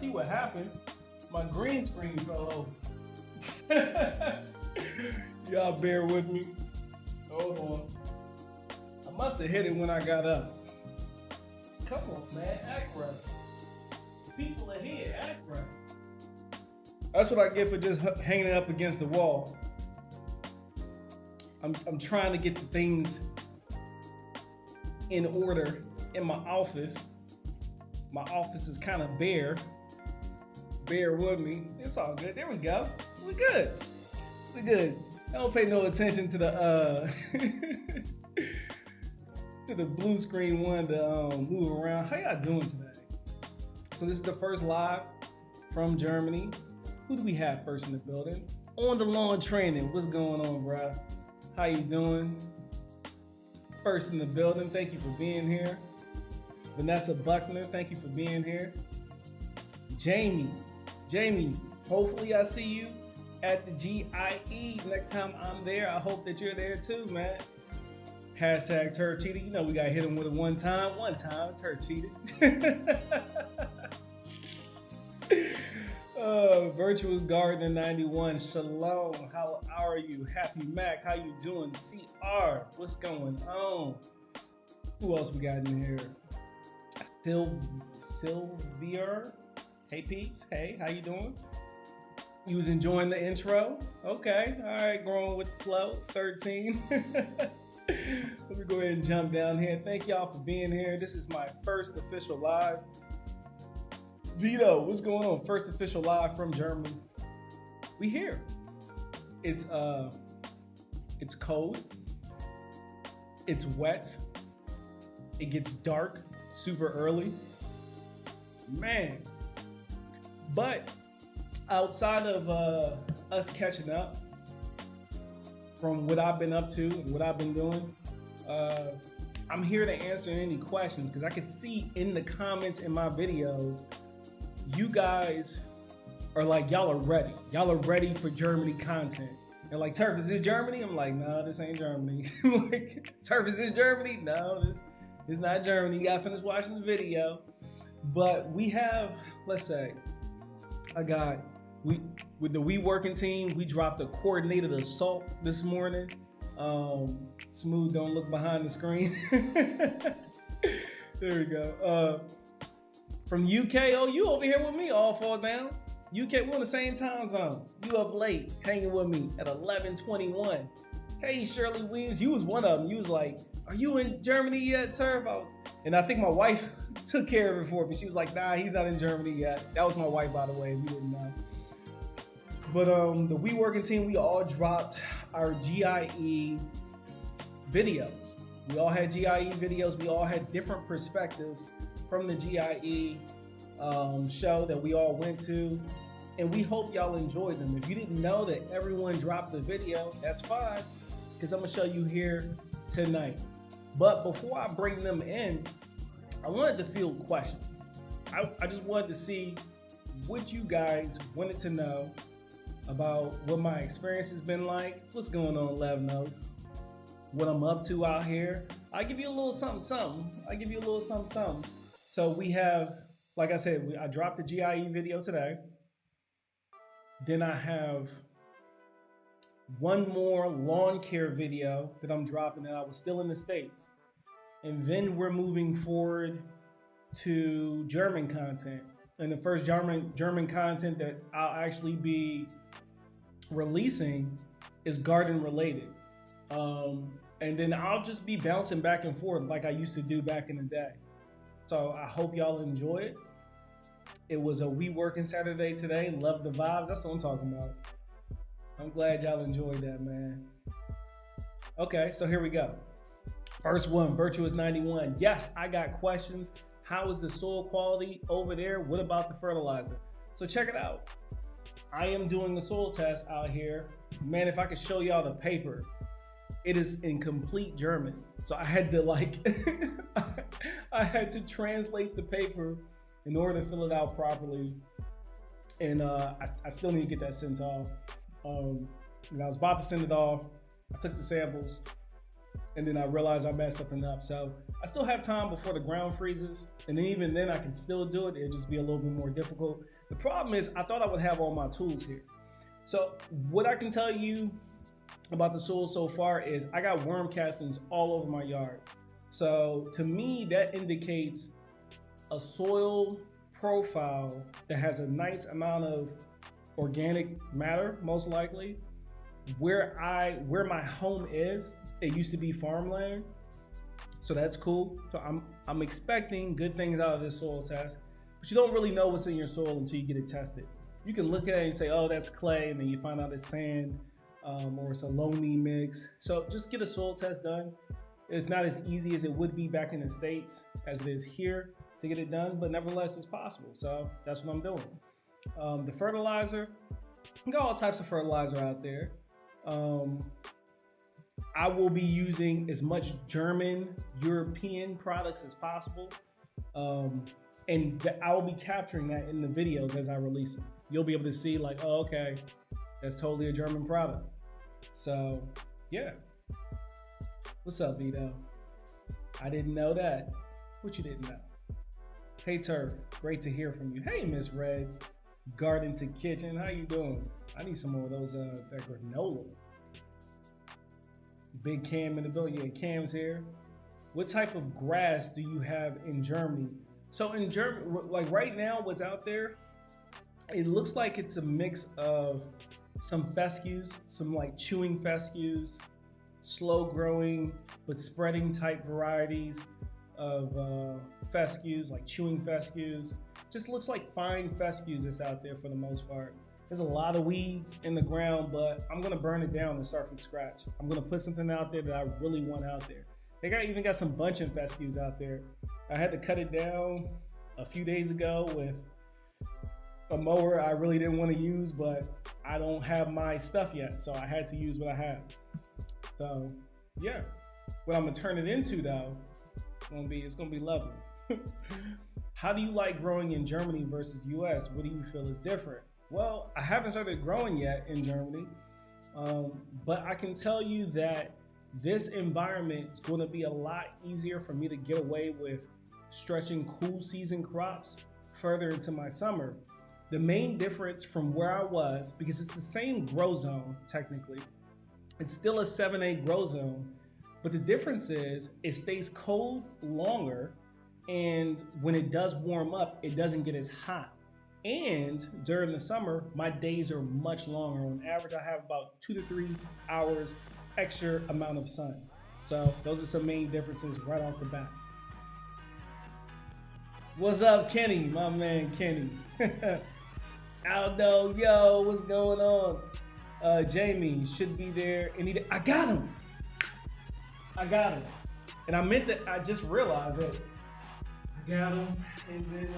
see what happened. My green screen fell over. Y'all bear with me. Hold on. I must have hit it when I got up. Come on, man, act right. People are here, act right. That's what I get for just hanging up against the wall. I'm trying to get the things in order in my office. My office is kind of bare. Bear with me. It's all good. There we go. We good. We good. I don't pay no attention to the to the blue screen one to move around. How y'all doing today? So this is the first live from Germany. Who do we have first in the building? On the lawn training. What's going on, bro? How you doing? First in the building. Thank you for being here. Vanessa Buckner, thank you for being here. Jamie, hopefully I see you at the GIE next time I'm there. I hope that you're there too, man. Hashtag turf cheated. You know we gotta hit him with it one time, turf cheated. Virtuous Gardener 91, Shalom, how are you? Happy Mac, how you doing? CR, what's going on? Who else we got in here? Sylvia, hey peeps, hey, how you doing? You was enjoying the intro? Okay, all right, growing with the flow, 13. Let me go ahead and jump down here. Thank y'all for being here. This is my first official live. Vito, what's going on? First official live from Germany. We here. It's cold. It's wet. It gets dark super early. Man. But outside of us catching up from what I've been up to and what I've been doing, I'm here to answer any questions because I could see in the comments in my videos, you guys are like, y'all are ready. Y'all are ready for Germany content. They're like, Turf, is this Germany? I'm like, no, this ain't Germany. I'm like, Turf, is this Germany? No, this is not Germany. You gotta finish watching the video. But we have, let's say, with the We Working team, we dropped a coordinated assault this morning. Smooth, don't look behind the screen. There we go. From UK, oh, you over here with me, all fall down. UK, we're on the same time zone. You up late, hanging with me at 11:21. Hey, Shirley Williams, you was one of them. You was like, are you in Germany yet, Turf? And I think my wife took care of it for me. She was like, nah, he's not in Germany yet. That was my wife, by the way, if you didn't know. But the We Working team, we all dropped our GIE videos. We all had GIE videos. We all had different perspectives from the GIE show that we all went to. And we hope y'all enjoyed them. If you didn't know that everyone dropped the video, that's fine, because I'm gonna show you here tonight. But before I bring them in, I wanted to field questions. I just wanted to see what you guys wanted to know about what my experience has been like, what's going on, Lev Notes, what I'm up to out here. I'll give you a little something. So we have, like I said, I dropped the GIE video today. Then I have one more lawn care video that I'm dropping that I was still in the States. And then we're moving forward to German content. And the first German content that I'll actually be releasing is garden related. And then I'll just be bouncing back and forth like I used to do back in the day. So I hope y'all enjoy it. It was a We Working Saturday today. Love the vibes. That's what I'm talking about. I'm glad y'all enjoyed that, man. Okay, so here we go. First one, Virtuous 91. Yes, I got questions. How is the soil quality over there? What about the fertilizer? So check it out. I am doing a soil test out here. Man, if I could show y'all the paper, it is in complete German. So I had to I had to translate the paper in order to fill it out properly. And I still need to get that sent off. And I was about to send it off. I took the samples and then I realized I messed something up. So I still have time before the ground freezes. And then even then I can still do it. It'll just be a little bit more difficult. The problem is I thought I would have all my tools here. So what I can tell you about the soil so far is I got worm castings all over my yard. So to me, that indicates a soil profile that has a nice amount of organic matter, most likely. Where my home is, it used to be farmland. So that's cool. So I'm expecting good things out of this soil test, but you don't really know what's in your soil until you get it tested. You can look at it and say, oh, that's clay, and then you find out it's sand, or it's a loamy mix. So just get a soil test done. It's not as easy as it would be back in the States as it is here to get it done, but nevertheless, it's possible. So that's what I'm doing. The fertilizer, you got all types of fertilizer out there. I will be using as much German, European products as possible. And I will be capturing that in the videos as I release them. You'll be able to see like, oh, okay, that's totally a German product. So yeah. What's up, Vito? I didn't know that. What you didn't know? Hey, Turf, great to hear from you. Hey, Miss Reds, Garden to Kitchen, how you doing? I need some more of those, that granola. Big Cam in the building. Yeah, Cam's here. What type of grass do you have in Germany? So in Germany, like right now, what's out there, it looks like it's a mix of some fescues, some like chewing fescues, slow growing but spreading type varieties of fescues, like chewing fescues. Just looks like fine fescues that's out there for the most part. There's a lot of weeds in the ground, but I'm gonna burn it down and start from scratch. I'm gonna put something out there that I really want out there. They even got some bunching fescues out there. I had to cut it down a few days ago with a mower I really didn't want to use, but I don't have my stuff yet, so I had to use what I have. So yeah, what I'm gonna turn it into though, it's gonna be lovely. How do you like growing in Germany versus US? What do you feel is different? Well, I haven't started growing yet in Germany, but I can tell you that this environment is going to be a lot easier for me to get away with stretching cool season crops further into my summer. The main difference from where I was, because it's the same grow zone technically, it's still a 7A grow zone, but the difference is it stays cold longer, and when it does warm up, it doesn't get as hot. And during the summer, my days are much longer. On average, I have about 2 to 3 hours extra amount of sun. So those are some main differences right off the bat. What's up, Kenny? My man, Kenny. Aldo, yo, what's going on? Jamie should be there. And I got him. And I just realized that I got him. And then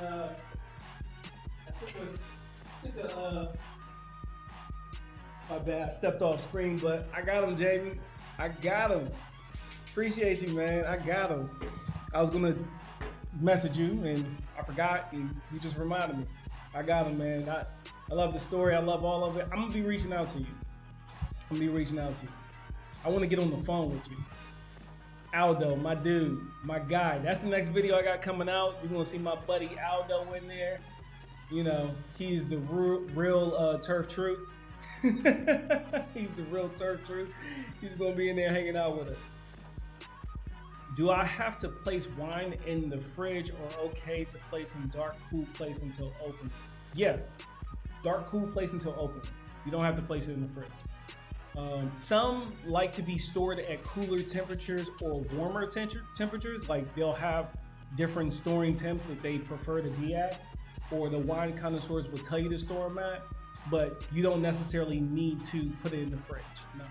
my bad, I stepped off screen, but I got him, Jamie. I got him. Appreciate you, man. I got him. I was gonna message you and I forgot, and you just reminded me. I got him, man. I love the story. I love all of it. I'm gonna be reaching out to you. I wanna get on the phone with you. Aldo, my dude, my guy. That's the next video I got coming out. You're gonna see my buddy Aldo in there. You know, he's the real Turf Truth. He's the real Turf Truth. He's gonna be in there hanging out with us. Do I have to place wine in the fridge, or okay to place in dark, cool place until open? Yeah, dark, cool place until open. You don't have to place it in the fridge. Some like to be stored at cooler temperatures or warmer temperatures. Like they'll have different storing temps that they prefer to be at, or the wine connoisseurs will tell you to store them at, but you don't necessarily need to put it in the fridge, no.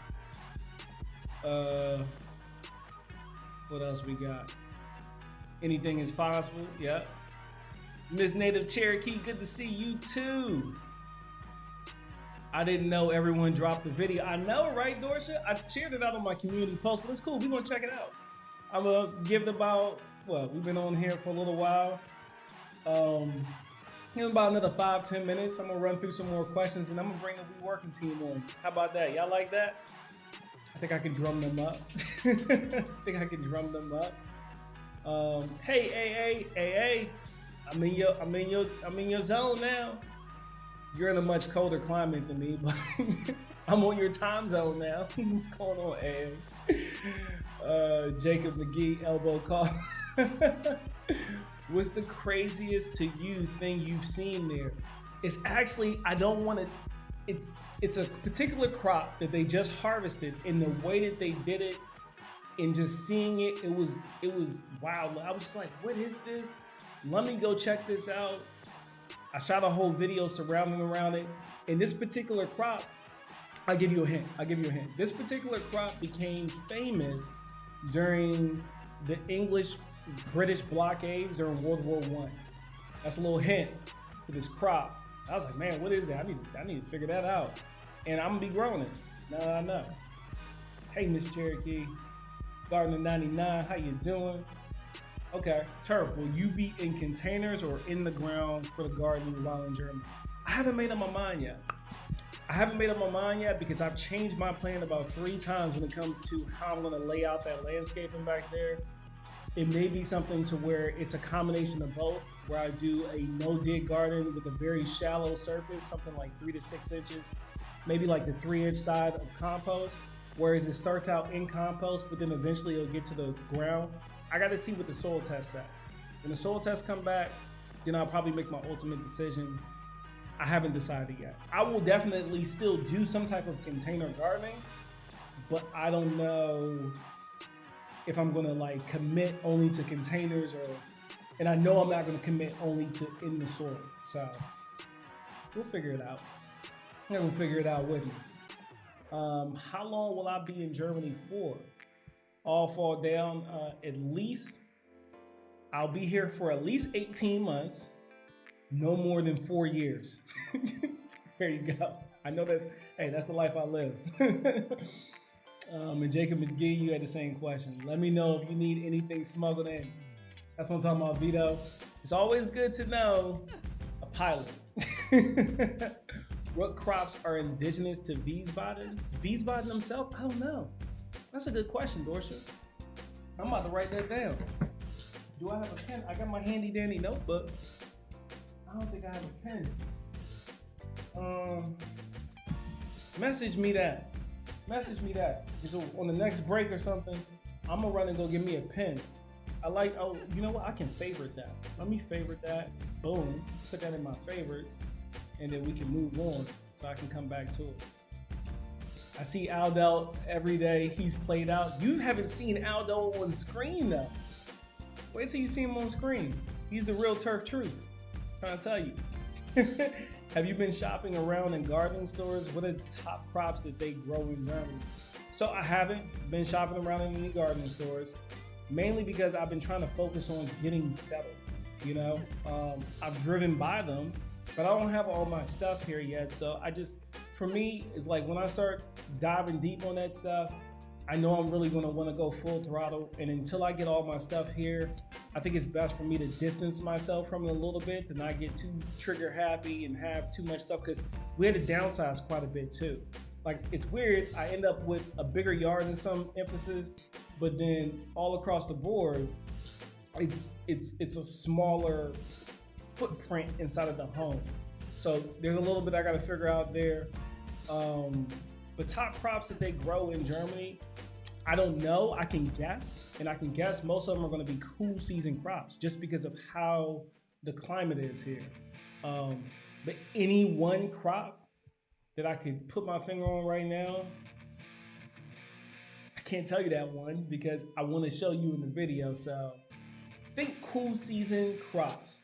What else we got? Anything is possible, yeah. Miss Native Cherokee, good to see you too. I didn't know everyone dropped the video. I know, right, Dorsha? I shared it out on my community post, but it's cool. We're gonna check it out. I'm gonna give it about, we've been on here for a little while. In about another 5-10 minutes, I'm gonna run through some more questions and I'm gonna bring the We Working team on. How about that? Y'all like that? I think I can drum them up. Hey, AA, I'm in your zone now. You're in a much colder climate than me, but I'm on your time zone now. What's going on, A? Jacob McGee, elbow call. What's the craziest to you thing you've seen there? It's actually, I don't want to, it's a particular crop that they just harvested, and the way that they did it and just seeing it, it was wild. I was just like, what is this? Let me go check this out. I shot a whole video surrounding around it. And this particular crop, I'll give you a hint. This particular crop became famous during the English-British blockades during World War I. That's a little hint to this crop. I was like, man, what is that? I need to figure that out. And I'm gonna be growing it. Now that I know. Hey, Miss Cherokee, Gardener 99, how you doing? Okay, Turf, will you be in containers or in the ground for the gardening while in Germany? I haven't made up my mind yet. Because I've changed my plan about 3 times when it comes to how I'm gonna lay out that landscaping back there. It may be something to where it's a combination of both, where I do a no-dig garden with a very shallow surface, something like 3 to 6 inches, maybe like the 3-inch side of compost, whereas it starts out in compost, but then eventually it'll get to the ground. I gotta see what the soil tests say. When the soil tests come back, then I'll probably make my ultimate decision. I haven't decided yet. I will definitely still do some type of container gardening, but I don't know if I'm gonna like commit only to containers, and I know I'm not gonna commit only to in the soil. So we'll figure it out. I'm gonna figure it out with me. How long will I be in Germany for? All fall down. At least I'll be here for at least 18 months, no more than 4 years. There you go. I know that's the life I live. And Jacob McGee, you had the same question. Let me know if you need anything smuggled in. That's what I'm talking about, Vito. It's always good to know a pilot. What crops are indigenous to Wiesbaden? Wiesbaden himself? I don't know. That's a good question, Dorsha. I'm about to write that down. Do I have a pen? I got my handy dandy notebook. I don't think I have a pen. Message me that. So on the next break or something, I'm gonna run and go get me a pen. You know what? I can favorite that. Let me favorite that. Boom. Put that in my favorites. And then we can move on so I can come back to it. I see Aldo every day. He's played out. You haven't seen Aldo on screen though. Wait till you see him on screen. He's the real turf truth. I'm trying to tell you. Have you been shopping around in gardening stores? What are the top crops that they grow in Germany? So I haven't been shopping around in any gardening stores, mainly because I've been trying to focus on getting settled. You know, I've driven by them, but I don't have all my stuff here yet. So for me, it's like when I start diving deep on that stuff, I know I'm really gonna wanna go full throttle. And until I get all my stuff here, I think it's best for me to distance myself from it a little bit, to not get too trigger happy and have too much stuff, because we had to downsize quite a bit too. Like, it's weird, I end up with a bigger yard in some emphasis, but then all across the board, it's a smaller footprint inside of the home. So there's a little bit I gotta figure out there. But top crops that they grow in Germany, I don't know. I can guess, and I can guess most of them are going to be cool season crops just because of how the climate is here. But any one crop that I could put my finger on right now, I can't tell you that one because I want to show you in the video. So think cool season crops,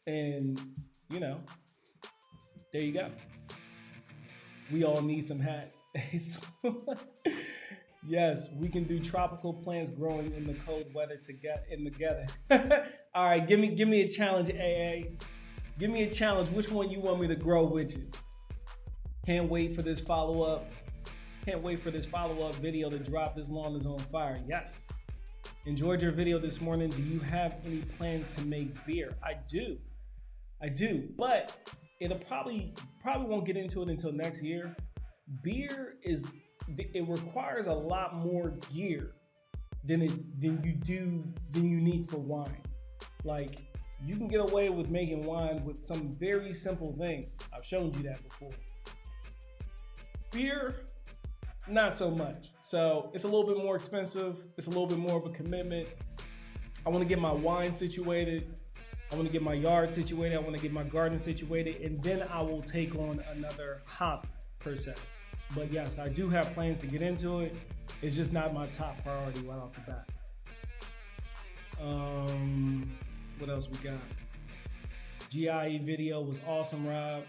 and there you go. We all need some hats. Yes, we can do tropical plants growing in the cold weather together. All right, give me a challenge, AA. Give me a challenge. Which one you want me to grow with you? Can't wait for this follow-up. Can't wait for this follow-up video to drop. This lawn is on fire. Yes. Enjoyed your video this morning. Do you have any plans to make beer? I do, but it'll probably won't get into it until next year. Beer it requires a lot more gear than you need for wine. Like, You can get away with making wine with some very simple things. I've shown you that before. Beer, not so much. So it's a little bit more expensive. It's a little bit more of a commitment. I want to get my wine situated. I want to get my yard situated. I want to get my garden situated. And then I will take on another hobby per se. But yes, I do have plans to get into it. It's just not my top priority right off the bat. What else we got? GIE video was awesome, Rob.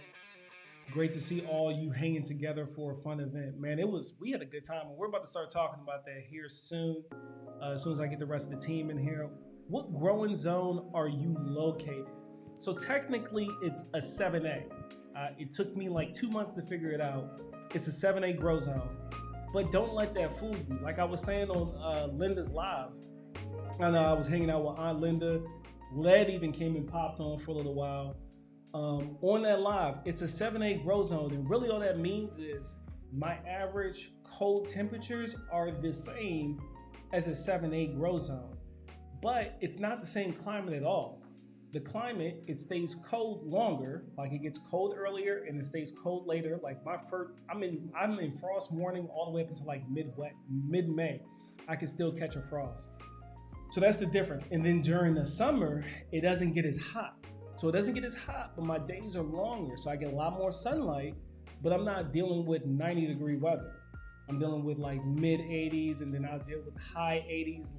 Great to see all you hanging together for a fun event. Man, we had a good time, and we're about to start talking about that here soon. As soon as I get the rest of the team in here. What growing zone are you located? So technically it's a 7A. It took me like 2 months to figure it out. It's a 7A grow zone, but don't let that fool you. Like I was saying on Linda's live, I know I was hanging out with Aunt Linda. Led even came and popped on for a little while. On that live, it's a 7A grow zone, and really all that means is my average cold temperatures are the same as a 7A grow zone, but it's not the same climate at all. The climate, it stays cold longer, like it gets cold earlier and it stays cold later. Like I'm in frost warning all the way up until like mid-May. I can still catch a frost. So that's the difference. And then during the summer, it doesn't get as hot. So it doesn't get as hot, but my days are longer. So I get a lot more sunlight, but I'm not dealing with 90-degree weather. I'm dealing with like mid 80s, and then I'll deal with high 80s,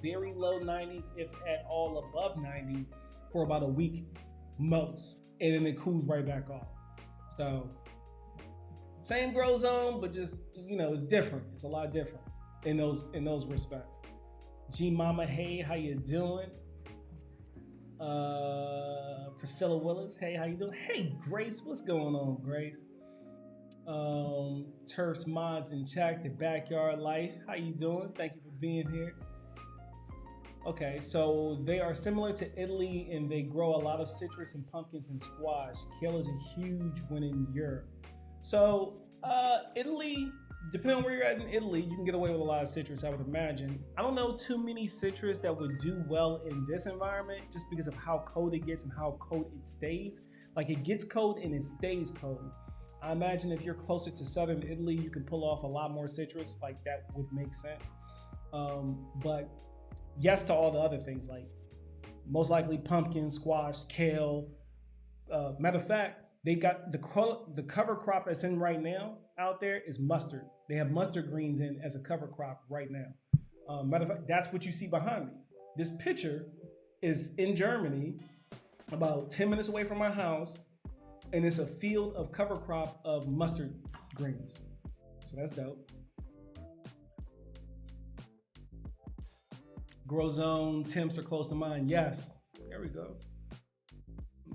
very low 90s, if at all above 90 for about a week most. And then it cools right back off. So same grow zone, but just, it's different. It's a lot different in those respects. G Mama, hey, how you doing? Priscilla Willis, hey, how you doing? Hey, Grace, what's going on, Grace? Turfs Mods in chat, the Backyard Life, how you doing? Thank you for being here. Okay, so they are similar to Italy, and they grow a lot of citrus and pumpkins and squash. Kale is a huge one in Europe. So Italy, depending on where you're at in Italy, you can get away with a lot of citrus, I would imagine. I don't know too many citrus that would do well in this environment just because of how cold it gets and how cold it stays. Like it gets cold and it stays cold. I imagine if you're closer to southern Italy, you can pull off a lot more citrus. Like that would make sense. But yes to all the other things, like most likely pumpkin, squash, kale. Matter of fact, they got the cover crop that's in right now out there is mustard. They have mustard greens in as a cover crop right now. Matter of fact, that's what you see behind me. This picture is in Germany, about 10 minutes away from my house, and it's a field of cover crop of mustard greens. So that's dope. Grow zone temps are close to mine. Yes. There we go.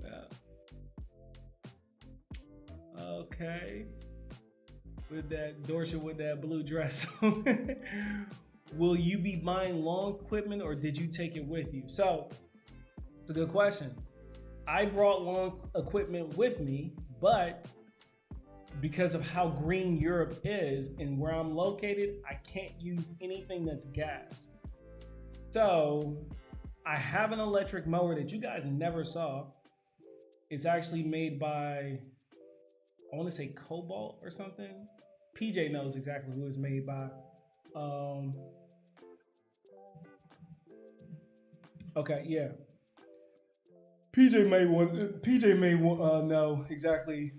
Yeah. Okay. With that Dorsha with that blue dress. Will you be buying lawn equipment or did you take it with you? So it's a good question. I brought lawn equipment with me, but because of how green Europe is and where I'm located, I can't use anything that's gas. So I have an electric mower that you guys never saw. It's actually made by, I want to say Cobalt or something. PJ knows exactly who it's made by. Okay, yeah. PJ may know exactly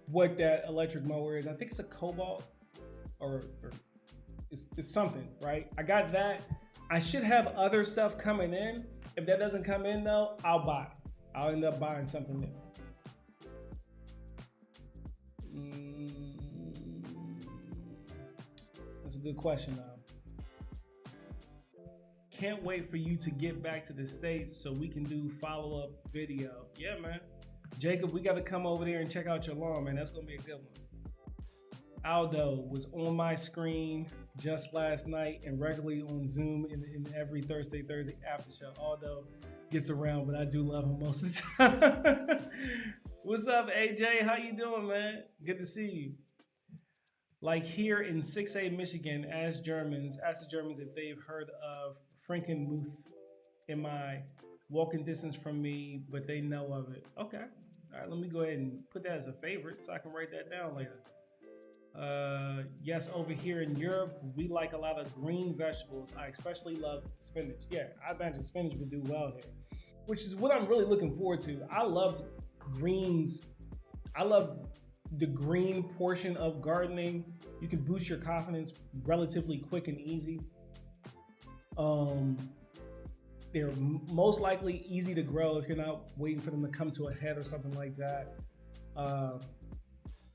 what that electric mower is. I think it's a Cobalt or it's something, right? I got that. I should have other stuff coming in. If that doesn't come in though, I'll buy. I'll end up buying something new. That's a good question though. Can't wait for you to get back to the States so we can do follow-up video. Yeah, man. Jacob, we got to come over there and check out your lawn, man. That's going to be a good one. Aldo was on my screen just last night and regularly on Zoom in every Thursday after show. Aldo gets around, but I do love him most of the time. What's up, AJ? How you doing, man? Good to see you. Like here in 6A, Michigan, ask the Germans if they've heard of Frankenmuth. Am I walking distance from me, but they know of it. Okay. All right, let me go ahead and put that as a favorite so I can write that down later. Yes, over here in Europe, we like a lot of green vegetables. I especially love spinach. Yeah, I imagine spinach would do well here, which is what I'm really looking forward to. I loved greens. I love the green portion of gardening. You can boost your confidence relatively quick and easy. They're most likely easy to grow if you're not waiting for them to come to a head or something like that.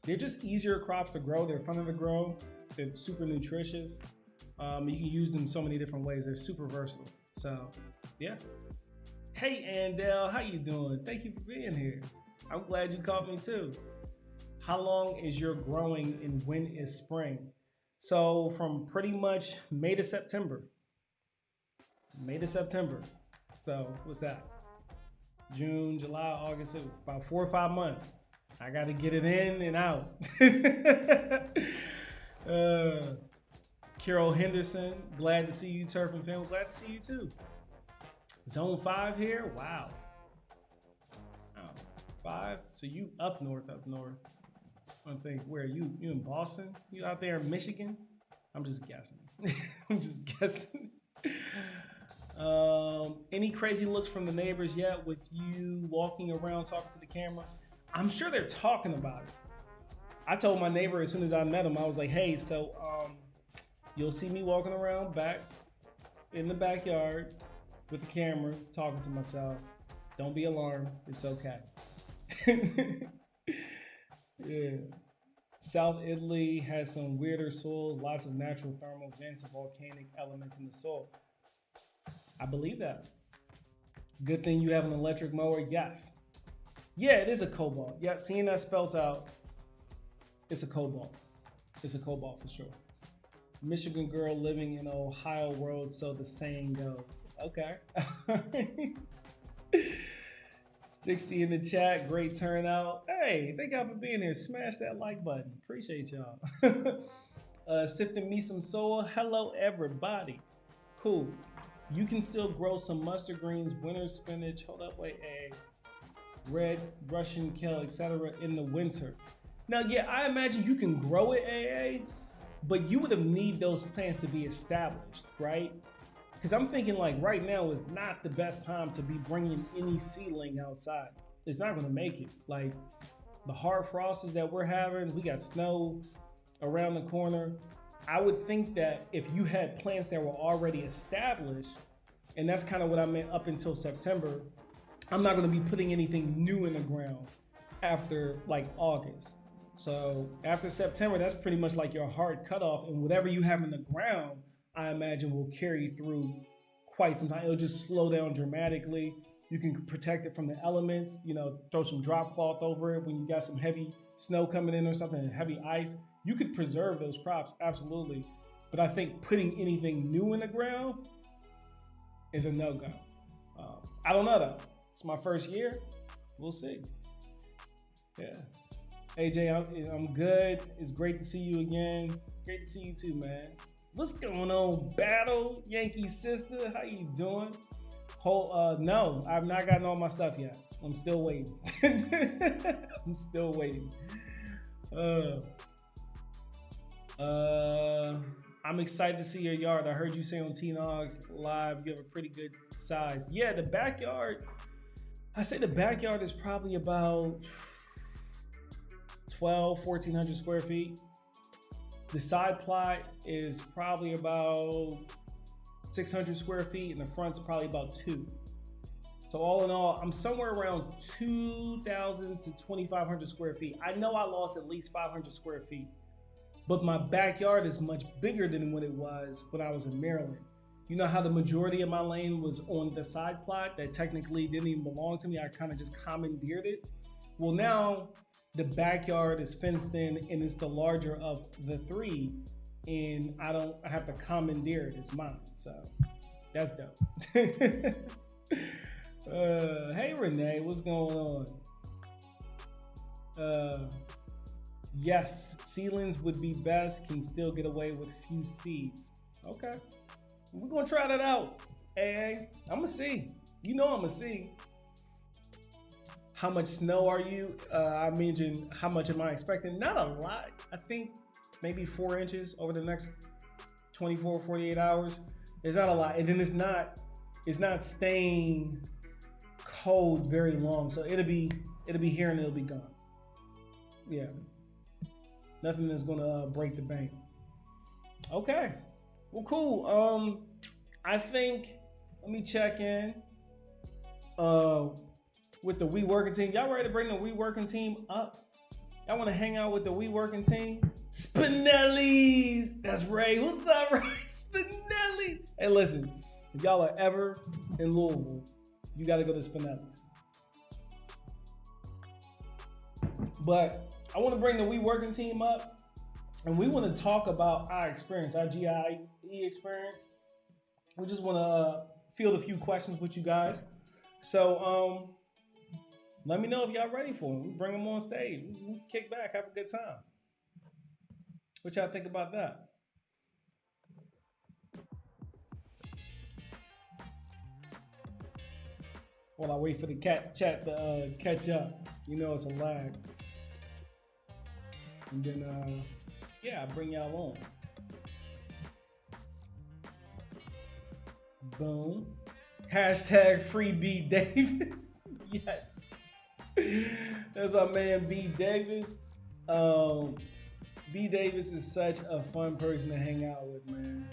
They're just easier crops to grow. They're fun to grow. They're super nutritious. You can use them so many different ways. They're super versatile. So, yeah. Hey, Andel, how you doing? Thank you for being here. I'm glad you caught me too. How long is your growing and when is spring? So from pretty much May to September. May to September. So what's that? June, July, August, about 4 or 5 months. I got to get it in and out. Carol Henderson, glad to see you, Turf and Family. Glad to see you too. Zone 5 here. Wow. Oh, 5. So you up north. I think, where are you? You in Boston? You out there in Michigan? I'm just guessing. I'm just guessing. Any crazy looks from the neighbors yet with you walking around talking to the camera? I'm sure they're talking about it. I told my neighbor as soon as I met him, I was like, hey, so you'll see me walking around back in the backyard with the camera talking to myself. Don't be alarmed. It's okay. Yeah. South Italy has some weirder soils, lots of natural thermal vents and volcanic elements in the soil. I believe that. Good thing you have an electric mower. Yes. Yeah, it is a cobalt. Yeah, seeing that spelled out, it's a cobalt. It's a cobalt for sure. Michigan girl living in Ohio world, so the saying goes. Okay. 60 in the chat, great turnout. Hey, thank y'all for being here. Smash that like button. Appreciate y'all. Sifting me some soil. Hello, everybody. Cool. You can still grow some mustard greens, winter spinach, red Russian kale, etc. in the winter. Now, yeah, I imagine you can grow it, AA, but you would have need those plants to be established, right? Because I'm thinking like right now is not the best time to be bringing any seedling outside. It's not going to make it. Like the hard frosts that we're having, we got snow around the corner. I would think that if you had plants that were already established, and that's kind of what I meant up until September, I'm not going to be putting anything new in the ground after like August. So after September, that's pretty much like your hard cutoff, and whatever you have in the ground, I imagine will carry you through quite some time. It'll just slow down dramatically. You can protect it from the elements, throw some drop cloth over it when you got some heavy snow coming in or something, and heavy ice. You could preserve those crops, absolutely. But I think putting anything new in the ground is a no-go. I don't know though. It's my first year. We'll see. Yeah. AJ, I'm good. It's great to see you again. Great to see you too, man. What's going on, Battle? Yankee sister, how you doing? No, I've not gotten all my stuff yet. I'm still waiting. I'm still waiting. I'm excited to see your yard. I heard you say on T-Nogs Live you have a pretty good size. Yeah, the backyard, I say the backyard is probably about 1,400 square feet. The side plot is probably about 600 square feet, and the front's probably about 2. So all in all, I'm somewhere around 2,000 to 2,500 square feet. I know I lost at least 500 square feet, but my backyard is much bigger than what it was when I was in Maryland. You know how the majority of my land was on the side plot that technically didn't even belong to me? I kind of just commandeered it. Well, now the backyard is fenced in and it's the larger of the 3, and I have to commandeer it. It's mine. So that's dope. Hey Renee, what's going on? Yes, seedlings would be best, can still get away with few seeds. Okay, we're gonna try that out. AA, I'm gonna see. You know I'm gonna see. How much snow are you? I mentioned how much am I expecting? Not a lot. I think maybe 4 inches over the next 24, 48 hours. It's not a lot. And then it's not staying cold very long. So it'll be here and it'll be gone. Yeah. Nothing that's gonna break the bank. Okay. Well, cool. I think, let me check in. With the We Working team. Y'all ready to bring the We Working team up? Y'all want to hang out with the We Working team? Spinelli's! That's Ray. What's up, Ray? Spinelli's! Hey, listen. If y'all are ever in Louisville, you got to go to Spinelli's. But I want to bring the We Working team up, and we want to talk about our experience, our GIE experience. We just want to field a few questions with you guys. So, let me know if y'all ready for them. We bring them on stage. We kick back, have a good time. What y'all think about that? While I wait for the chat to catch up. You know it's a lag. And then, yeah, I bring y'all on. Boom. Hashtag free B Davis. Yes. That's my man B Davis. B Davis is such a fun person to hang out with, man.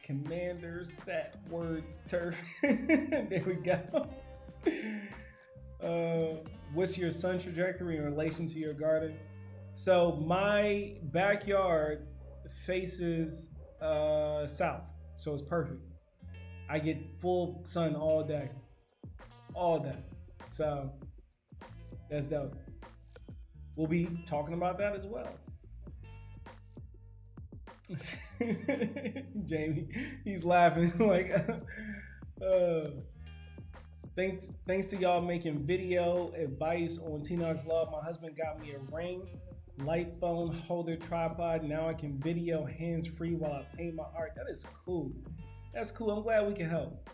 Commander Sat Words Turf. There we go. What's your sun trajectory in relation to your garden? So my backyard faces south, so it's perfect. I get full sun all day. So that's dope. We'll be talking about that as well. Jamie, he's laughing like thanks to y'all making video advice on Tinox Love. My husband got me a ring, light phone holder, tripod. Now I can video hands free while I paint my art. That is cool. That's cool. I'm glad we can help.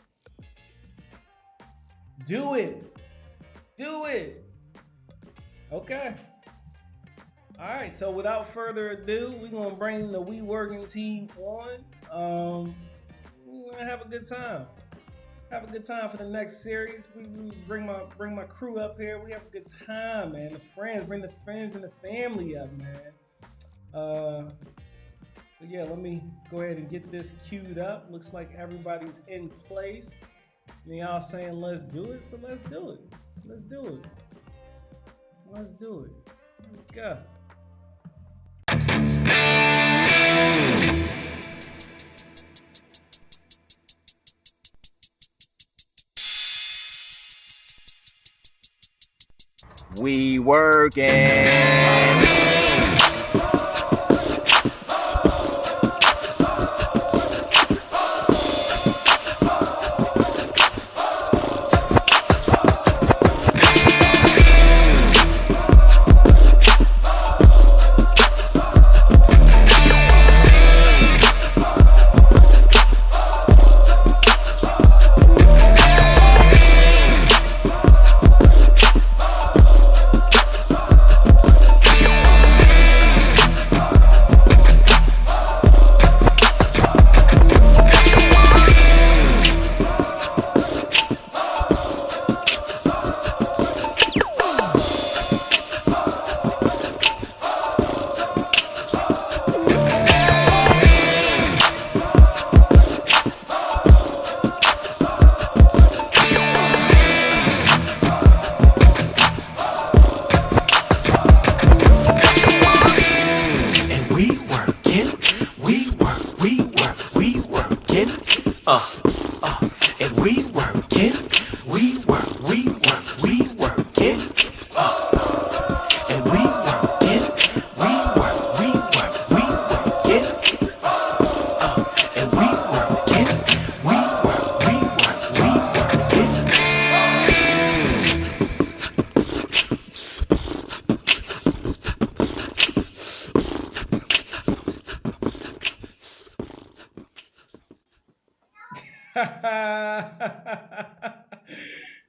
Do it. Okay. All right. So without further ado, we're gonna bring the We Working team on. We're gonna have a good time. Have a good time for the next series. We bring my crew up here. We have a good time, man. Bring the friends and the family up, man. Yeah, let me go ahead and get this queued up. Looks like everybody's in place. And y'all saying let's do it, so let's do it. Let's do it. Here we go. We working.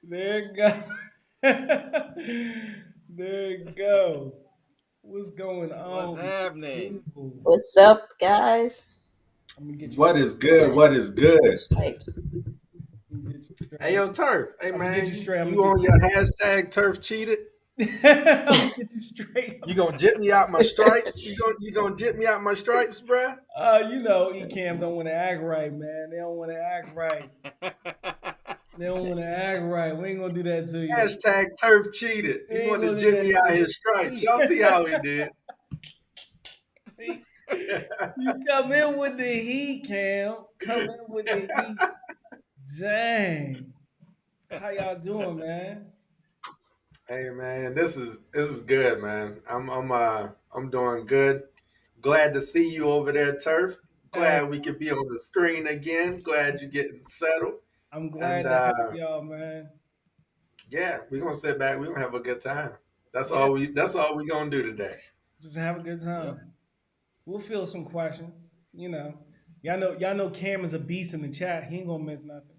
There you go. There you go. What's going What's on, happening? people? What's up, guys? I'm gonna get you What straight. is good? What is good? Stripes. I'm gonna get you Hey, straight. yo, Turf. Hey, I'm gonna get man, you you, straight. I'm you gonna on your hashtag Turf cheated? get I'm gonna get you straight. You gonna jip me out my stripes? You gonna jip me out my stripes, bruh? You know, Ecam don't want to act right, man. They don't want to act right. They don't want to act right. We ain't gonna do that to you. Hashtag Turf cheated. We He ain't wanted gonna to do jip that me to out you. his stripes. Y'all see how he did? See? You come in with the heat, Cam. Come in with the heat. Dang. How y'all doing, man? Hey, man, this is good, man. I'm doing good. Glad to see you over there, Turf. Hey, Glad we could be on the screen again. Glad you're getting settled. I'm And glad to have y'all, man. yeah, we're gonna sit back. We're gonna have a good time. That's Yeah, all we gonna do today. just have a good Yep. time. We'll fill some questions. You know, y'all know Cam is a beast in the chat. He ain't gonna miss nothing.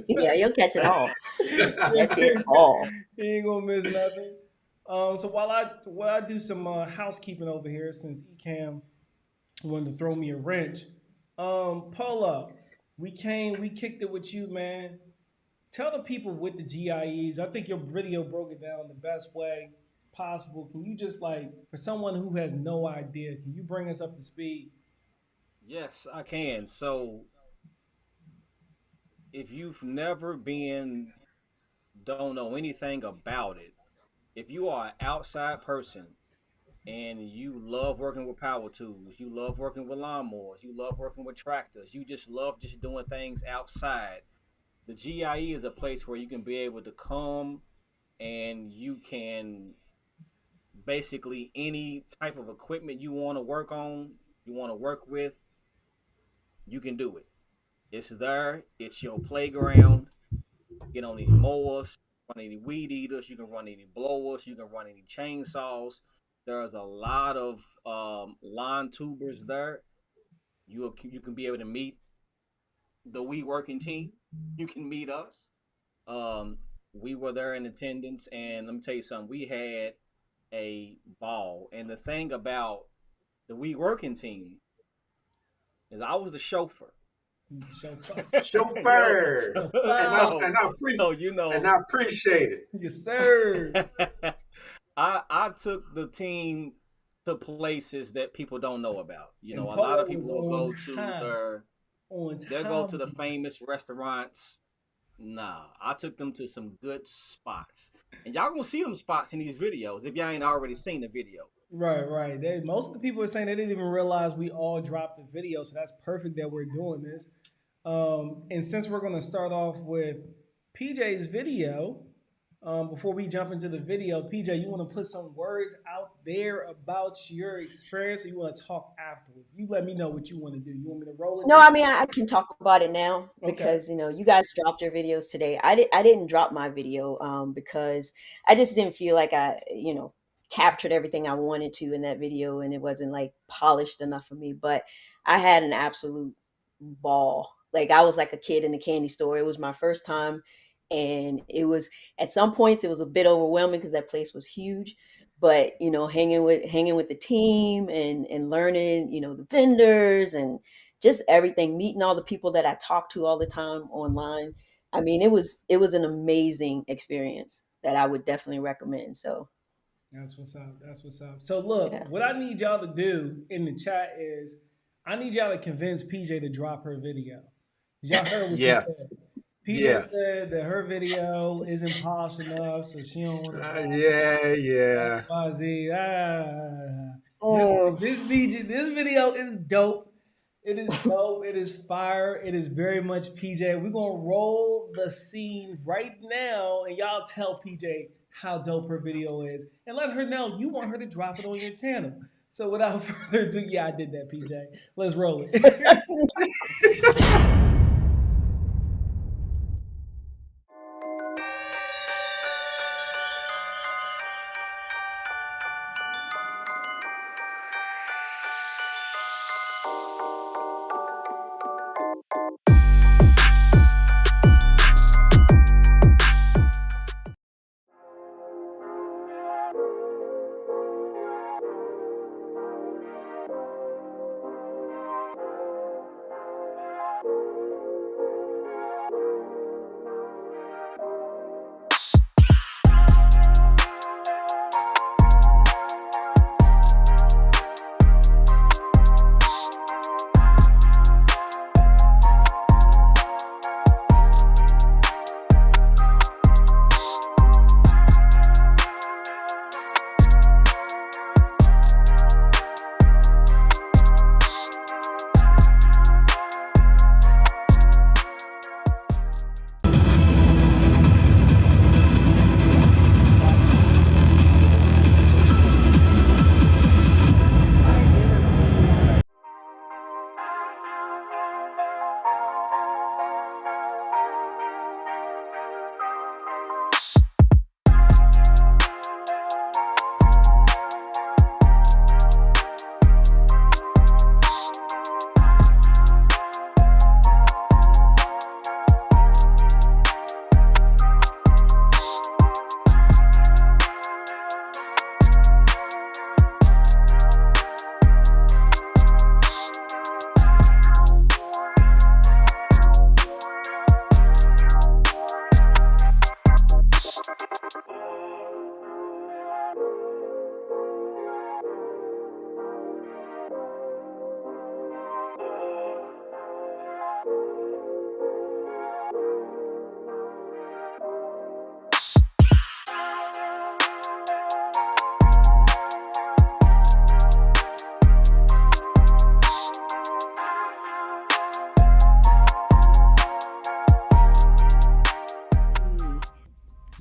Yeah, you'll catch it all. Catch it he all. ain't gonna miss nothing. So while I do some housekeeping over here, since Ecam wanted to throw me a wrench, Polo, we kicked it with you, man. Tell the people with the GIEs. I think your video broke it down the best way possible. Can you just like, for someone who has no idea, can you bring us up to speed? Yes, I can. So, if you've never been, don't know anything about it, if you are an outside person and you love working with power tools, you love working with lawnmowers, you love working with tractors, you just love just doing things outside, the GIE is a place where you can be able to come and you can basically any type of equipment you want to work on, you want to work with, you can do it. It's there. It's your playground. Get on any mowers, run any weed eaters. You can run any blowers. You can run any chainsaws. There's a lot of lawn tubers there. You can be able to meet the we working team. You can meet us. Um, we were there in attendance, and let me tell you something. We had a ball. And the thing about the we working team is I was the chauffeur. He's a chauffeur. yo, Chauffeur. so, And I so, and I appreciate so you and know, I appreciate it. Yes, sir. I took the team to places that people don't know about. You know, And a lot of Polo people was will on go to time. their On they'll go time. to the On time. famous restaurants. Nah, I took them to some good spots. And y'all gonna see them spots in these videos if y'all ain't already seen the video. Right, right. Most of the people are saying they didn't even realize we all dropped the video, so that's perfect that we're doing this. And since we're going to start off with PJ's video, before we jump into the video, PJ, you want to put some words out there about your experience, or you want to talk afterwards? You let me know what you want to do. You want me to roll it No, down? I mean I can talk about it now Okay. because you guys dropped your videos today. I didn't drop my video because I just didn't feel like I captured everything I wanted to in that video and it wasn't like polished enough for me. But I had an absolute ball. Like I was like a kid in a candy store. It was my first time, and it was at some points it was a bit overwhelming because that place was huge. But hanging with the team and learning the vendors and just everything, meeting all the people that I talk to all the time online. I mean, it was an amazing experience that I would definitely recommend. So That's what's up. That's what's up. So look, yeah. what I need y'all to do in the chat is I need y'all to convince PJ to drop her video. Y'all heard what she Yes, said. PJ yes. said that her video isn't polished enough, so she don't want to drop it. Yeah, X, yeah. Y, Z. Mm. This video is dope. It is dope. It is fire. It is very much PJ. We're gonna roll the scene right now, and y'all tell PJ how dope her video is, and let her know you want her to drop it on your channel. So without further ado, yeah, I did that, PJ. Let's roll it.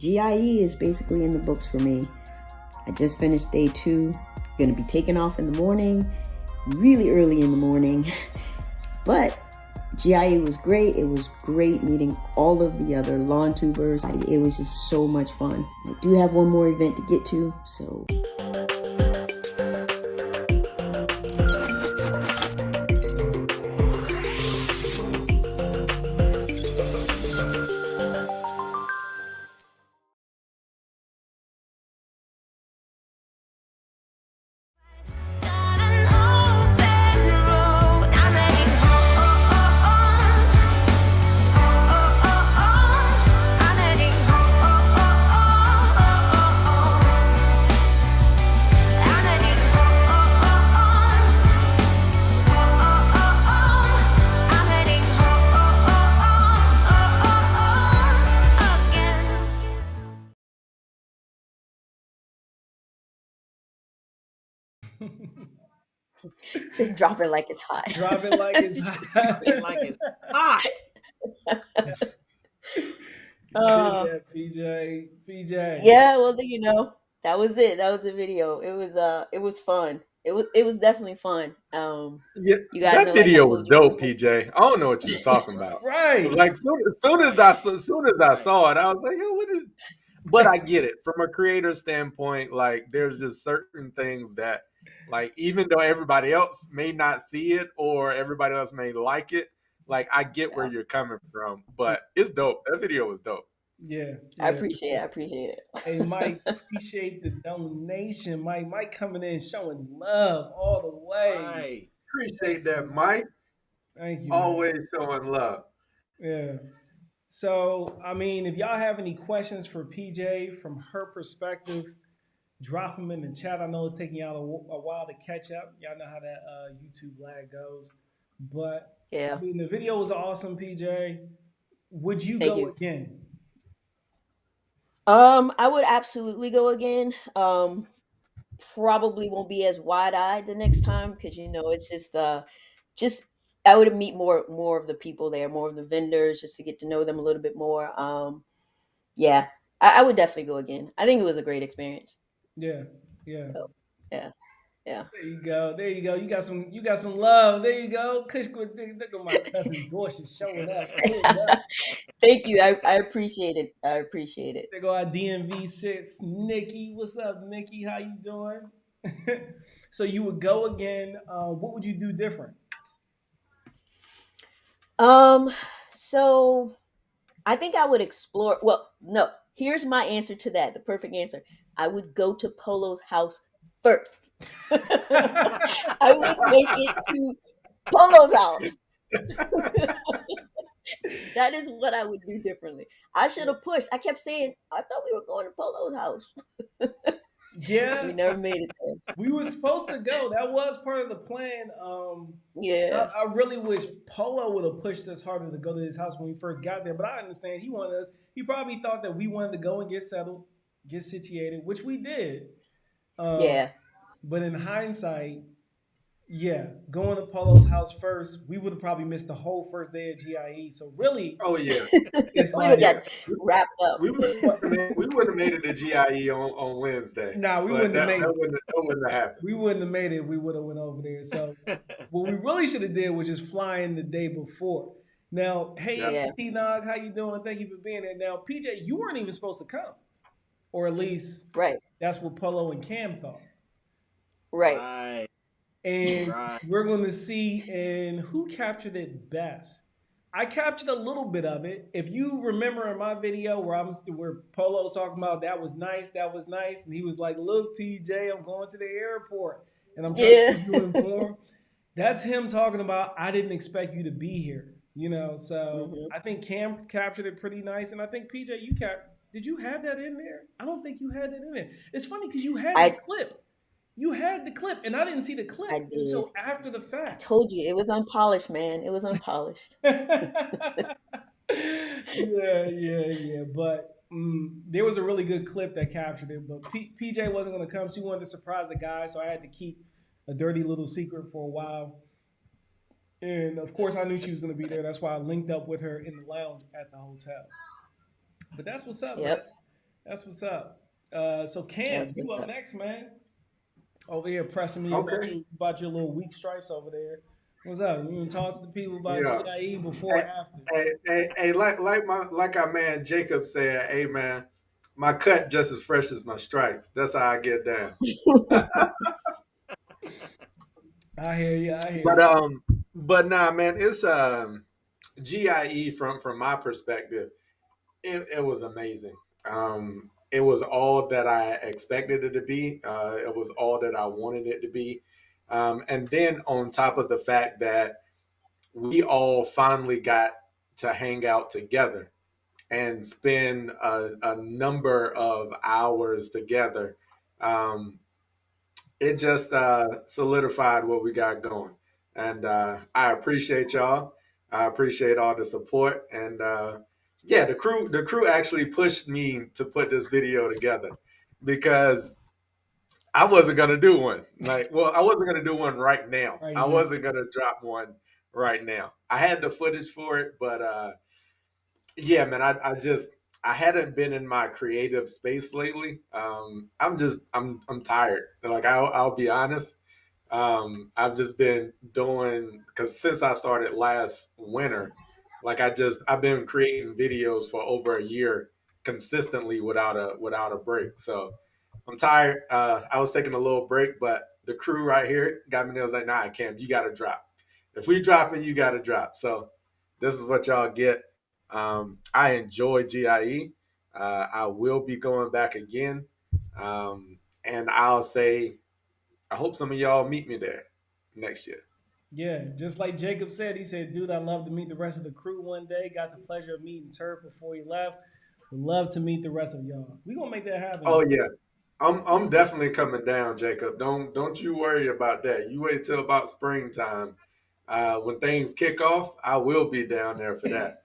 GIE is basically in the books for me. I just finished day 2. Gonna be taking off in the morning, really early in the morning. But GIE was great. It was great meeting all of the other lawn tubers. It was just so much fun. I do have one more event to get to, so. Just drop it like it's hot. Drop it like it's hot. Like it's hot. Yeah, PJ. Yeah, well, you know, that was it. That was the video. It was fun. It was definitely fun. Yeah, You guys that know, like I video was told you dope, before. PJ. I don't know what you was talking about. Right. Like soon as I saw it, I was like, "Yo, what is?" But I get it from a creator standpoint. Like, there's just certain things that, like, even though everybody else may not see it or everybody else may like it, like, I get where Yeah. you're coming from. But it's dope. That video was dope. Yeah. I appreciate it. Hey, Mike, appreciate the donation. Mike coming in showing love all the way. Right. Appreciate that, Mike. Thank you. Always showing love. Yeah. So, I mean, if y'all have any questions for PJ from her perspective, drop them in the chat. I know it's taking y'all a while to catch up. Y'all know how that YouTube lag goes. But, Yeah. I mean, the video was awesome, PJ. Would you Thank go you. again? I would absolutely go again. Probably won't be as wide-eyed the next time because you know it's just I would meet more of the people there, more of the vendors, just to get to know them a little bit more. Yeah, I would definitely go again. I think it was a great experience. Yeah. So, yeah. There you go. You got some love. There you go. Kush, look at my cousin Dorsia showing up. Thank you. I appreciate it. There go our DMV6, Nikki. What's up, Nikki? How you doing? So you would go again. What would you do different? So I think I would explore. Well, no. Here's my answer to that. The perfect answer. I would go to Polo's house first. I would make it to Polo's house. That is what I would do differently. I should have pushed. I kept saying, I thought we were going to Polo's house. Yeah, We never made it there. we were supposed to go. That was part of the plan. Yeah. I really wish Polo would have pushed us harder to go to his house when we first got there. But I understand he wanted us. He probably thought that we wanted to go and get settled, get situated, which we did. Yeah. But in hindsight, yeah, going to Polo's house first, we would have probably missed the whole first day of GIE. So really, Oh yeah, it's We like got wrapped up. we would have made it to GIE on Wednesday. Nah, we But wouldn't have made that it. wouldn't have happened. We wouldn't have made it if we would have went over there. So what we really should have did was just fly in the day before. Now, hey, Yeah. T-Nog, how you doing? Thank you for being here. Now, PJ, you weren't even supposed to come. Or at least Right. that's what Polo and Cam thought. Right. Right. And Right. we're going to see in who captured it best. I captured a little bit of it. If you remember in my video where Polo's talking about that was nice, and he was like, "Look, PJ, I'm going to the airport, and I'm trying to keep you informed." That's him talking about, "I didn't expect you to be here," you know. So I think Cam captured it pretty nice, and I think PJ, did you have that in there? I don't think you had that in there. It's funny because you had the clip. You had the clip, and I didn't see the clip until after the fact. I told you it was unpolished, man. It was unpolished. yeah. But there was a really good clip that captured it. But PJ wasn't going to come. She wanted to surprise the guys, so I had to keep a dirty little secret for a while. And of course, I knew she was going to be there. That's why I linked up with her in the lounge at the hotel. But that's what's up, man. That's what's up. So That's Cam, you what's up up. next, man. Over here pressing me Okay. about your little weak stripes over there. What's up? You want to talk to the people about Yeah. GIE before Hey, or after? like our man Jacob said, hey man, my cut just as fresh as my stripes. That's how I get down. I hear you. I hear But you. but nah, man, it's GIE from my perspective. It was amazing. It was all that I expected it to be. It was all that I wanted it to be. And then on top of the fact that we all finally got to hang out together and spend a number of hours together. Um, it just solidified what we got going. And I appreciate y'all. I appreciate all the support. And yeah, the crew actually pushed me to put this video together because I wasn't gonna do one. Like, well, I wasn't gonna do one right now. Right I now. wasn't gonna drop one right now. I had the footage for it, but yeah, man, I hadn't been in my creative space lately. I'm tired. Like I'll be honest. I've just been doing because since I started last winter, like I've been creating videos for over a year consistently without a break. So I'm tired. I was taking a little break, but the crew right here got me there. I was like, nah, Cam, you got to drop. If we drop it, you got to drop. So this is what y'all get. I enjoy GIE. I will be going back again. And I'll say, I hope some of y'all meet me there next year. Yeah, just like Jacob said, he said, "Dude, I'd love to meet the rest of the crew one day. Got the pleasure of meeting Turk before he left. Would love to meet the rest of y'all. We gonna make that happen, Oh man." yeah, I'm definitely coming down, Jacob. Don't you worry about that. You wait till about springtime. When things kick off, I will be down there for that.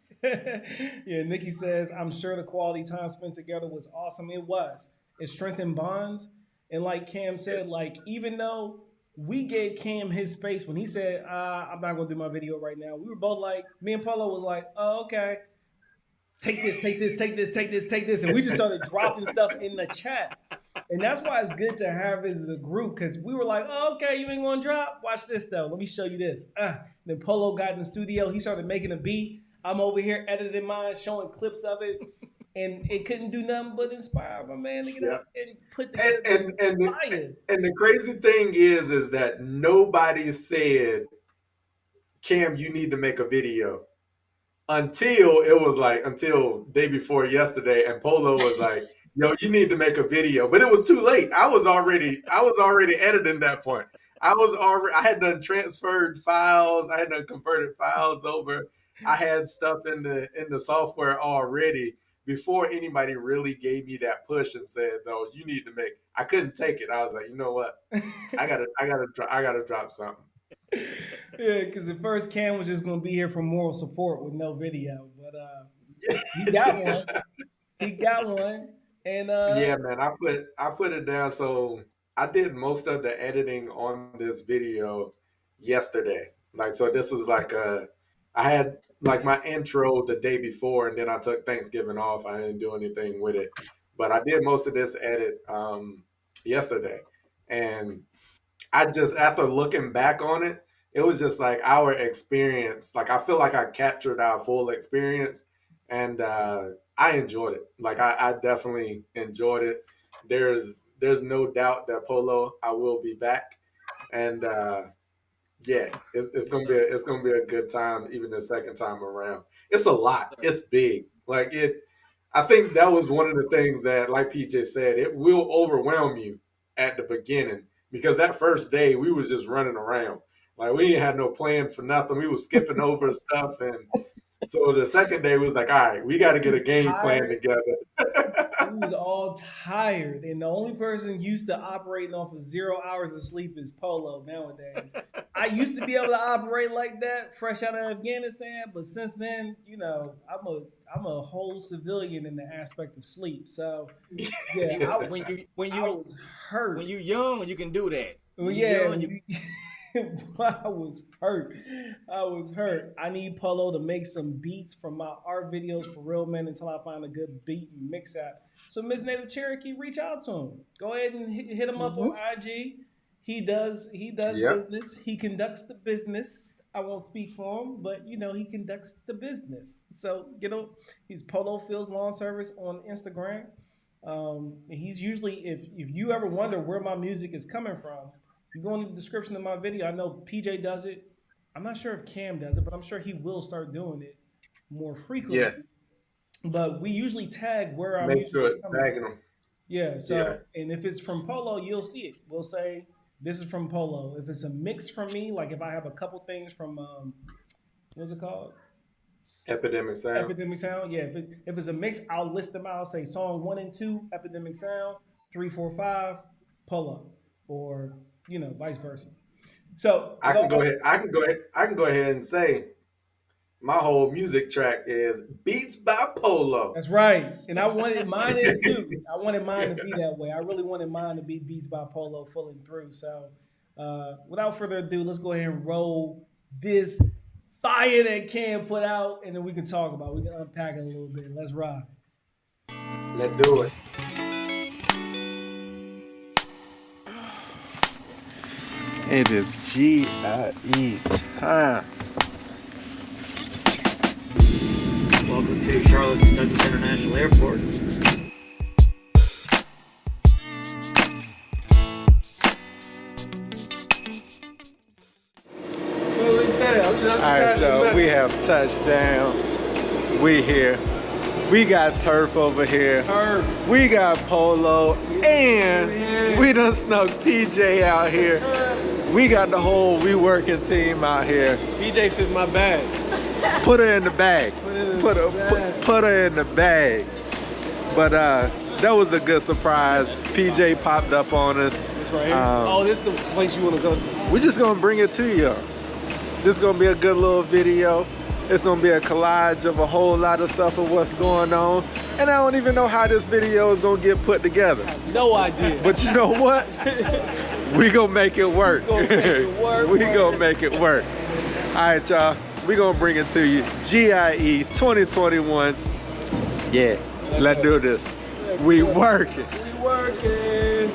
Yeah, Nikki says, I'm sure the quality time spent together was awesome. It was. It strengthened bonds. And like Cam said, like, even though we gave Cam his space when he said, I'm not going to do my video right now, we were both like, me and Polo was like, oh, okay. Take this, take this, take this, take this, take this. And we just started dropping stuff in the chat. And that's why it's good to have as the group because we were like, oh, okay, you ain't gonna drop. Watch this though. Let me show you this. Then Polo got in the studio. He started making a beat. I'm over here editing mine, showing clips of it, and it couldn't do nothing but inspire my man to get Yeah, out and put and together this and and fire. and the crazy thing is that nobody said, Cam, you need to make a video until it was like until day before yesterday, and Polo was like, "Yo, you need to make a video," but it was too late. I was already editing that point. I had done transferred files. I had done converted files over. I had stuff in the software already before anybody really gave me that push and said, "No, you need to make." I couldn't take it. I was like, you know what? I gotta drop something. Yeah, because at first Cam was just gonna be here for moral support with no video, but he got one. He got one, and Yeah, man, I put it down. So I did most of the editing on this video yesterday. Like, so this was like I had like my intro the day before, and then I took Thanksgiving off. I didn't do anything with it, but I did most of this edit yesterday, and I just after looking back on it, it was just like our experience. Like I feel like I captured our full experience, and I enjoyed it. Like I definitely enjoyed it. There's no doubt that Polo, I will be back, and yeah, it's gonna be a good time even the second time around. It's a lot. It's big. Like it. I think that was one of the things that, like PJ said, it will overwhelm you at the beginning because that first day we was just running around. Like we didn't have no plan for nothing. We was skipping over stuff, and so the second day was like, all right, we got to get a game plan tired. together. We was all tired, and the only person used to operating off of 0 hours of sleep is Polo nowadays. I used to be able to operate like that, fresh out of Afghanistan, but since then, I'm a whole civilian in the aspect of sleep. So yeah, I when was you when I you was when hurt. you young, you can do that. Well, When you yeah, young, you I was hurt. I was hurt. I need Polo to make some beats from my art videos for real, man, until I find a good beat and mix app. So Miss Native Cherokee, reach out to him. Go ahead and hit him up on IG. He does Yep. business. He conducts the business. I won't speak for him, but he conducts the business. So he's Polo Fields Lawn Service on Instagram. He's usually, if you ever wonder where my music is coming from, you go in the description of my video. I know PJ does it. I'm not sure if Cam does it, but I'm sure he will start doing it more frequently. Yeah. But we usually tag where our Make music sure is it's coming tagging from. them. Yeah. So, Yeah. and if it's from Polo, you'll see it. We'll say this is from Polo. If it's a mix from me, like if I have a couple things from what's it called? Epidemic Sound. Epidemic Sound. Yeah. If it's a mix, I'll list them out. I'll say song 1 and 2, Epidemic Sound, 3, 4, 5, Polo, or vice versa. So I can go ahead and say my whole music track is Beats by Polo. That's right. And I wanted mine is too. I wanted mine to be that way. I really wanted mine to be Beats by Polo full and through. So without further ado, let's go ahead and roll this fire that Cam put out, and then we can talk about it. We can unpack it a little bit. Let's ride. Let's do it. It is GIE time. Welcome to Charlotte Douglas International Airport. All right, y'all, we have touched down. We here. We got Turf over here. Turf. We got Polo, and we done snuck PJ out here. We got the whole We Working team out here. PJ fit my bag. Put her in the bag. Put her in the bag. But that was a good surprise. PJ popped up on us. This right here. This is the place you want to go to. We're just gonna bring it to you. This is gonna be a good little video. It's gonna be a collage of a whole lot of stuff of what's going on. And I don't even know how this video is gonna get put together. No idea. But you know what? We gonna make it work. We gonna make it work. All right, y'all. We gonna bring it to you. GIE 2021. Yeah, let's do this. We working. We working.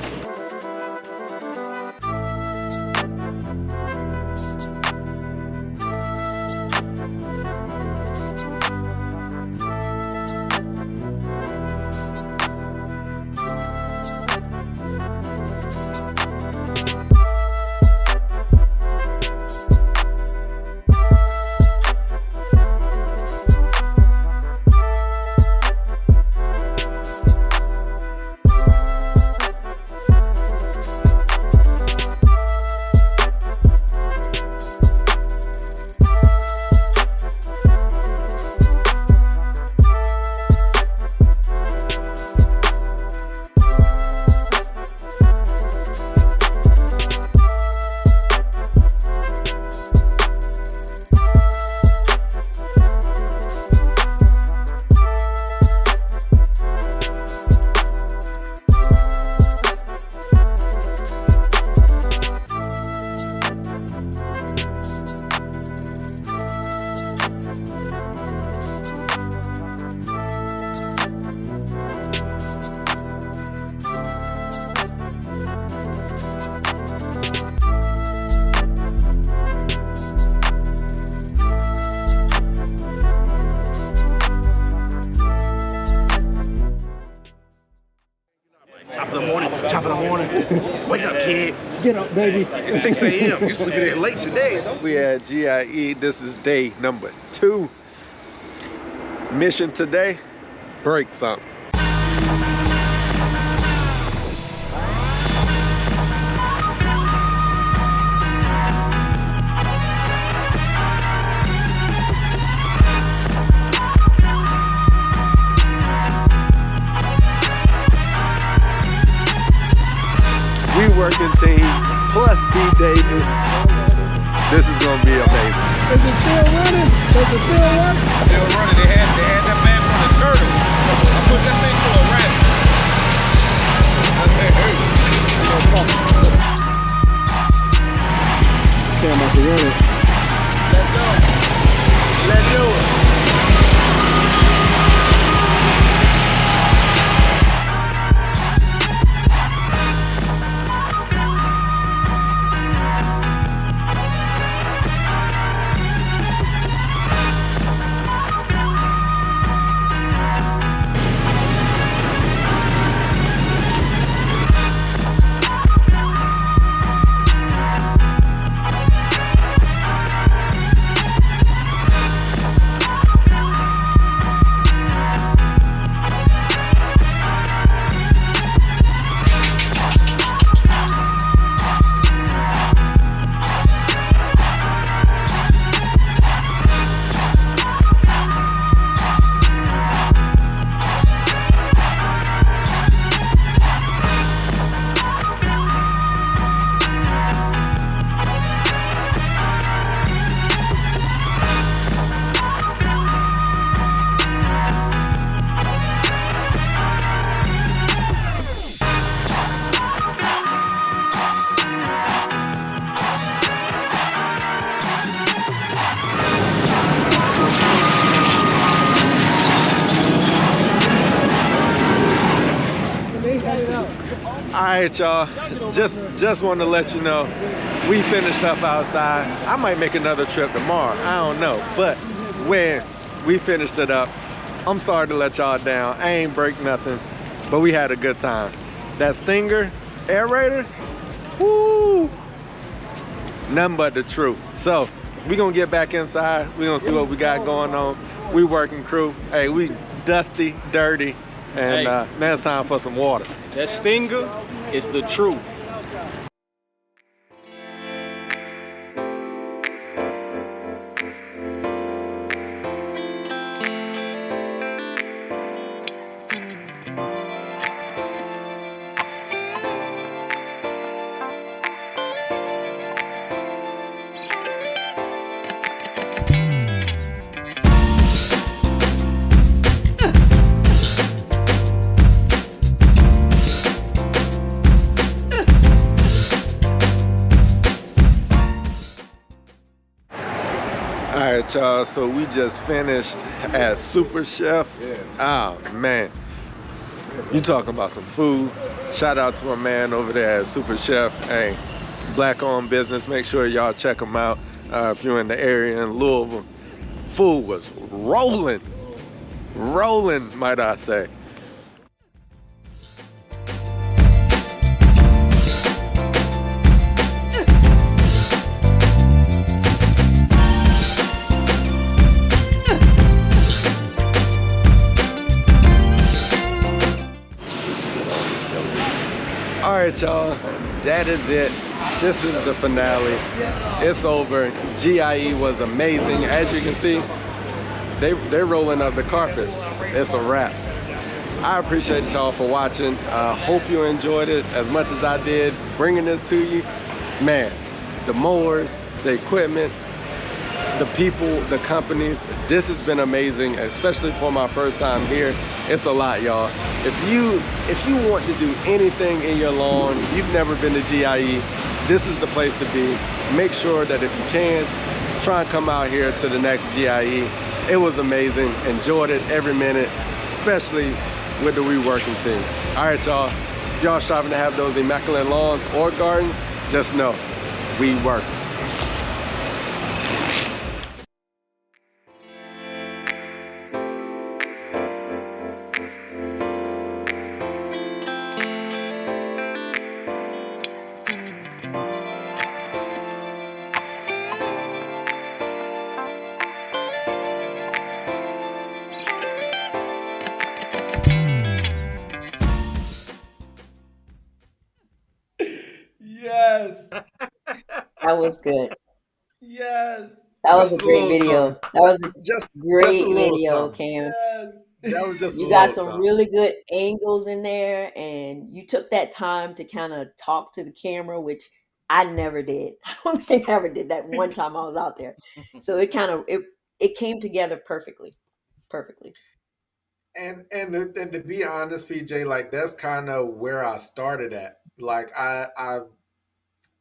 Top of the morning. Wake up, kid. Get up, baby. It's 6 a.m. You sleeping in late today. We at GIE. This is day number 2. Mission today, break something. We Working team plus B Davis. This is gonna be amazing. Is it still running? Does it still work? Still running. They had that man from the turtle. I put that thing to a rabbit. I said, hey. Let's do it. All right, y'all. Just want to let you know, we finished up outside. I might make another trip tomorrow. I don't know. But when we finished it up, I'm sorry to let y'all down. I ain't break nothing, but we had a good time. That Stinger aerator, woo, nothing but the truth. So we gonna get back inside. We gonna see what we got going on. We working crew. Hey, we dusty, dirty, and now it's time for some water. That Stinger is the truth. All right, y'all, so we just finished at Super Chef. Oh, man. You talking about some food. Shout out to my man over there at Super Chef. Hey, black-owned business. Make sure y'all check them out if you're in the area in Louisville. Food was rolling. Rolling, might I say. All right, y'all, that is it. This is the finale. It's over. GIE was amazing. As you can see, they're rolling up the carpet. It's a wrap. I appreciate y'all for watching. Hope you enjoyed it as much as I did bringing this to you. Man, the mowers, the equipment, the people, the companies, this has been amazing, especially for my first time here. It's a lot, y'all. If you want to do anything in your lawn, you've never been to GIE, this is the place to be. Make sure that if you can, try and come out here to the next GIE. It was amazing. Enjoyed it every minute, especially with the reworking team. All right, y'all. If y'all striving to have those immaculate lawns or garden, just know we work. Yes. That was good. Yes. That was Just a a great little video. something. That was a Just a great little video, something. Cam. Yes. That was just a You little got some something. really good angles in there, and you took that time to kind of talk to the camera, which I never did. I don't think I ever did that one time I was out there. So it kind of it came together perfectly. Perfectly. And to be honest, PJ, like that's kind of where I started at. Like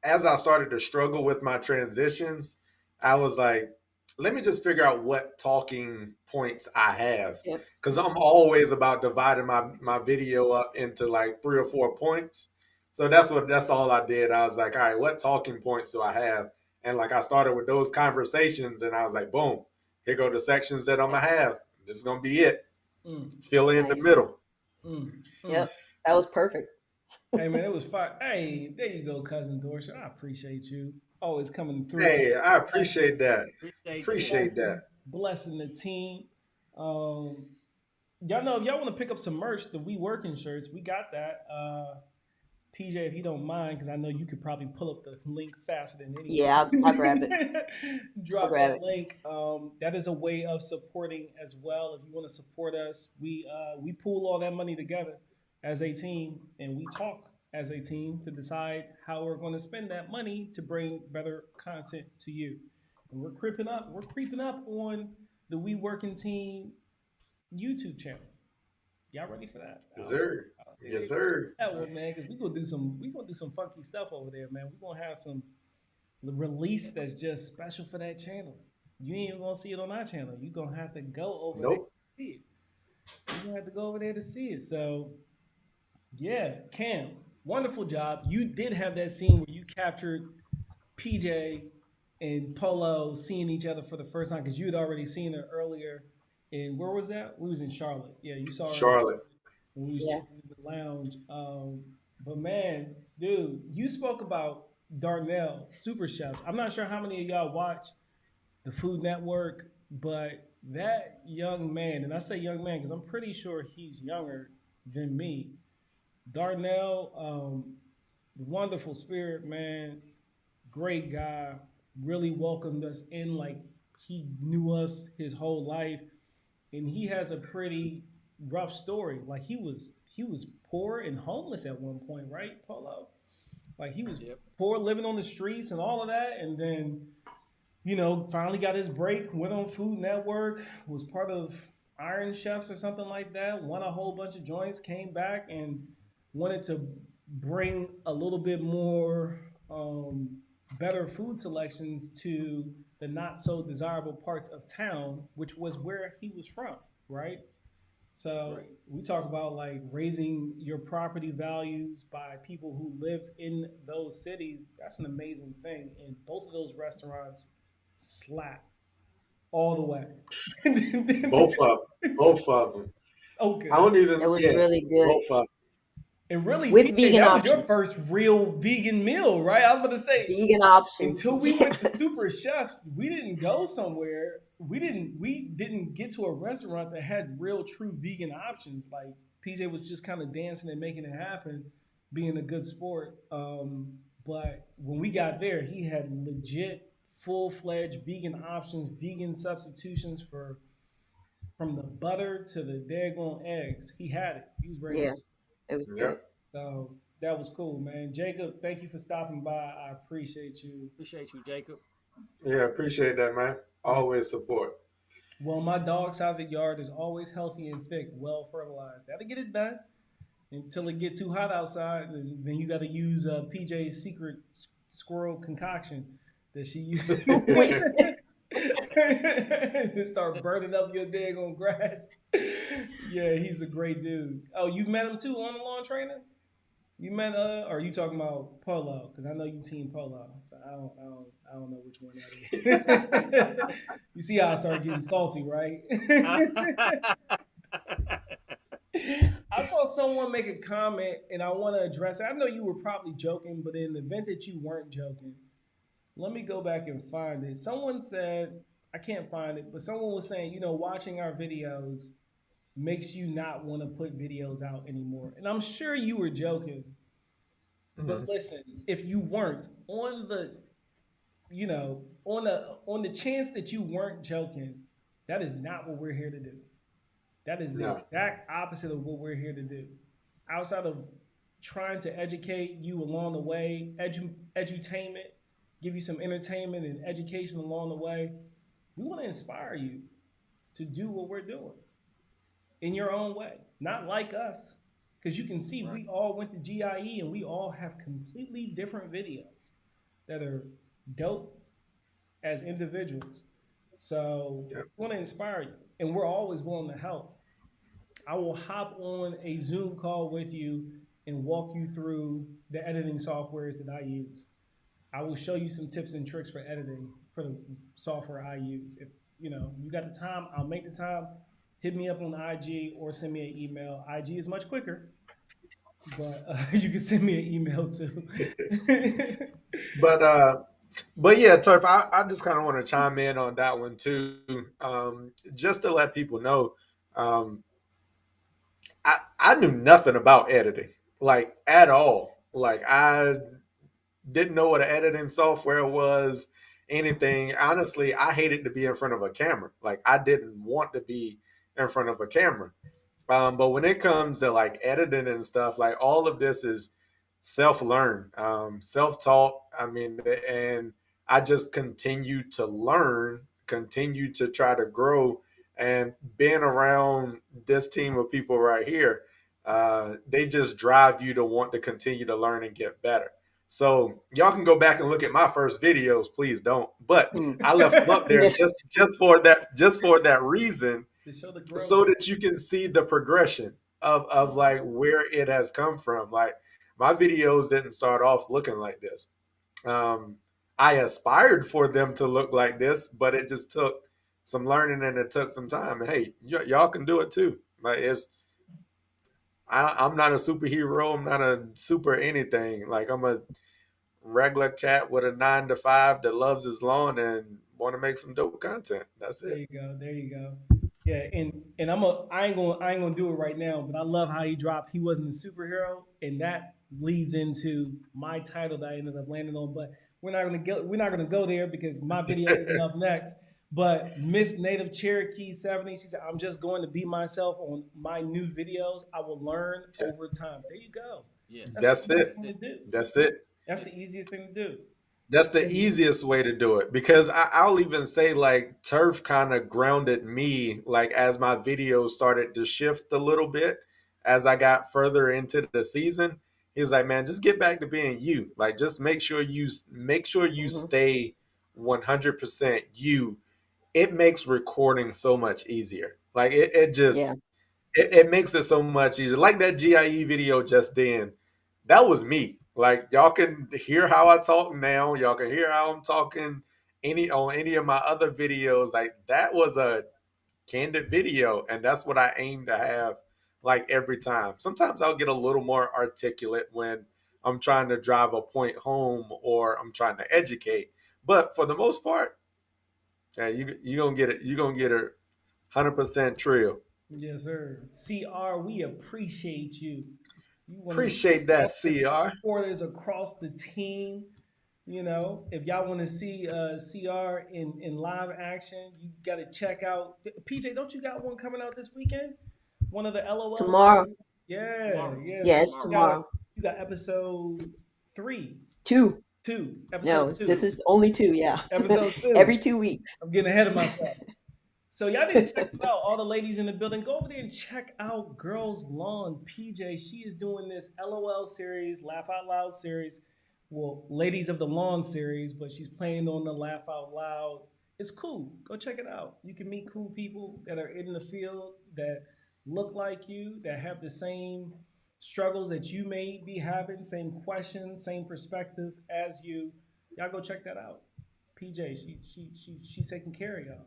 as I started to struggle with my transitions, I was like, let me just figure out what talking points I have. Yep. Because I'm always about dividing my video up into like 3 or 4 points. So that's all I did. I was like, all right, what talking points do I have? And like I started with those conversations and I was like, boom, here go the sections that I'm gonna have. This is gonna be it. Mm, Fill in the Nice. middle. mm, mm. Yep. That was perfect. Hey man, it was fun. Hey, there you go, cousin Dorsha. I appreciate you always coming through. Hey, I appreciate that. Appreciate blessing, that. blessing the team. Y'all know if y'all want to pick up some merch, the We Working shirts, we got that. PJ, if you don't mind, because I know you could probably pull up the link faster than anyone. Yeah, I'll grab it. Drop grab that it. link. That is a way of supporting as well. If you want to support us, we pool all that money together as a team, and we talk as a team to decide how we're going to spend that money to bring better content to you. And we're creeping up. We're creeping up on the We Working Team YouTube channel. Y'all ready for that? Yes, sir. Yes, sir. That one, man, because we gonna do some funky stuff over there, man. We gonna have some release that's just special for that channel. You ain't even gonna see it on our channel. You gonna have to go over there to see it. You gonna have to go over there to see it. So, yeah, Cam, wonderful job. You did have that scene where you captured PJ and Polo seeing each other for the first time because you had already seen her earlier. And where was that? We was in Charlotte. Yeah, you saw her. Charlotte. When we was Yeah. chilling in the lounge. But man, dude, you spoke about Darnell Super Chefs. I'm not sure how many of y'all watch the Food Network, but that young man, and I say young man because I'm pretty sure he's younger than me. Darnell, wonderful spirit, man, great guy, really welcomed us in like he knew us his whole life, and he has a pretty rough story. Like he was poor and homeless at one point, right, Polo? Like he was poor, living on the streets and all of that, and then finally got his break. Went on Food Network, was part of Iron Chefs or something like that. Won a whole bunch of joints, came back and wanted to bring a little bit more better food selections to the not so desirable parts of town, which was where he was from, right? So we talk about like raising your property values by people who live in those cities. That's an amazing thing. And both of those restaurants slap all the way. Both of them. Okay. I don't even. It was really good. Both of them. And really, With PJ, vegan that was your options. first real vegan meal, right? I was about to say, Vegan options. until we went to Super Chefs, we didn't go somewhere. We didn't get to a restaurant that had real, true vegan options. Like PJ was just kind of dancing and making it happen, being a good sport. But when we got there, he had legit, full-fledged vegan options, vegan substitutions from the butter to the daggone eggs. He had it. He was ready. Yeah, it was good. So that was cool, man. Jacob, thank you for stopping by. I appreciate you. Appreciate you, Jacob. Yeah, appreciate that, man. Always support. Well, my dog side of the yard is always healthy and thick, well fertilized. That'll get it done until it get too hot outside. And then you got to use PJ's secret squirrel concoction that she uses. And start burning up your daggone grass. Yeah, he's a great dude. Oh, you've met him too on the lawn training? You met or are you talking about Polo? Because I know you team Polo, so I don't know which one that is. You see how I started getting salty, right? I saw someone make a comment, and I want to address it. I know you were probably joking, but in the event that you weren't joking, let me go back and find it. Someone said, I can't find it, but someone was saying, watching our videos makes you not want to put videos out anymore. And I'm sure you were joking. But listen, if you weren't on the on the chance that you weren't joking, that is not what we're here to do. That is the exact opposite of what we're here to do. Outside of trying to educate you along the way, edutainment, give you some entertainment and education along the way, we want to inspire you to do what we're doing in your own way, not like us. Because you can see we all went to GIE and we all have completely different videos. that are dope as individuals. So Yeah. we want to inspire you, and we're always willing to help. I will hop on a Zoom call with you and walk you through the editing softwares that I use. I will show you some tips and tricks for editing for the software I use. If you got the time, I'll make the time. Hit me up on IG or send me an email. IG is much quicker, but you can send me an email too. But but yeah, Turf, I just kind of want to chime in on that one too. Just to let people know, um, I knew nothing about editing, like at all. Like I didn't know what an editing software was, anything. Honestly, I hated to be in front of a camera. Like I didn't want to be in front of a camera. But when it comes to like editing and stuff, like all of this is self-learned, self-taught. I mean, and I just continue to learn, continue to try to grow, and being around this team of people right here, they just drive you to want to continue to learn and get better. So y'all can go back and look at my first videos. Please don't. But I left them up there just for that reason, to show the growth. so that you can see the progression of like where it has come from. Like my videos didn't start off looking like this. I aspired for them to look like this, but it just took some learning and it took some time. And hey, y'all can do it too. Like I'm not a superhero. I'm not a super anything. Like I'm a regular cat with a 9 to 5 that loves his lawn and want to make some dope content. That's There it. you go. There you go. Yeah, and I ain't gonna do it right now, but I love how he dropped he wasn't a superhero, and that leads into my title that I ended up landing on. But we're not gonna go there because my video isn't up next. But Miss Native Cherokee 70, she said, I'm just going to be myself on my new videos. I will learn over time. There you go. Yes. That's the That's easiest it. thing to do. That's it. That's the easiest thing to do. That's the And easiest way to do it because I'll even say like Turf kind of grounded me like as my videos started to shift a little bit as I got further into the season. He was like, "Man, just get back to being you. Like, just make sure you Hmm. stay 100% you. It makes recording so much easier. Like it just Yeah. it makes it so much easier. Like that GIE video just then, that was me. Like y'all can hear how I talk now. Y'all can hear how I'm talking any of my other videos. Like that was a candid video, and that's what I aim to have. Like every time. Sometimes I'll get a little more articulate when I'm trying to drive a point home or I'm trying to educate. But for the most part, yeah, you gonna get it. You gonna get it 100% trill. yes, sir. CR, we appreciate you. You one of the Appreciate that, longest CR. supporters across the team. If y'all want to see CR in live action, you got to check out PJ. Don't you got one coming out this weekend? One of the LOLs. Tomorrow. Yeah, Tomorrow. yeah. So Yes, Tomorrow. tomorrow. you got episode three, Two. episode No, this two, is only two. Yeah. episode two. Every 2 weeks. I'm getting ahead of myself. So y'all need to check it out. All the ladies in the building, go over there and check out Girls Lawn. PJ, she is doing this LOL series, Laugh Out Loud series. Well, Ladies of the Lawn series, but she's playing on the Laugh Out Loud. It's cool. Go check it out. You can meet cool people that are in the field that look like you, that have the same struggles that you may be having, same questions, same perspective as you. Y'all go check that out. PJ, she's taking care of y'all.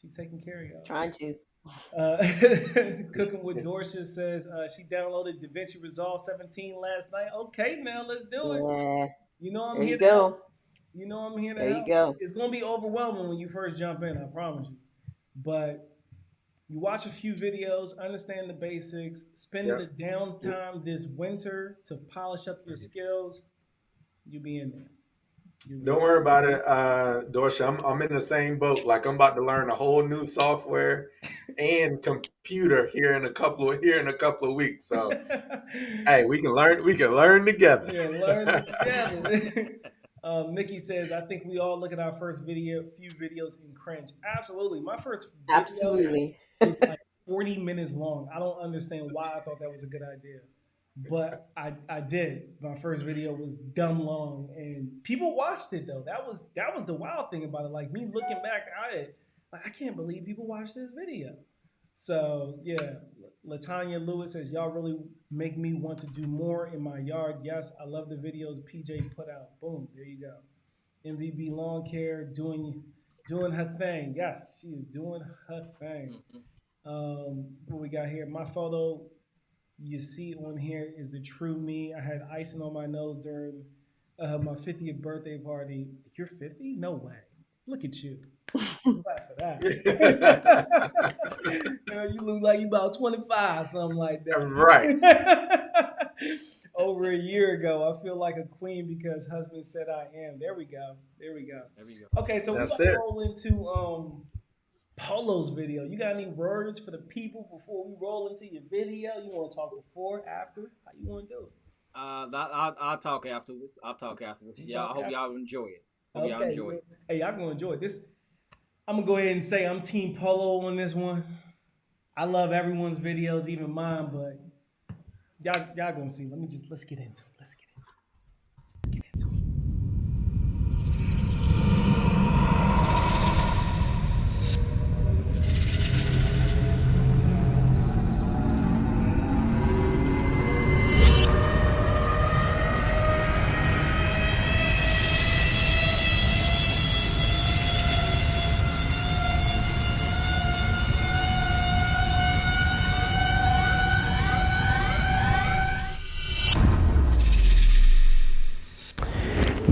She's taking care of y'all. Trying to. Uh, Cooking with Dorsha says she downloaded DaVinci Resolve 17 last night. Okay, now let's do it. Yeah. You know I'm There you here to help. go. You know I'm here to There you help. go. It's gonna be overwhelming when you first jump in, I promise you. But you watch a few videos, understand the basics, spending Yeah. the downtime this winter to polish up your skills, you'll be in there. Don't worry about it, Dorsha. I'm in the same boat. Like I'm about to learn a whole new software and computer here in a couple of weeks. So hey, we can learn. We can learn together. Yeah, learn together. Nikki says, I think we all look at our first few videos and cringe. Absolutely. My first video Absolutely. was like 40 minutes long. I don't understand why I thought that was a good idea. But I did. My first video was dumb long, and people watched it though. That was the wild thing about it. Like me looking back at it, like I can't believe people watched this video. So yeah, Latanya Lewis says y'all really make me want to do more in my yard. Yes, I love the videos PJ put out. Boom, there you go. MVB Lawn Care doing her thing. Yes, she is doing her thing. What we got here? My photo you see on here is the true me. I had icing on my nose during my 50th birthday party. You're 50? No way. Look at you. Clap for that. You look like you about 25, something like that. Right. Over a year ago, I feel like a queen because husband said I am. There we go. Okay, so we're going to roll into Polo's video. You got any words for the people before we roll into your video? You want to talk before, after? How you want to do it? I'll talk afterwards. Yeah, I hope y'all enjoy it. Hey, y'all gonna enjoy this. I'm gonna go ahead and say I'm Team Polo on this one. I love everyone's videos, even mine, but y'all gonna see. Let's get into it.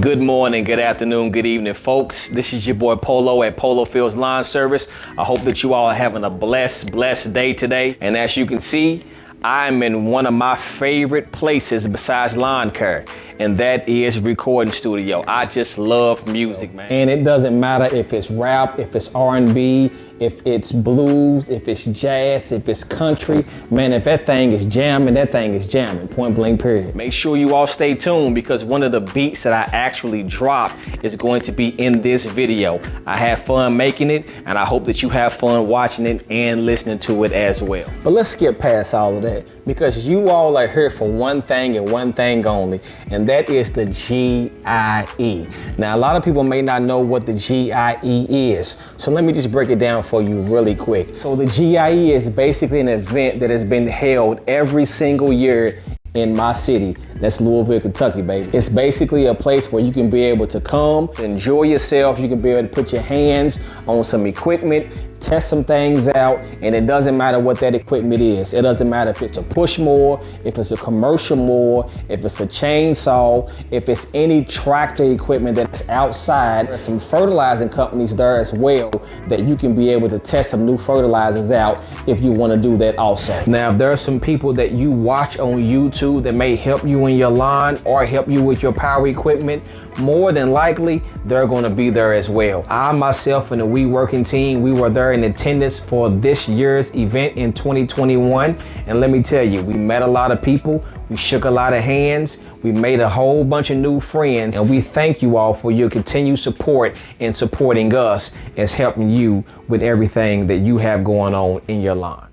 Good morning, good afternoon, good evening, folks. This is your boy Polo at Polo Fields Lawn Service. I hope that you all are having a blessed day today. And as you can see, I'm in one of my favorite places besides lawn care, and that is recording studio. I just love music, man. And it doesn't matter if it's rap, if it's R&B, if it's blues, if it's jazz, if it's country. Man, if that thing is jamming, that thing is jamming, point blank period. Make sure you all stay tuned because one of the beats that I actually dropped is going to be in this video. I had fun making it, and I hope that you have fun watching it and listening to it as well. But let's skip past all of that because you all are here for one thing and one thing only, and that is the GIE. Now, a lot of people may not know what the GIE is, so let me just break it down for you really quick. So the GIE is basically an event that has been held every single year in my city. That's Louisville, Kentucky, baby. It's basically a place where you can be able to come, enjoy yourself. You can be able to put your hands on some equipment, test some things out, and it doesn't matter what that equipment is. It doesn't matter if it's a push mower, if it's a commercial mower, if it's a chainsaw, if it's any tractor equipment that's outside. There's some fertilizing companies there as well that you can be able to test some new fertilizers out if you want to do that also. Now, if there are some people that you watch on YouTube that may help you in your lawn or help you with your power equipment, more than likely they're going to be there as well. I myself and the We Working team, we were there in attendance for this year's event in 2021, and let me tell you, we met a lot of people, we shook a lot of hands, we made a whole bunch of new friends, and we thank you all for your continued support in supporting us as helping you with everything that you have going on in your lawn.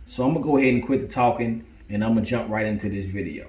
So I'm gonna go ahead and quit the talking, and I'm gonna jump right into this video.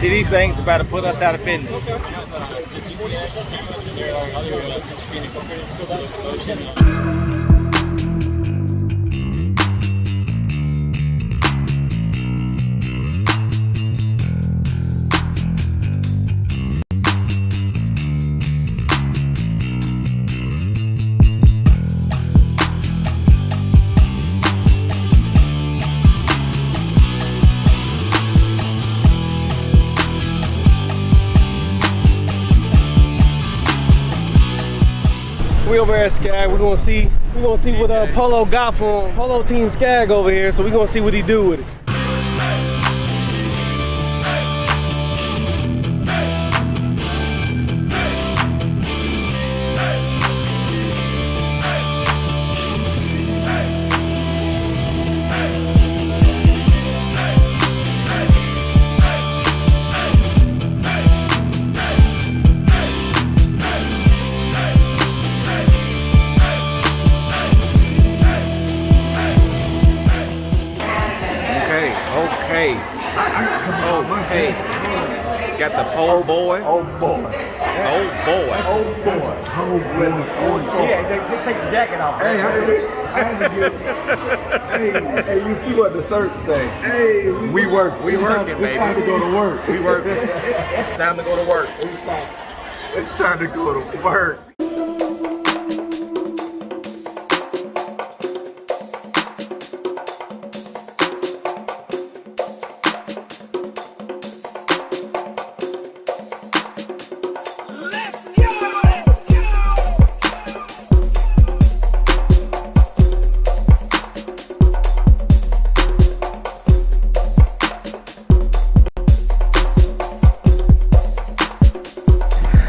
See, these things about to put us out of business. We over here at Skag. We're gonna see what Polo got for him. Polo Team Skag over here, so we're gonna see what he do with it. Okay. Got the pole boy. Oh boy. Oh boy. Oh boy. Oh boy. Yeah, take the jacket off. Hey, I had to get. Hey, you see what the shirt say? Hey, we work. We working, baby. It's time to go to work. We working. Time to go to work. It's time to go to work.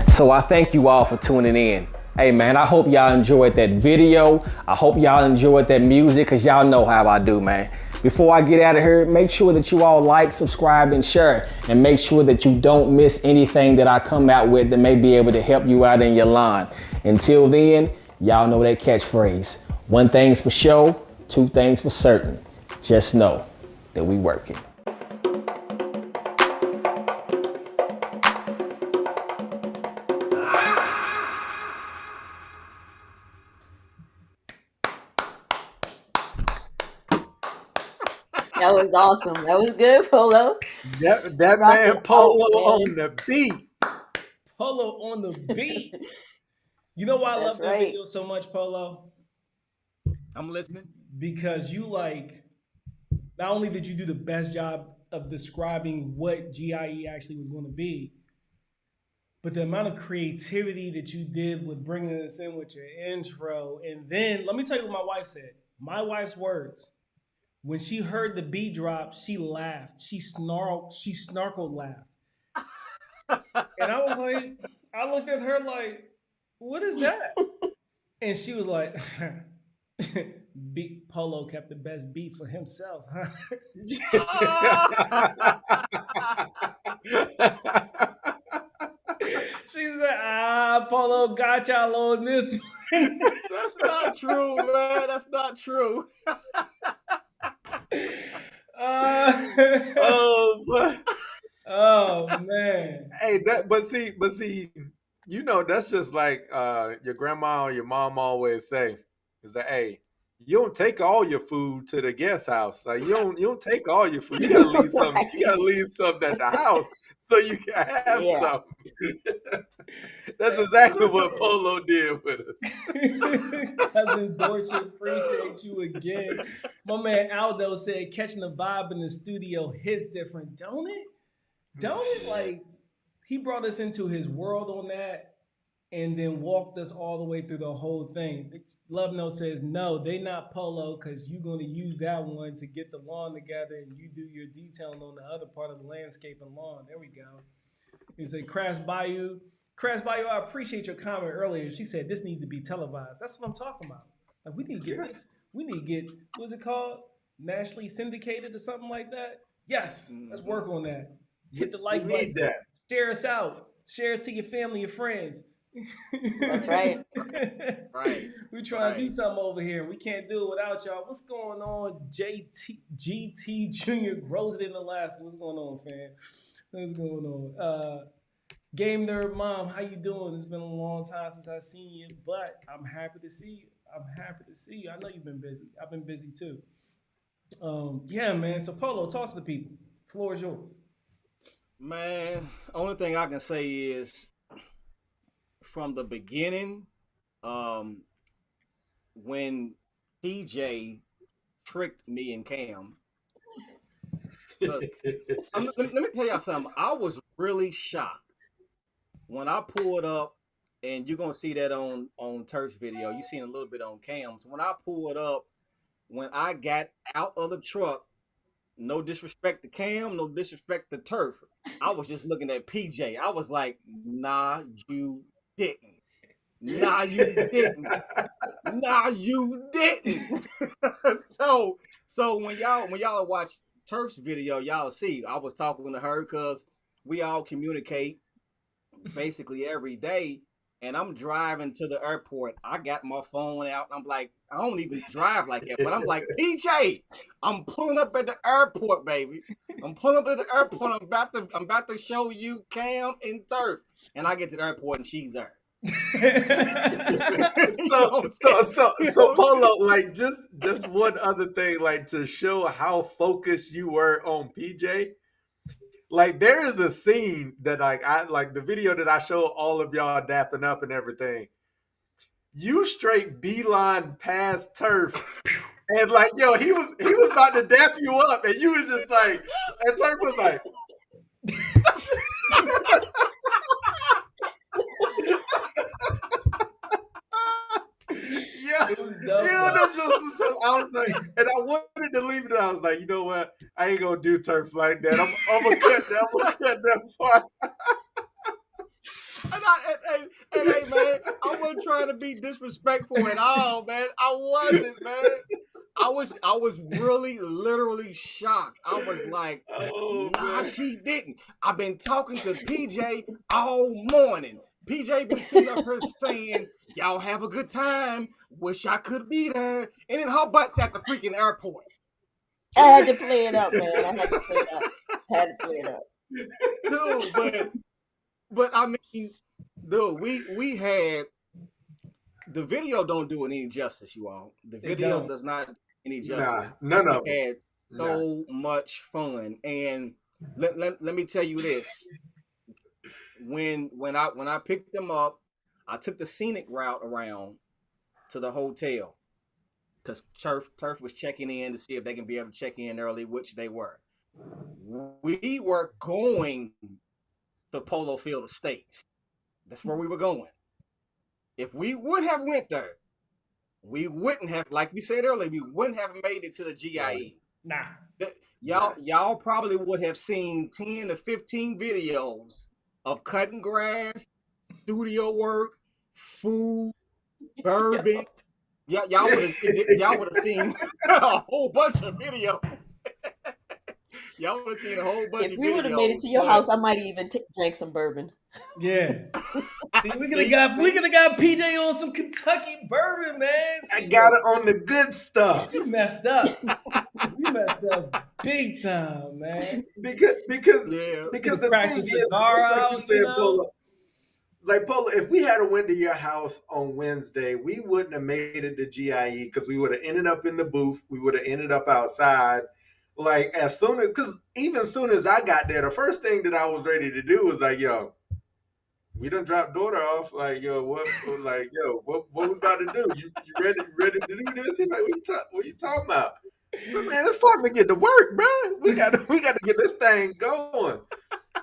So I thank you all for tuning in. Hey man, I hope y'all enjoyed that video. I hope y'all enjoyed that music, cause y'all know how I do, man. Before I get out of here, make sure that you all like, subscribe, and share. And make sure that you don't miss anything that I come out with that may be able to help you out in your line. Until then, y'all know that catchphrase. One thing's for sure, two things for certain. Just know that we working. That was awesome. That was good, Polo. That Rock man it Polo out, on the beat. Polo on the beat. You know why I love That's that right. video so much, Polo? I'm listening. Because you not only did you do the best job of describing what GIE actually was going to be, but the amount of creativity that you did with bringing us in with your intro. And then let me tell you what my wife said. My wife's words. When she heard the beat drop, she laughed. She snarkled laughed. And I was like, I looked at her like, what is that? And she was like, Beat Polo kept the best beat for himself, huh? She said, Polo got y'all on this one. That's not true, man. That's not true. Oh man. Hey, but see, you know, that's just like your grandma or your mom always say, is that hey, you don't take all your food to the guest house. Like you don't take all your food. You gotta leave some. You gotta leave something at the house so you can have some. That's exactly what Polo did with us. Cousin Dorsey, appreciate you again. My man Aldo said catching the vibe in the studio hits different, don't it? Don't it? Like he brought us into his world on that and then walked us all the way through the whole thing. Love Note says, no, they not Polo because you're going to use that one to get the lawn together and you do your detailing on the other part of the landscape and lawn. There we go. He said, Crash Bayou, I appreciate your comment earlier. She said, this needs to be televised. That's what I'm talking about. Like we need to get this. We need to get, what's it called? Nationally syndicated or something like that? Yes, let's work on that. Hit the like button. Share us out. Share us to your family, your friends. That's right. Right. We trying to do something over here. We can't do it without y'all. What's going on? GT Junior grows it in Alaska. What's going on, fam? What's going on? Game Nerd Mom, how you doing? It's been a long time since I've seen you, but I'm happy to see you. I'm happy to see you. I know you've been busy. I've been busy too. Yeah, man. So Polo, talk to the people. Floor is yours. Man, only thing I can say is from the beginning, um, when PJ tricked me and Cam, because let me tell y'all something. I was really shocked when I pulled up, and you're gonna see that on Turf's video. You seen a little bit on Cam's. When I pulled up, when I got out of the truck, no disrespect to Cam, no disrespect to Turf. I was just looking at PJ. I was like, nah, you didn't. Nah, you didn't. Nah, you didn't. so when y'all watch Turf's video, y'all see I was talking to her because we all communicate basically every day. And I'm driving to the airport. I got my phone out. I'm like, I don't even drive like that. But I'm like, PJ, I'm pulling up at the airport, baby. I'm pulling up at the airport. I'm about to show you Cam and Turf. And I get to the airport and she's there. So Polo, like just one other thing, like to show how focused you were on PJ. Like there is a scene that like I like the video that I show all of y'all dapping up and everything. You straight beeline past Turf. And like, yo, he was about to dap you up, and you was just like, and Turf was like, yeah, It was dope. I was like, and I wanted to leave it. I was like, you know what? I ain't gonna do Turf like that. I'm gonna cut that part. And hey, man, I wasn't trying to be disrespectful at all, man. I wasn't, man. I was really literally shocked. I was like, nah, she didn't. I've been talking to PJ all morning. PJ been sitting up here saying, y'all have a good time. Wish I could be there. And then her butt's at the freaking airport. I had to play it up, man. I had to play it up. Dude, but I mean, dude, we had the video don't do it any justice, you all. The video does not do any justice. None of it. Had so much fun, and let me tell you this: when I picked them up, I took the scenic route around to the hotel because Turf was checking in to see if they can be able to check in early, which they were. We were going to Polo Field Estates. That's where we were going. If we would have went there, we wouldn't have, like we said earlier, we wouldn't have made it to the GIE. Nah. Y'all probably would have seen 10 to 15 videos of cutting grass, studio work, food, bourbon. Y'all would have seen a whole bunch of videos. Y'all would have seen a whole bunch of videos. If we would have made it to your house, I might even drank some bourbon. Yeah. See, we could have got PJ on some Kentucky bourbon, man. I got it on the good stuff. You messed up. You messed up big time, man. Because the thing is, just like you said, Polo. Like Polo, if we had went to your house on Wednesday, we wouldn't have made it to GIE because we would have ended up in the booth. We would have ended up outside. Like even soon as I got there, the first thing that I was ready to do was like, yo, we done dropped daughter off. Like, yo, what we about to do? You ready to do this? He's like, what you talking about? So man, it's time to get to work, bro. We got to get this thing going.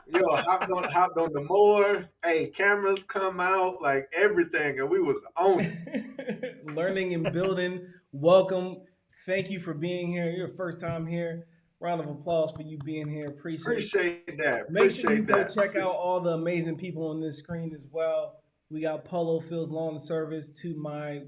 Yo, hopped on the mower. Hey, cameras come out, like everything, and we was on it. Learning and building. Welcome. Thank you for being here. Your first time here. Round of applause for you being here. Appreciate that. Make sure you go check out all the amazing people on this screen as well. We got Polo Fields Lawn Service to my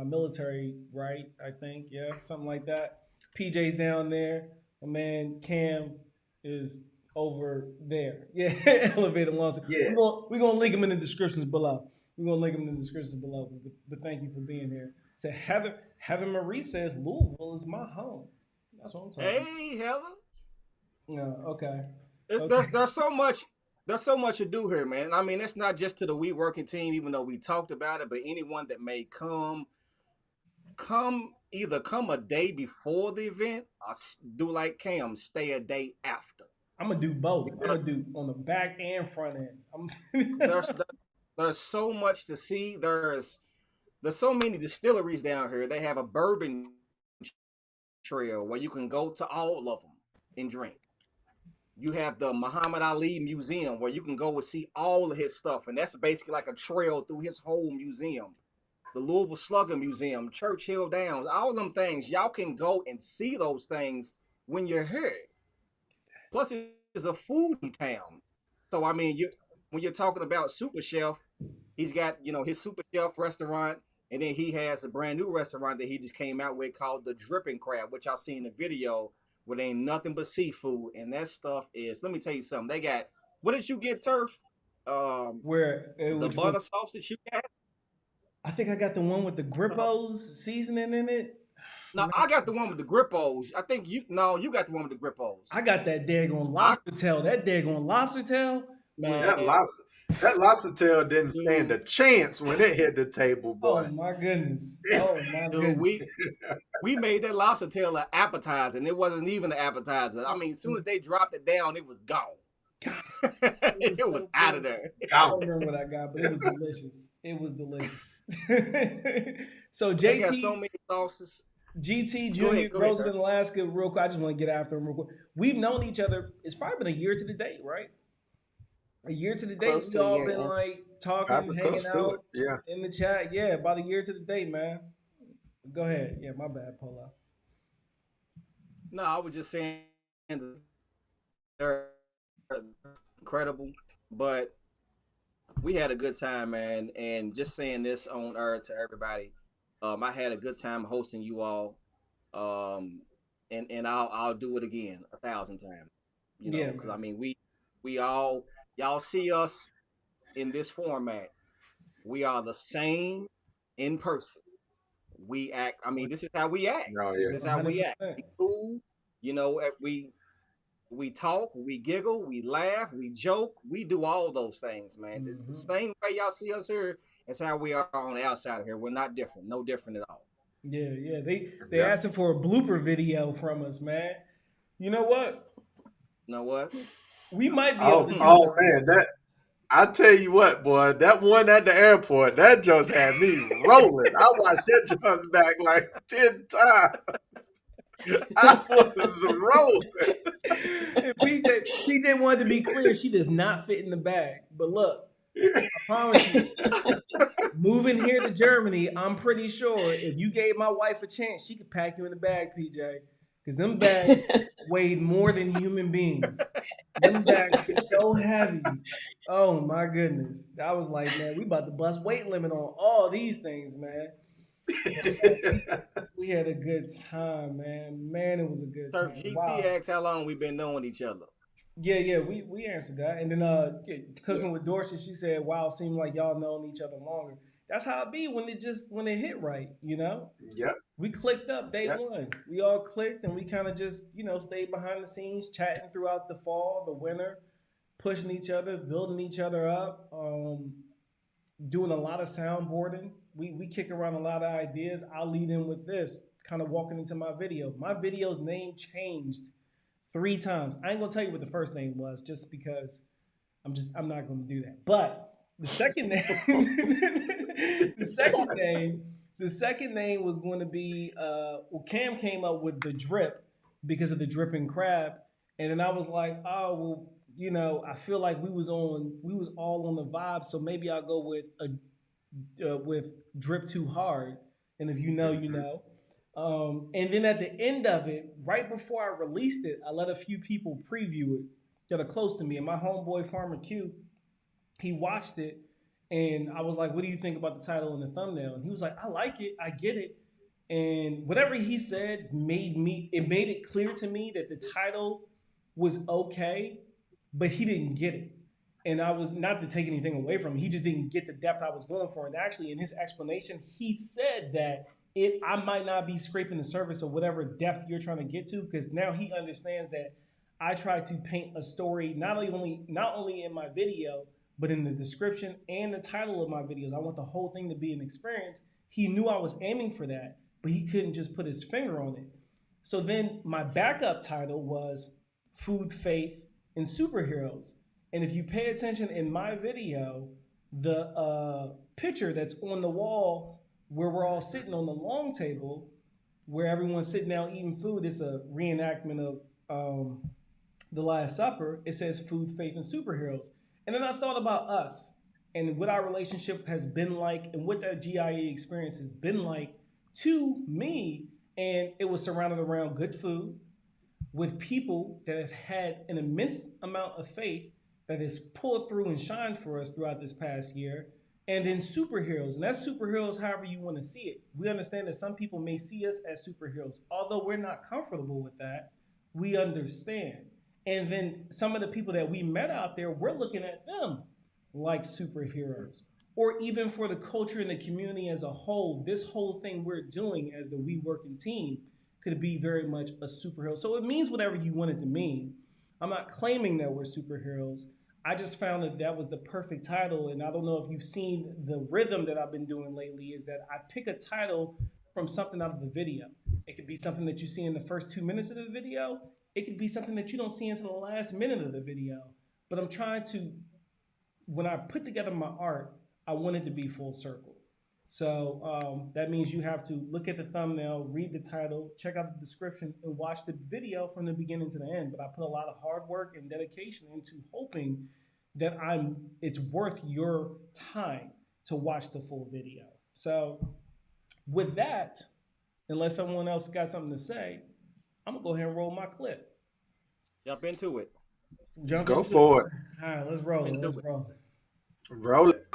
military, right? I think, yeah, something like that. PJ's down there. My man Cam is over there. Yeah, Elevator Lawn Service. Yeah. We're gonna link them in the descriptions below. But thank you for being here. So Heaven Marie says Louisville is my home. That's what I'm talking about. Hey, Heather. No, okay. It's, Okay. there's so much to do here, man. I mean, it's not just to the We Working team, even though we talked about it, but anyone that may come a day before the event, or do like Cam, stay a day after. I'm gonna do both. I'm Because gonna do on the back and front end. there's there's so much to see. There's so many distilleries down here. They have a bourbon trail where you can go to all of them and drink. You have the Muhammad Ali Museum where you can go and see all of his stuff, and that's basically like a trail through his whole museum. The Louisville Slugger Museum, Churchill Downs, all them things. Y'all can go and see those things when you're here. Plus, it's a foodie town. So I mean, when you're talking about Super Chef, he's got his Super Chef restaurant, and then he has a brand new restaurant that he just came out with called the Dripping Crab, which I'll see in the video, where they ain't nothing but seafood, and that stuff is. Let me tell you something. They got what did you get, Turf? Where The which one? butter sauce that you got. I think I got the one with the Grippos seasoning in it. No, I got the one with the grippos. I think you got the one with the grippos. I got that daggone lobster tail. That daggone lobster tail. Man, That lobster tail didn't stand dude, a chance when it hit the table, Oh boy. my goodness. Oh my dude, goodness. we made that lobster tail an appetizer, and it wasn't even an appetizer. I mean, as soon as they dropped it down, it was gone. It was so out of good. there. I don't remember what I got, but it was delicious. It was delicious. So They got so JT, many sauces. GT Go Jr. ahead, grows it Turf. in Alaska real quick. I just want to get after him real quick. We've known each other. It's probably been a year to the date, right? A year to the date. Close We to a all year, been yeah. like talking, Probably hanging close to it. out Yeah. in the chat. Yeah, about a year to the date, man. Go ahead. Yeah, my bad, Polo. No, I was just saying they're incredible, but we had a good time, man. And just saying this on air to everybody, I had a good time hosting you all, and I'll do it again 1,000 times, Yeah, because I man. mean we all y'all see us in this format. We are the same in person. We act. I mean, this is how we act. No, yeah. This is how we act. 100%. We cool. We talk, we giggle, we laugh, we joke, we do all those things, man. It's the Hmm. same way y'all see us here. It's how we are on the outside of here. We're not different, no different at all. Yeah, yeah. They Yeah. asking for a blooper video from us, man. You know what? You know what? We might be able Oh, to do oh something. man, that I tell you what, boy, that one at the airport, that just had me rolling. I watched that just back like 10 times. I was rolling. And PJ wanted to be clear. She does not fit in the bag. But look, I promise you, moving here to Germany, I'm pretty sure if you gave my wife a chance, she could pack you in the bag, PJ. Because them bags weighed more than human beings. Them bags were so heavy. Oh my goodness. I was like, man, we about to bust weight limit on all these things, man. We had a good time, man. Man, it was a good Turf time. GT Wow. asks how long we've been knowing each other. Yeah, we answered that. And then yeah, cooking with Dorsey, she said, wow, it seemed like y'all known each other longer. That's how it be when it hit right, you know? Yep. We clicked up day Yep. one. We all clicked and we kind of just, stayed behind the scenes, chatting throughout the fall, the winter, pushing each other, building each other up, doing a lot of soundboarding. We kick around a lot of ideas. I'll lead in with this, kind of walking into my video. My video's name changed 3 times. I ain't gonna tell you what the first name was, just because I'm not gonna do that. But the second name, the second name was going to be Cam came up with the drip because of the dripping crab, and then I was like, oh well, I feel like we was all on the vibe, so maybe I'll go with drip too hard, and if you know, you know. And then at the end of it, right before I released it, I let a few people preview it that are close to me. And my homeboy Farmer Q, he watched it, and I was like, "What do you think about the title and the thumbnail?" And he was like, "I like it, I get it." And whatever he said made it clear to me that the title was okay, but he didn't get it. And I was not to take anything away from him. He just didn't get the depth I was going for. And actually, in his explanation, he said that I might not be scraping the surface of whatever depth you're trying to get to, because now he understands that I try to paint a story not only in my video, but in the description and the title of my videos. I want the whole thing to be an experience. He knew I was aiming for that, but he couldn't just put his finger on it. So then my backup title was Food, Faith, and Superheroes. And if you pay attention in my video, the picture that's on the wall where we're all sitting on the long table, where everyone's sitting down eating food, it's a reenactment of The Last Supper. It says Food, Faith, and Superheroes. And then I thought about us and what our relationship has been like and what that GIE experience has been like to me. And it was surrounded around good food with people that have had an immense amount of faith that has pulled through and shined for us throughout this past year. And then superheroes, and that's superheroes however you want to see it. We understand that some people may see us as superheroes. Although we're not comfortable with that, we understand. And then some of the people that we met out there, we're looking at them like superheroes. Or even for the culture and the community as a whole, this whole thing we're doing as the We Working team could be very much a superhero. So it means whatever you want it to mean. I'm not claiming that we're superheroes. I just found that that was the perfect title. And I don't know if you've seen the rhythm that I've been doing lately is that I pick a title from something out of the video. It could be something that you see in the first 2 minutes of the video. It could be something that you don't see until the last minute of the video. But I'm trying to, when I put together my art, I want it to be full circle. So that means you have to look at the thumbnail, read the title, check out the description, and watch the video from the beginning to the end. But I put a lot of hard work and dedication into hoping that it's worth your time to watch the full video. So with that, unless someone else got something to say, I'm gonna go ahead and roll my clip. Jump into it. Go for it. All right, let's roll it. Let's roll it. Roll it.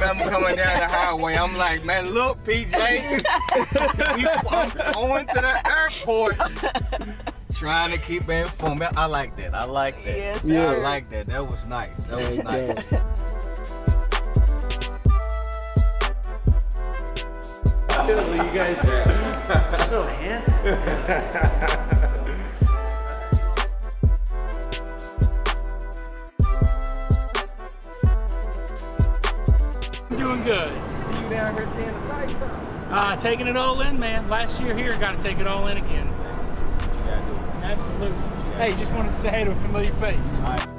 I'm coming down the highway. I'm like, man, look, PJ, I'm going to the airport. Trying to keep it informed. I like that. I like that. Yes, Yeah, I sir. like that. That was nice. That was nice. You guys are so handsome. Doing good. You down here seeing the sights, huh? Taking it all in, man. Last year here, got to take it all in again. You gotta do it. Absolutely. Hey, just wanted to say hey to a familiar face. All right.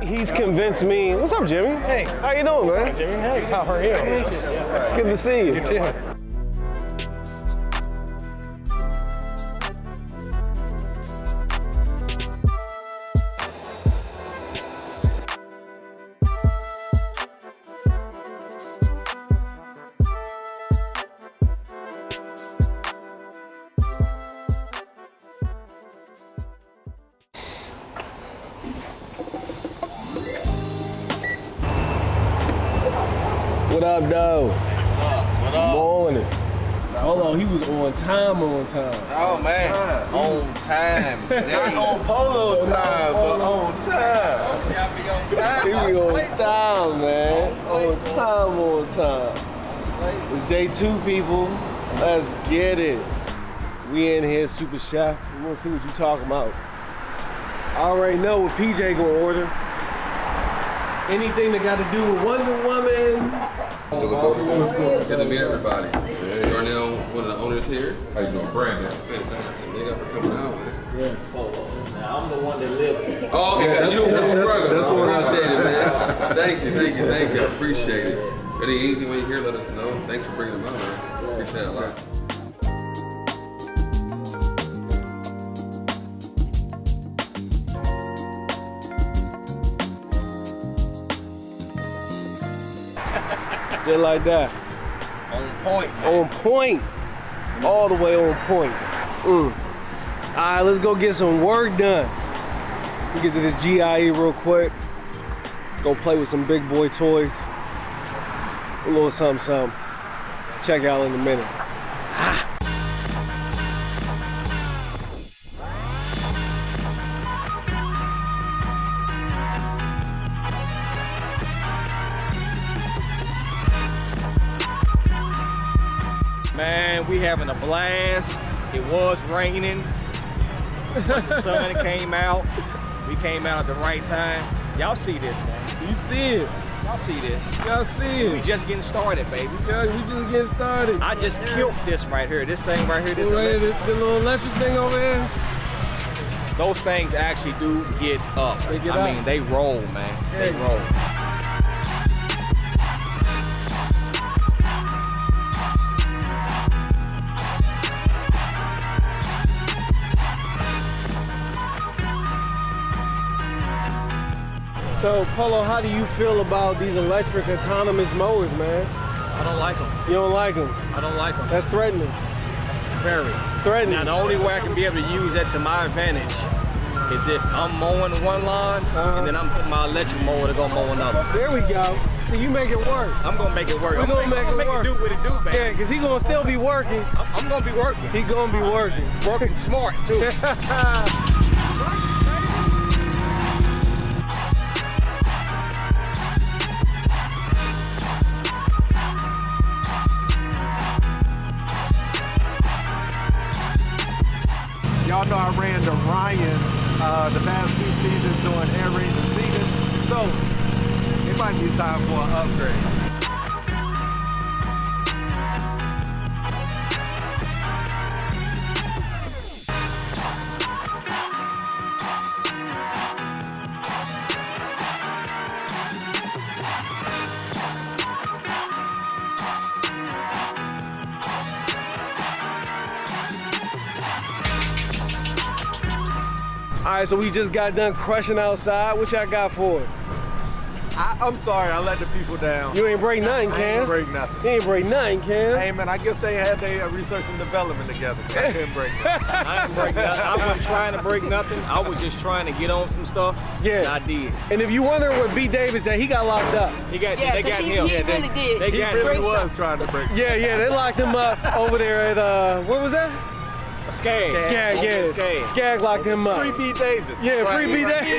He's convinced me. What's up, Jimmy? Hey. How you doing, man? Jimmy, hey, how are you? Good to see you. You too. What up, though? What up? Morning. Hold on, he was on time. Oh, man. On time. Not on polo time, but on time. Y'all be on time. He be on time, man. On time. It's day 2, people. Let's get it. We in here, Super Chef. We want to see what you talking about. I already know what PJ gonna order. Anything that got to do with Wonder Woman. Good to meet everybody. Darnell, one of the owners here. How you doing, Brandon? Fantastic. Thank you for coming out, man. Now, I'm the one that lives here. Oh, okay. You don't want to brother. that's what I appreciate it, man. Thank you. I appreciate it. Anything when you hear, let us know. Thanks for bringing them out, man. Appreciate it a lot. Just like that. On point. On point. All the way on point. All right, let's go get some work done. We get to this GIE real quick. Go play with some big boy toys. A little something, something. Check out in a minute. Man, we having a blast. It was raining. The sun came out. We came out at the right time. Y'all see this, man. You see it. Y'all see this. Y'all see it. We just getting started, baby. Yeah, we just getting started. I just killed this right here. This thing right here. This the little electric thing over here. Those things actually do get up. They get I up. mean, they roll, man. They Yeah. roll. So, Polo, how do you feel about these electric autonomous mowers, man? I don't like them. You don't like them? I don't like them. That's threatening. Very. Threatening. Now, the only way I can be able to use that to my advantage is if I'm mowing one lawn and then I'm putting my electric mower to go mow another. There we go. So you make it work. I'm gonna make it work. We're gonna make it work. Do what it do, man. Yeah, because he gonna still be working. I'm gonna be working. He gonna be working. Working smart, too. Y'all know I ran to Ryan the past 2 seasons doing air raid and season, so it might be time for an upgrade. All right, so we just got done crushing outside. What y'all got for it? I'm sorry, I let the people down. You ain't break nothing, I Cam. ain't break nothing. You ain't break nothing, Cam. Hey man, I guess they had their research and development together. I couldn't break nothing. I ain't break nothing. I wasn't trying to break nothing. I was just trying to get on some stuff. Yeah. And I did. And if you wonder what B. Davis said, he got locked up. He got, Yeah, they 'cause got he him. really did. They He got really him. was trying to break. Yeah, they locked him up over there at, what was that? Skag. Skag, yes. Skag locked him up. Free B. Davis. Yeah, Right, free B. right. Davis.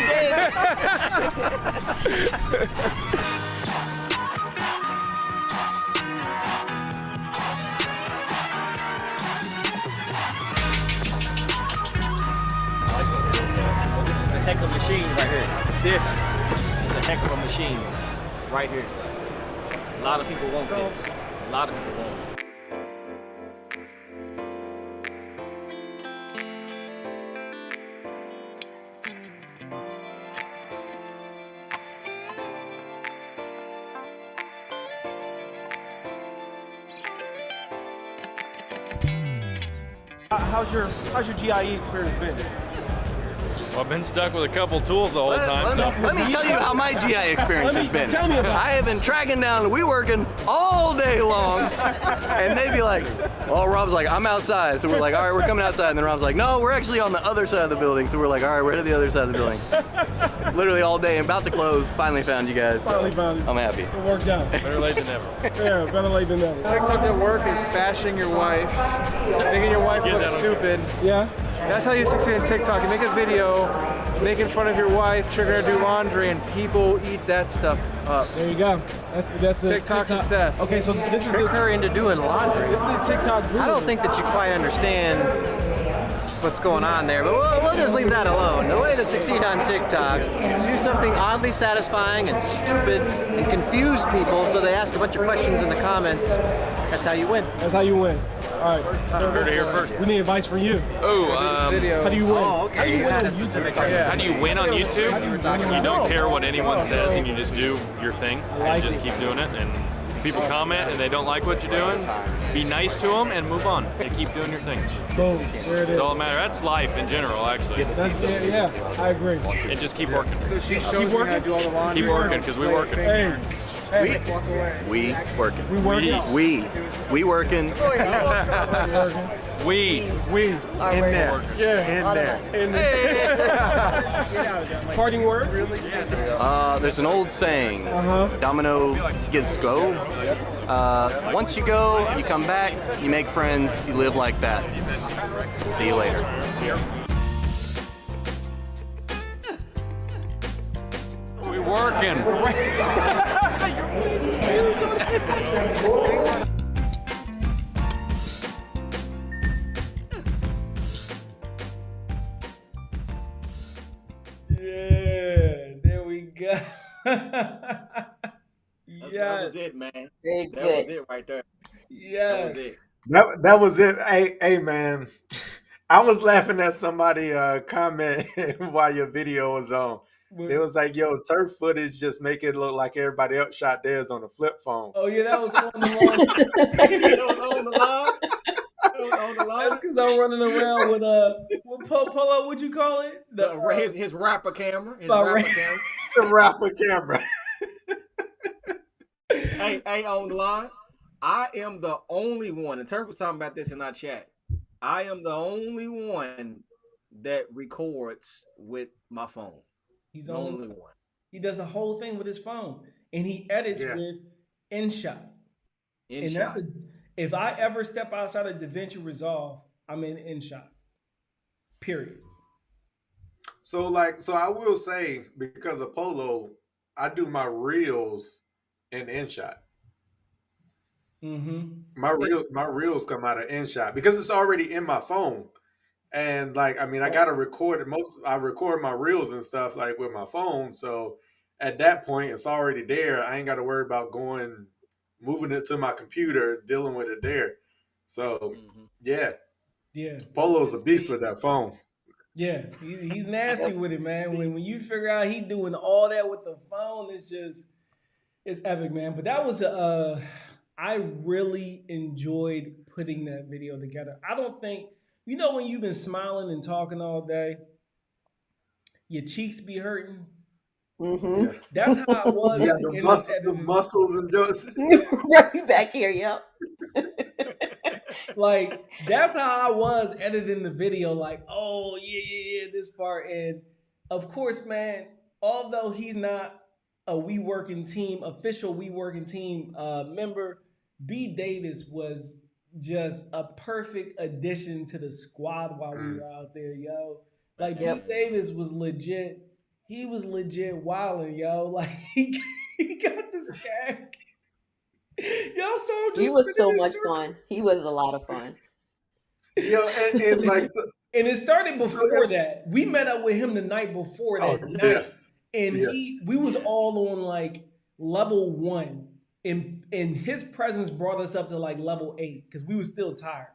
This is a heck of a machine right here. This is a heck of a machine right here. A lot of people want this. A lot of people want it. How's your GIE experience been? Well, I've been stuck with a couple tools the whole time. Let me tell you how my GI experience has been. Tell me about it. I have been tracking down, we working all day long, and they'd be like, oh, Rob's like, I'm outside. So we're like, all right, we're coming outside. And then Rob's like, no, we're actually on the other side of the building. So we're like, all right, we're to the other side of the building. Literally all day, about to close, finally found you guys. Finally found it. I'm happy. It worked out. Better late than never. Yeah, better late than never. TikTok at work is bashing your wife, making your wife look stupid. Yeah. That's how you succeed in TikTok. You make a video making fun of your wife, triggering her to do laundry, and people eat that stuff up. There you go. That's the TikTok success. Okay, so this is Trick her into doing laundry. This is the TikTok guru. I don't think that you quite understand what's going on there, but we'll just leave that alone. The way to succeed on TikTok is to do something oddly satisfying and stupid and confuse people so they ask a bunch of questions in the comments. That's how you win. That's how you win. All right. So Heard it here first. we need advice from you. Oh, How do you win? How do you win on YouTube? how do you win on YouTube? You don't care what anyone says and you just do your thing and like just it. keep doing it. And people comment and they don't like what you're doing, be nice to them and move on and keep doing your things. Boom. There it is. It's all that matters. That's life in general, actually. That's yeah, I agree. And just keep working. So she shows you how to do all the laundry. Keep working, because we working. Hey. We working. We working. We working. We Are In working. there. Yeah. All of us. Parting words? There's an old saying. Domino gets go. Once you go, you come back, you make friends, you live like that. See you later. We working. Yeah, there we go. That was it, man. Very That good. was it right there. Yeah. That was it. That was it. Hey man, I was laughing at somebody comment while your video was on. It was like, yo, turf footage just make it look like everybody else shot theirs on a flip phone. Oh yeah, that was on the line. On the line. On the line. That's because I'm running around with Polo. What'd you call it? His rapper camera. His My rapper ra- camera. The rapper camera. Hey, on the line. I am the only one, and Turk was talking about this in our chat. I am the only one that records with my phone. He's the only one. He does the whole thing with his phone, and he edits with InShot. And that's if I ever step outside of DaVinci Resolve, I'm in InShot. Period. So I will say, because of Polo, I do my reels in InShot. My reels come out of InShot because it's already in my phone. And like, I mean, I gotta record it. I record my reels and stuff like with my phone. So at that point, it's already there. I ain't got to worry about moving it to my computer, dealing with it there. So yeah. Polo's a beast with that phone. Yeah, he's nasty with it, man. When you figure out he doing all that with the phone, it's epic, man. But that was I really enjoyed putting that video together. I don't think, when you've been smiling and talking all day, your cheeks be hurting. Mm-hmm. That's how I was. Yeah, the muscles and just right back here, yep. Like, that's how I was editing the video. Like, oh yeah, this part. And of course, man, although he's not a We Working Team, official We Working Team member, B. Davis was just a perfect addition to the squad while we were out there, yo. Like, B. Davis was legit. He was legit wilding, yo. Like, he got this gag. Y'all saw him just He was so much fun. He was a lot of fun. Yo, and like, and it started before that. We met up with him the night before that night, and we was all on like level 1, and his presence brought us up to like level 8 because we were still tired.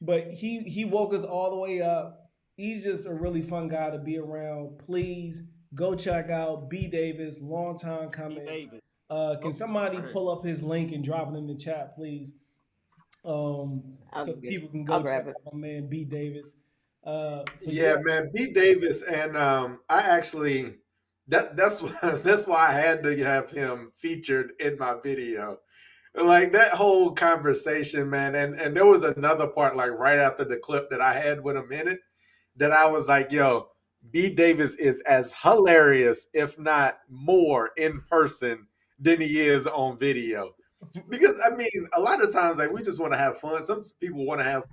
But he woke us all the way up. He's just a really fun guy to be around. Please go check out B. Davis. Long time coming. Can somebody pull up his link and drop it in the chat, please? So people can go check out my man B. Davis. Man, B. Davis, and I actually that's why I had to have him featured in my video. Like that whole conversation, man, and there was another part like right after the clip that I had with him in it that I was like, yo, B. Davis is as hilarious, if not more, in person than he is on video. Because I mean, a lot of times like we just want to have fun. Some people want to have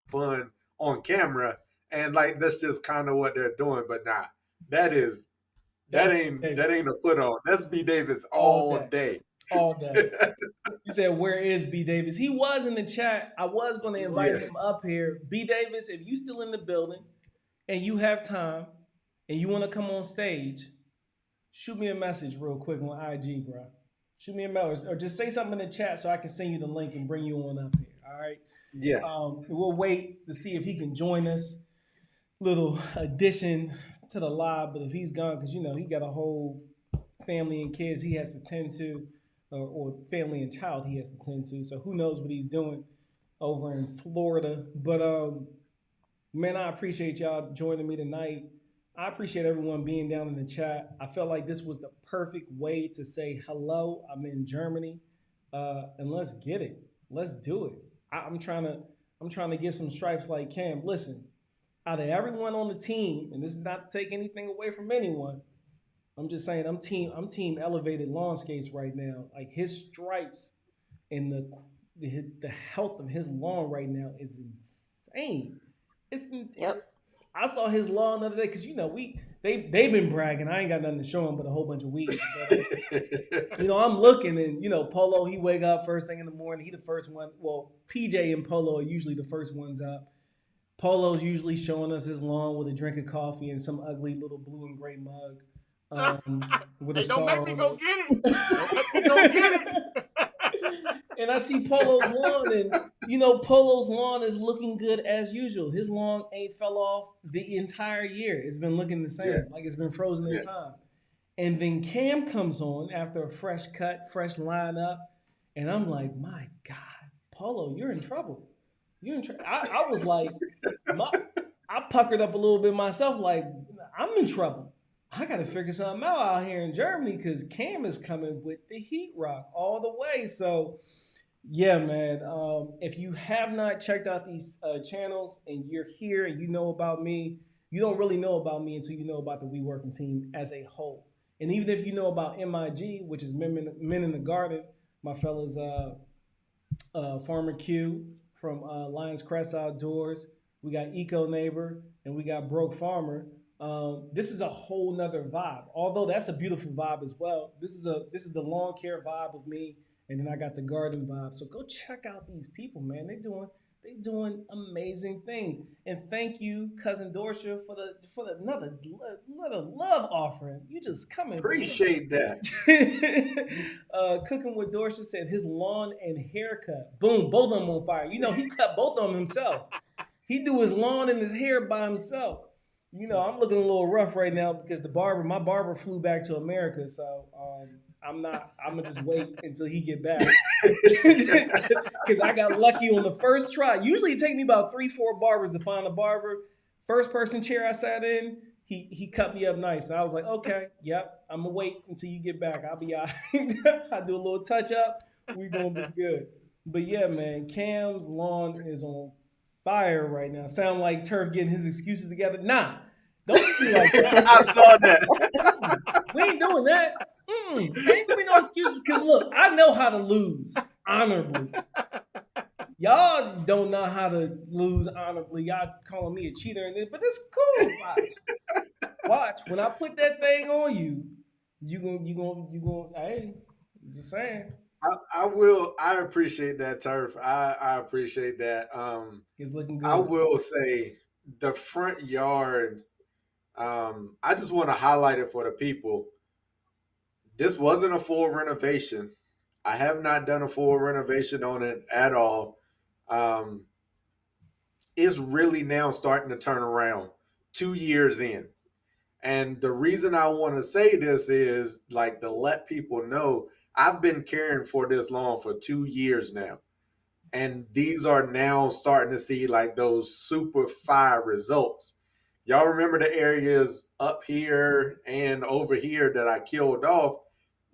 fun on camera, and like that's just kind of what they're doing. But nah, that ain't a put on. That's B. Davis all day. All day. He said, where is B. Davis? He was in the chat. I was going to invite him up here. B. Davis, if you still in the building and you have time and you want to come on stage, shoot me a message real quick on IG, bro. Shoot me a message or just say something in the chat so I can send you the link and bring you on up here. All right. Yeah. We'll wait to see if he can join us. Little addition to the live, but if he's gone, because he got a whole family and kids he has to tend to. or family and child he has to tend to. So who knows what he's doing over in Florida. But man, I appreciate y'all joining me tonight. I appreciate everyone being down in the chat. I felt like this was the perfect way to say hello. I'm in Germany, and let's get it. Let's do it. I'm trying to get some stripes like Cam. Listen, out of everyone on the team, and this is not to take anything away from anyone. I'm just saying I'm team elevated lawn skates right now. Like his stripes and the health of his lawn right now is insane. Yep. I saw his lawn the other day because they've been bragging. I ain't got nothing to show him but a whole bunch of weeds. But, I'm looking and Polo, he wake up first thing in the morning. He the first one. Well, PJ and Polo are usually the first ones up. Polo's usually showing us his lawn with a drink of coffee and some ugly little blue and gray mug. With a Hey, don't star make me on go it. get it. Don't make me go get it. And I see Polo's lawn, and Polo's lawn is looking good as usual. His lawn ain't fell off the entire year. It's been looking the same, like it's been frozen in time. And then Cam comes on after a fresh cut, fresh lineup, and I'm like, my God, Polo, you're in trouble. You're in trouble. I was like, I puckered up a little bit myself, like I'm in trouble. I got to figure something out here in Germany because Cam is coming with the heat rock all the way. So, yeah, man. If you have not checked out these channels and you're here and you know about me, you don't really know about me until you know about the We Working team as a whole. And even if you know about MIG, which is Men in the Garden, my fellas, Farmer Q from Lions Crest Outdoors, we got Eco Neighbor, and we got Broke Farmer. This is a whole nother vibe. Although that's a beautiful vibe as well. This is the lawn care vibe of me, and then I got the garden vibe. So go check out these people, man. They doing amazing things. And thank you, Cousin Dorsha, for another love offering. You just coming. Appreciate that. Cooking with Dorsha said his lawn and haircut. Boom, both of them on fire. He cut both of them himself. He do his lawn and his hair by himself. I'm looking a little rough right now because my barber flew back to America. So I'm gonna just wait until he get back. Because I got lucky on the first try. Usually it takes me about 3-4 barbers to find a barber. First person chair I sat in, he cut me up nice. And I was like, okay, yep, I'm gonna wait until you get back. I'll be all right. I do a little touch up. We gonna be good. But yeah, man, Cam's lawn is on fire right now. Sound like Turf getting his excuses together. Nah, don't be like that. I saw that. We ain't doing that. Ain't gonna be no excuses. Cause look, I know how to lose honorably. Y'all don't know how to lose honorably. Y'all calling me a cheater, but it's cool. Watch. When I put that thing on you, you gonna. Hey, I'm just saying. I appreciate that, Turf. I appreciate that. It's looking good. I will say the front yard. I just want to highlight it for the people. This wasn't a full renovation. I have not done a full renovation on it at all. It's really now starting to turn around 2 years in. And the reason I want to say this is like to let people know I've been caring for this lawn for 2 years now. And these are now starting to see like those super fire results. Y'all remember the areas up here and over here that I killed off?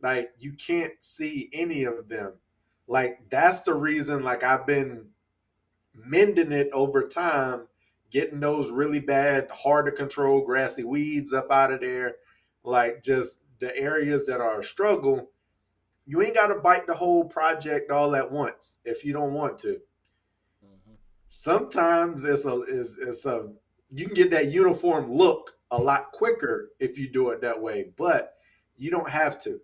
Like you can't see any of them. Like that's the reason like I've been mending it over time, getting those really bad, hard to control grassy weeds up out of there. Like just the areas that are a struggle. You ain't got to bite the whole project all at once if you don't want to. Sometimes it's a you can get that uniform look a lot quicker if you do it that way, but you don't have to.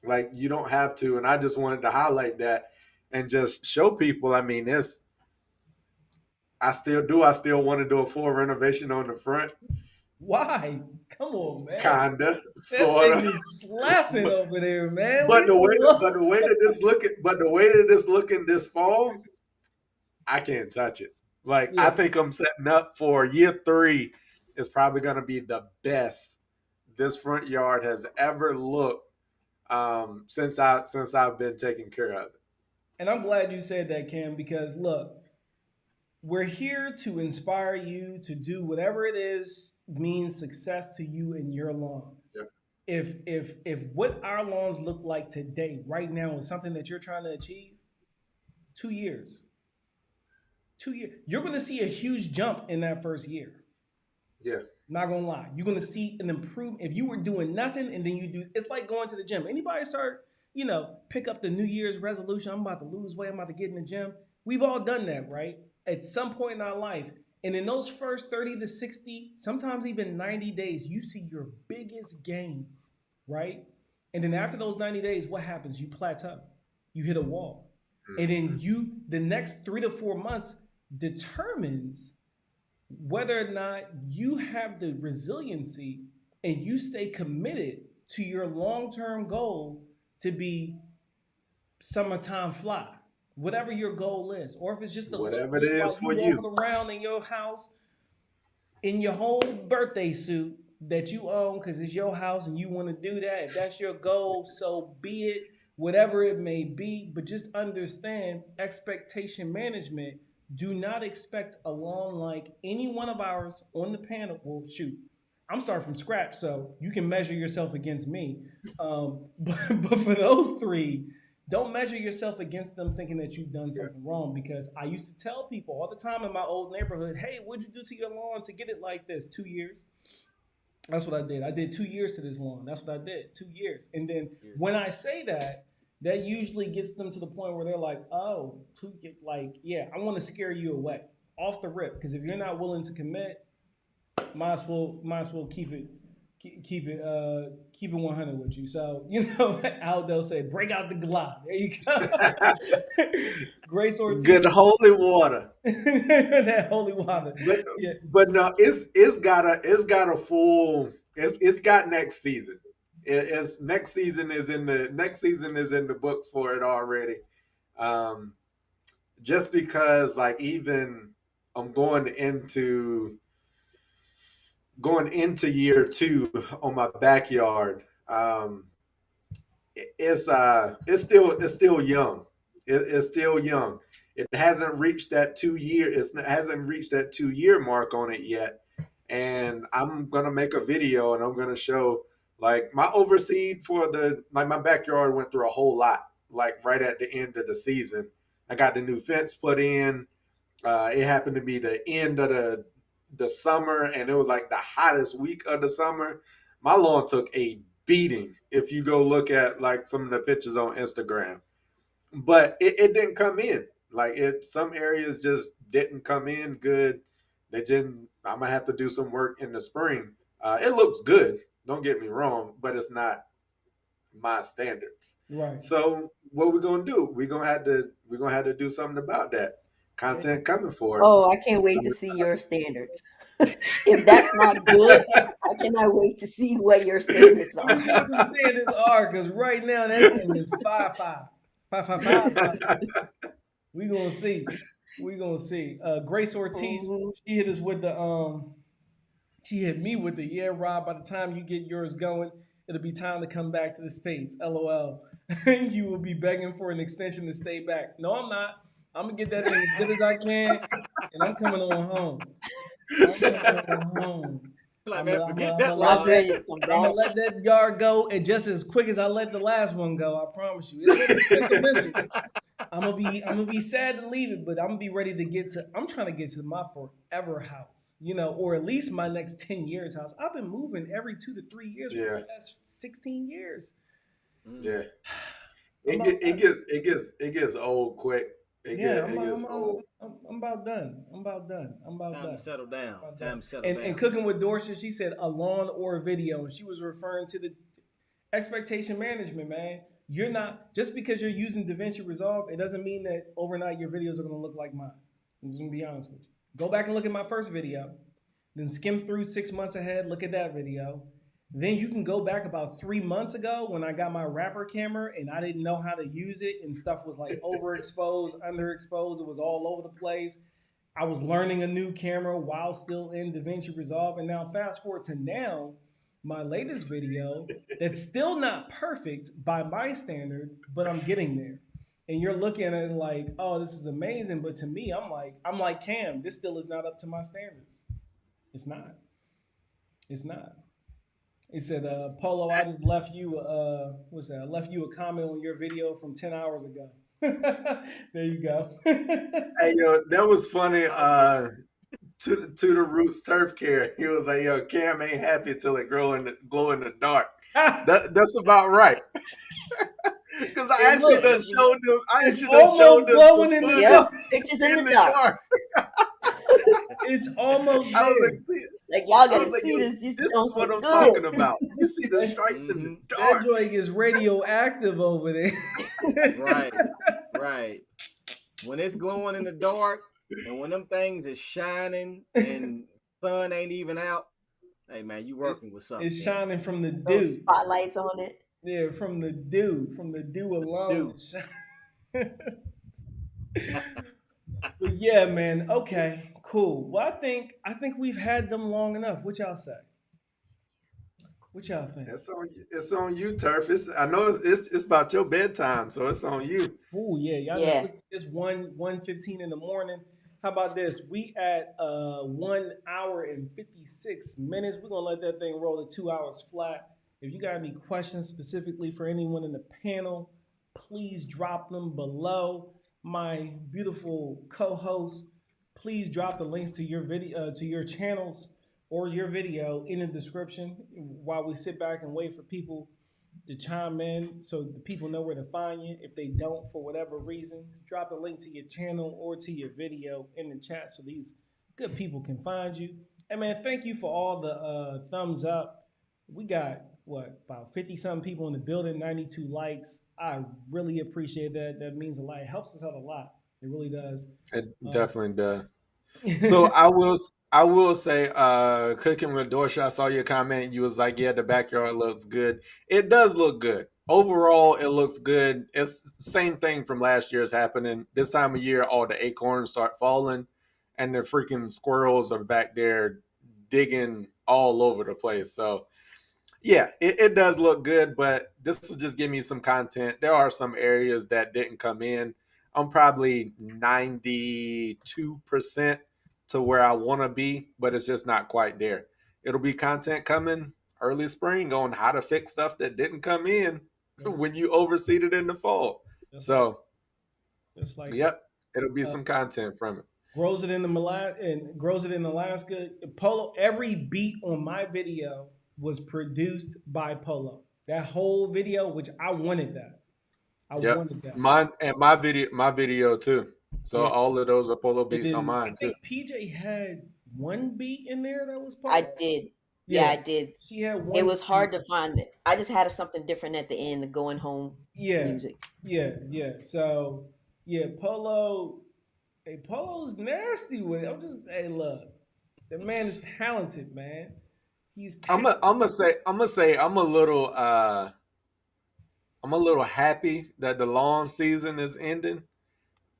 Like you don't have to, and I just wanted to highlight that and just show people. I mean, I still want to do a full renovation on the front. Why? Come on, man. Kinda, sorta. That is laughing over there, man. But the way that this looking this fall, I can't touch it. Like I think I'm setting up for year 3. It's probably going to be the best this front yard has ever looked since I've been taking care of it. And I'm glad you said that, Kim, because look, we're here to inspire you to do whatever it is means success to you and your lawn. Yep. If what our lawns look like today, right now, is something that you're trying to achieve, 2 years. 2 years. You're gonna see a huge jump in that first year. Yeah. Not gonna lie. You're gonna see an improvement. If you were doing nothing and then you do, it's like going to the gym. Anybody start, pick up the New Year's resolution, I'm about to lose weight, I'm about to get in the gym. We've all done that, right? At some point in our life. And in those first 30 to 60, sometimes even 90 days, you see your biggest gains, right? And then after those 90 days, what happens? You plateau. You hit a wall. And then the next 3 to 4 months determines whether or not you have the resiliency and you stay committed to your long-term goal to be summertime fly, whatever your goal is, or if it's just whatever it is for you, walking around in your house in your whole birthday suit that you own because it's your house and you want to do that. If that's your goal, so be it. Whatever it may be, but just understand expectation management. Do not expect a lawn like any one of ours on the panel. Well, shoot, I'm starting from scratch, so you can measure yourself against me. But for those three, don't measure yourself against them thinking that you've done something wrong, because I used to tell people all the time in my old neighborhood, hey, what'd you do to your lawn to get it like this? 2 years. That's what I did. I did 2 years to this lawn. That's what I did, 2 years. And then when I say that, that usually gets them to the point where they're like, oh, yeah, I want to scare you away off the rip. Because if you're not willing to commit, might as well keep it 100 with you. So, Aldo said, break out the Glock. There you go. Grace Ortiz. Good holy water. That holy water. But no, it's got next season. Next season is in the books for it already. Just because even I'm going into year 2 on my backyard. It's still young. It's still young. It hasn't reached that 2 year. It hasn't reached that 2 year mark on it yet. And I'm gonna make a video and I'm gonna show my overseed for my backyard went through a whole lot. Right at the end of the season, I got the new fence put in. It happened to be the end of the summer, and it was the hottest week of the summer. My lawn took a beating if you go look at some of the pictures on Instagram. But it didn't come in. Some areas just didn't come in good. They didn't. I'm gonna have to do some work in the spring. It looks good, don't get me wrong, but it's not my standards. Right. So what we're gonna do? We're gonna have to do something about that. Content coming for it. Oh, I can't wait to see your standards. If that's not good, I cannot wait to see what your standards are. What the standards are, because right now that thing is 5.5. 5.5. We gonna see. Grace Ortiz, she hit us with she hit me with the Rob. By the time you get yours going, it'll be time to come back to the States. LOL. You will be begging for an extension to stay back. No, I'm not. I'm gonna get that thing as good as I can, and I'm coming on home. I'm gonna let that yard go, and just as quick as I let the last one go, I promise you. It's I'm gonna be sad to leave it, but I'm gonna be ready to I'm trying to get to my forever house, or at least my next 10 years house. I've been moving every 2 to 3 years for the last 16 years. Yeah. It gets old quick. I'm about done. Time to settle down. And Cooking with Dorsha, she said a lawn or a video, and she was referring to the expectation management, man. You're not, just because you're using DaVinci Resolve, it doesn't mean that overnight your videos are going to look like mine. I'm just going to be honest with you. Go back and look at my first video, then skim through 6 months ahead, look at that video. Then you can go back about 3 months ago when I got my rapper camera and I didn't know how to use it, and stuff was overexposed, underexposed. It was all over the place. I was learning a new camera while still in DaVinci Resolve. And now fast forward to now, my latest video that's still not perfect by my standard, but I'm getting there. And you're looking at it like, oh, this is amazing. But to me, I'm like Cam, this still is not up to my standards. It's not. It's not. He said, Polo, I just left you what's that? I left you a comment on your video from 10 hours ago. There you go. Hey, yo, that was funny. To the Roots Turf Care, he was like, "Yo, Cam ain't happy till it glow in the dark." That's about right. Because I actually done showed them. I actually done showed them glowing in the dark. Pictures in the dark. It's almost there. I was like, see, like y'all gotta like, see this. This is what I'm talking about. You see the stripes in the dark. That joint is radioactive over there. Right. When it's glowing in the dark, and when them things is shining and sun ain't even out, hey man, you working with something. It's shining from the dew. Those spotlights on it. Yeah, from the dew alone. But yeah, man. Okay, cool. Well, I think we've had them long enough. What y'all say? What y'all think? It's on you, Turf. I know it's about your bedtime, so it's on you. Oh yeah, y'all know it's 1:15 in the morning. How about this? We at 1 hour and 56 minutes. We're gonna let that thing roll to 2 hours flat. If you got any questions specifically for anyone in the panel, please drop them below. My beautiful co-host, please drop the links to your video, to your channels or your video in the description while we sit back and wait for people to chime in so the people know where to find you. If they don't, for whatever reason, drop the link to your channel or to your video in the chat so these good people can find you. And man, thank you for all the thumbs up. We got, about 50-something people in the building, 92 likes. I really appreciate that. That means a lot. It helps us out a lot. It really does. It definitely does. So I will say, Cooking with Dorsha, I saw your comment. You was like, yeah, the backyard looks good. It does look good. Overall, it looks good. It's the same thing from last year is happening. This time of year, all the acorns start falling, and the freaking squirrels are back there digging all over the place. So, yeah, it does look good, but this will just give me some content. There are some areas that didn't come in. I'm probably 92% to where I want to be, but it's just not quite there. It'll be content coming early spring on how to fix stuff that didn't come in when you overseeded in the fall. Yep, it'll be some content from it. Grows it in Alaska. Polo, every beat on my video was produced by Polo. That whole video, which I wanted that. I wanted that. Mine and my video too. So all of those are Polo beats on mine too. I think PJ had one beat in there that was Polo. I did. Yeah, I did. She had one. It was hard to find it. I just had something different at the end, the going home music. Yeah. So Polo. Hey, Polo's nasty with it. Look, the man is talented, man. He's talented. I'm gonna say I'm a little happy that the long season is ending,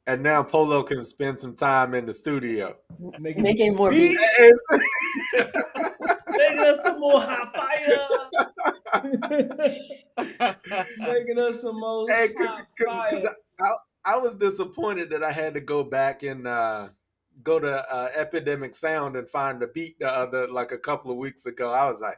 and now Polo can spend some time in the studio making more beats. Making us some more hot fire. Making us some more hot fire. I was disappointed that I had to go back and go to Epidemic Sound and find the beat like a couple of weeks ago. I was like,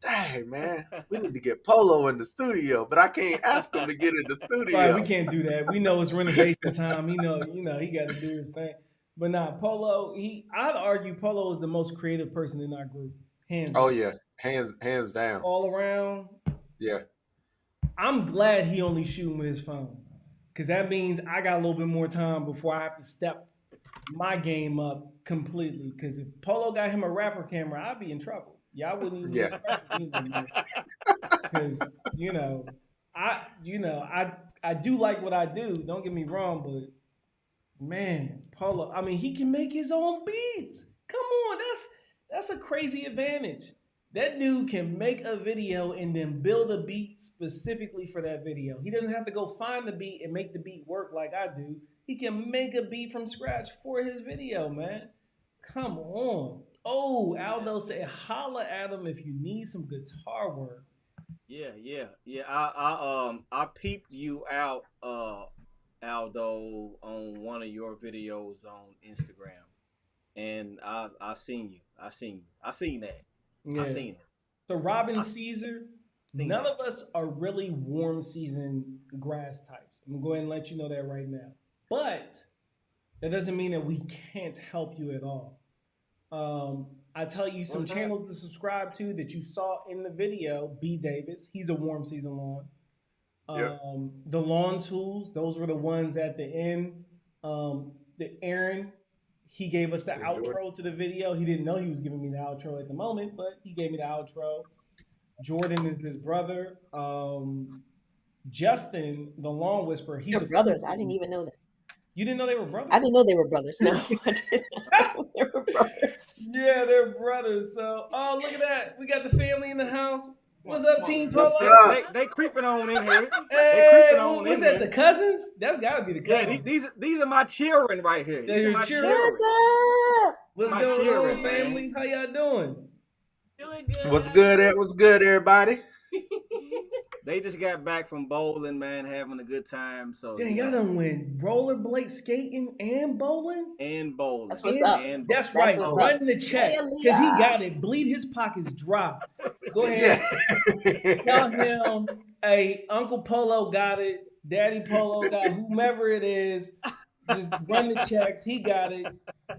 dang, man, we need to get Polo in the studio, but I can't ask him to get in the studio. Right, we can't do that. We know it's renovation time. He know he got to do his thing. But Polo, I'd argue Polo is the most creative person in our group. Hands down. Oh yeah, hands down. All around. Yeah. I'm glad he only shooting with his phone, because that means I got a little bit more time before I have to step my game up completely. Because if Polo got him a rapper camera, I'd be in trouble. Y'all wouldn't even impress with me. Because I do like what I do. Don't get me wrong, but man, Polo, I mean, he can make his own beats. Come on, that's a crazy advantage. That dude can make a video and then build a beat specifically for that video. He doesn't have to go find the beat and make the beat work like I do. He can make a beat from scratch for his video, man. Come on. Oh, Aldo said, holla at him if you need some guitar work. Yeah. I peeped you out, Aldo, on one of your videos on Instagram, and I seen you. I seen you. I seen that. I Yeah. seen it. So Robin Caesar, seen none that. of us are really warm season grass types. I'm going to go ahead and let you know that right now. But that doesn't mean that we can't help you at all. I tell you some channels to subscribe to that you saw in the video. B. Davis, he's a warm season lawn. Yep. The lawn tools, those were the ones at the end. The Aaron, he gave us the outro to the video. He didn't know he was giving me the outro at the moment, but he gave me the outro. Jordan is his brother. Justin, the lawn whisperer, he's They're brothers. I didn't even know that. You didn't know they were brothers? I didn't know they were brothers. No, I didn't know they were brothers. Yeah, they're brothers. So, oh, look at that. We got the family in the house. What's up, Team Polo? What's up? They creeping on in here. Hey, what's that? The cousins? That's got to be the cousins. Yeah, these are my children right here. These are my children. What's My going children, on, family? How y'all doing? Doing good. What's good? What's good, everybody? They just got back from bowling, man, having a good time. So Dang, y'all done went rollerblade skating and bowling? And bowling. That's what's up. That's right. Run the checks. Because he got it. Bleed his pockets dry. Go ahead. Tell him, hey, Uncle Polo got it. Daddy Polo got it. Whomever it is. Just run the checks. He got it.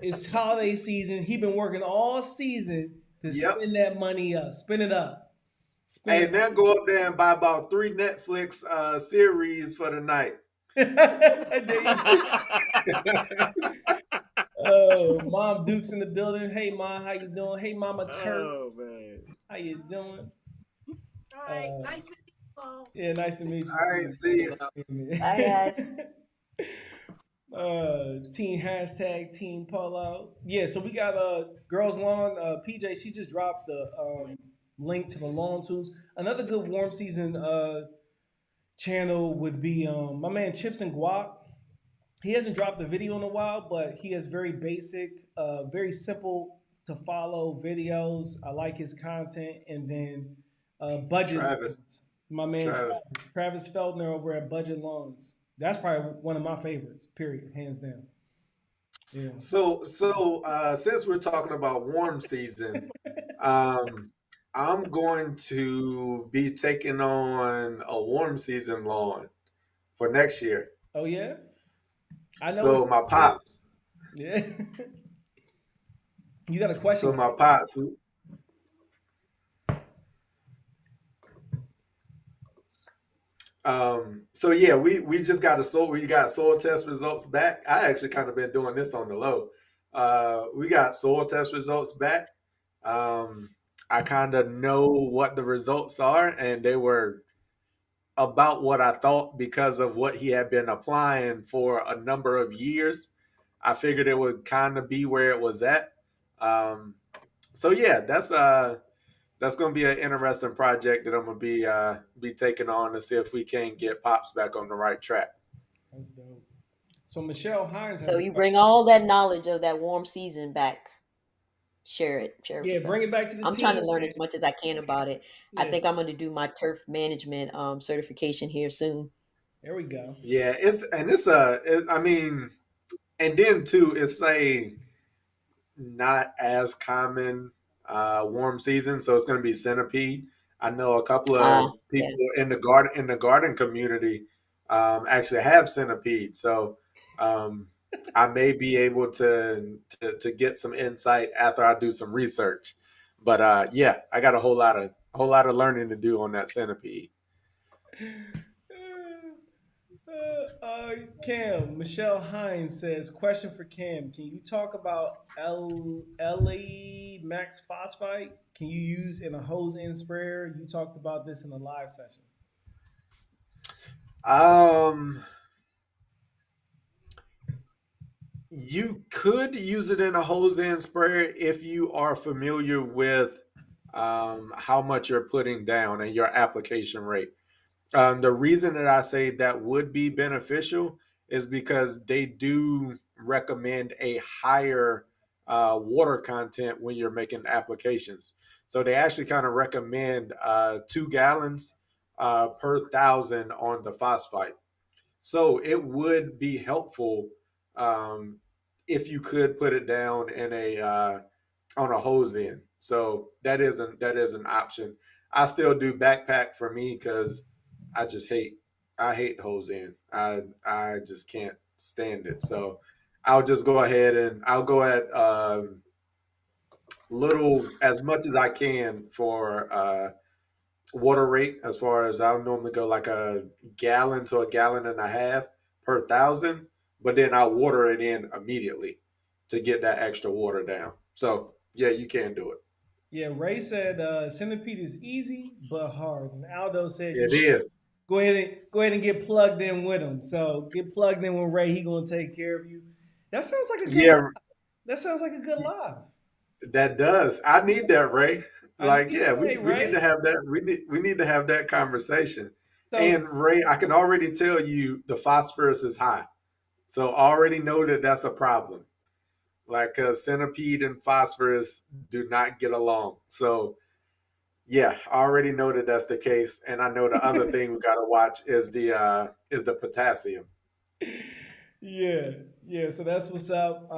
It's holiday season. He been working all season to spend that money up. Spin it up. Hey, now go up there and buy about 3 Netflix series for the night. Oh, Mom Duke's in the building. Hey, Mom, how you doing? Hey, Mama Turk. Oh, man. How you doing? All right, nice to meet you all. Yeah, nice to meet you. I ain't see you. Bye, guys. Team hashtag Team Polo. Yeah, so we got Girls Lawn. PJ, she just dropped the link to the lawn tools. Another good warm season channel would be my man Chips and Guac. He hasn't dropped a video in a while, but he has very basic, very simple to follow videos. I like his content. And then Budget Travis. Lawns. My man Travis Feldner over at Budget Lawns. That's probably one of my favorites, period, hands down. Yeah. So since we're talking about warm season, I'm going to be taking on a warm season lawn for next year. Oh yeah? I know. So my pops. Yeah. You got a question? So my pops. So yeah, we just got we got soil test results back. I actually kind of been doing this on the low. We got soil test results back. I kind of know what the results are, and they were about what I thought because of what he had been applying for a number of years. I figured it would kind of be where it was at. So yeah, that's going to be an interesting project that I'm going to be taking on to see if we can get Pops back on the right track. That's dope. So Michelle Hines. So you bring all that knowledge of that warm season back. Share it. Yeah, bring it back to the I'm team, trying to learn man. as much as I can about it. Yeah. I think I'm going to do my turf management certification here soon. There we go. Yeah, I mean, and then too, it's a not as common warm season, so it's going to be centipede. I know a couple of people in the garden community actually have centipede, so I may be able to get some insight after I do some research. But yeah, I got a whole lot of learning to do on that centipede. Cam, Michelle Hines says, question for Cam. Can you talk about LA Max Phosphite? Can you use in a hose end sprayer? You talked about this in the live session. You could use it in a hose end sprayer if you are familiar with how much you're putting down and your application rate. The reason that I say that would be beneficial is because they do recommend a higher water content when you're making applications. So they actually kind of recommend 2 gallons per 1,000 on the phosphite. So it would be helpful um, if you could put it down in a on a hose end. So that is an option. I still do backpack for me because I hate hose end. I just can't stand it. So I'll just go ahead and I'll go at little as much as I can for water rate. As far as I'll normally go like a gallon to a gallon and a half per 1,000, but then I'll water it in immediately to get that extra water down. So yeah, you can do it. Yeah, Ray said Centipede is easy but hard, and Aldo said It is. go ahead and get plugged in with him. So get plugged in with Ray. He gonna take care of you. That sounds like a good. Yeah, That sounds like a good live. that does. I need that, Ray. Like, need yeah, that, we Ray. need to have that. We need to have that conversation. So- And Ray, I can already tell you the phosphorus is high. So already know that that's a problem. Like, centipede and phosphorus do not get along. So yeah, I already know that that's the case. And I know the other thing we got to watch is the potassium. Yeah. So that's what's up.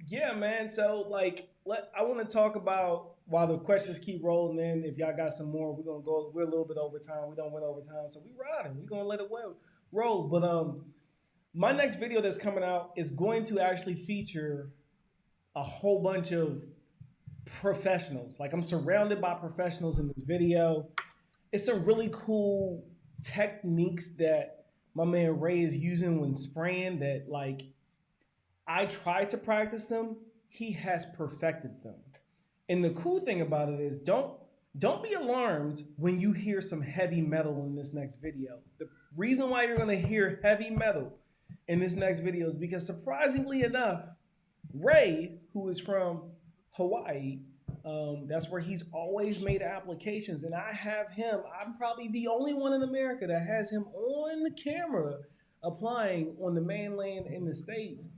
Yeah, man. So like, I want to talk about while the questions keep rolling in. If y'all got some more, we're gonna go. We're a little bit over time. We don't went over time, so we riding. We're gonna let it roll. But my next video that's coming out is going to actually feature a whole bunch of professionals. Like I'm surrounded by professionals in this video. It's some really cool techniques that my man Ray is using when spraying that like I tried to practice them. He has perfected them. And the cool thing about it is don't be alarmed when you hear some heavy metal in this next video. The reason why you're going to hear heavy metal in this next video is because surprisingly enough, Ray, who is from Hawaii, that's where he's always made applications. And I have him, I'm probably the only one in America that has him on the camera applying on the mainland in the States.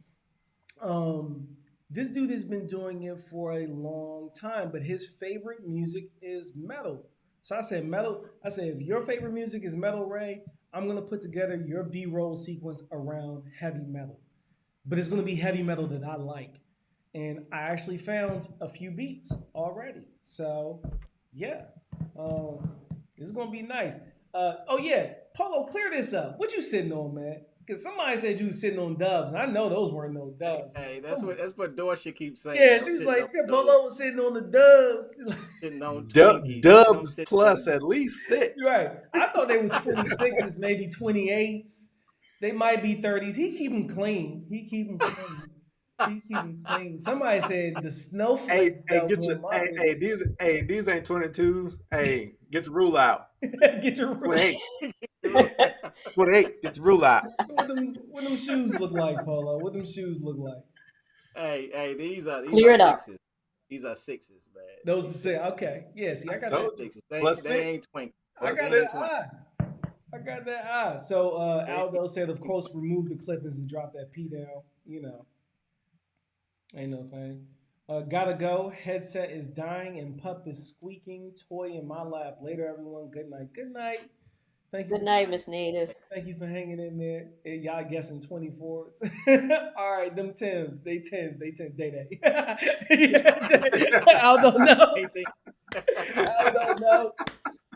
This dude has been doing it for a long time, but his favorite music is metal. So I said, if your favorite music is metal, Ray, I'm going to put together your B-roll sequence around heavy metal. But it's going to be heavy metal that I like. And I actually found a few beats already. So, yeah. This is going to be nice. Oh, yeah. Polo, clear this up. What you sitting on, man? Because somebody said you was sitting on dubs, and I know those weren't no dubs. Hey, that's what Dorsey keeps saying. Yeah, she was like, that Polo was sitting on the dubs. Sitting on Dubs plus at least 6. Right. I thought they was 26s, maybe 28s. They might be 30s. He keep them clean. Somebody said the snowflakes. These ain't 22. Hey, get your rule out. Get your rule. 28. Get your rule out. What them shoes look like, Polo? What them shoes look like? Hey, these are sixes. These are sixes, man. Those are six. Okay. Yeah, see, I got that. Sixes. They ain't twink. I got that eye. I got that eye. So Aldo said, of course, remove the clippers and drop that P down. You know. Ain't no thing. Gotta go. Headset is dying and pup is squeaking. Toy in my lap. Later, everyone. Good night. Good night. Thank you. Good night, Miss Native. Thank you for hanging in there. Y'all guessing 24s. All right, them Tims. They 10s. They 10s. They. Aldo no.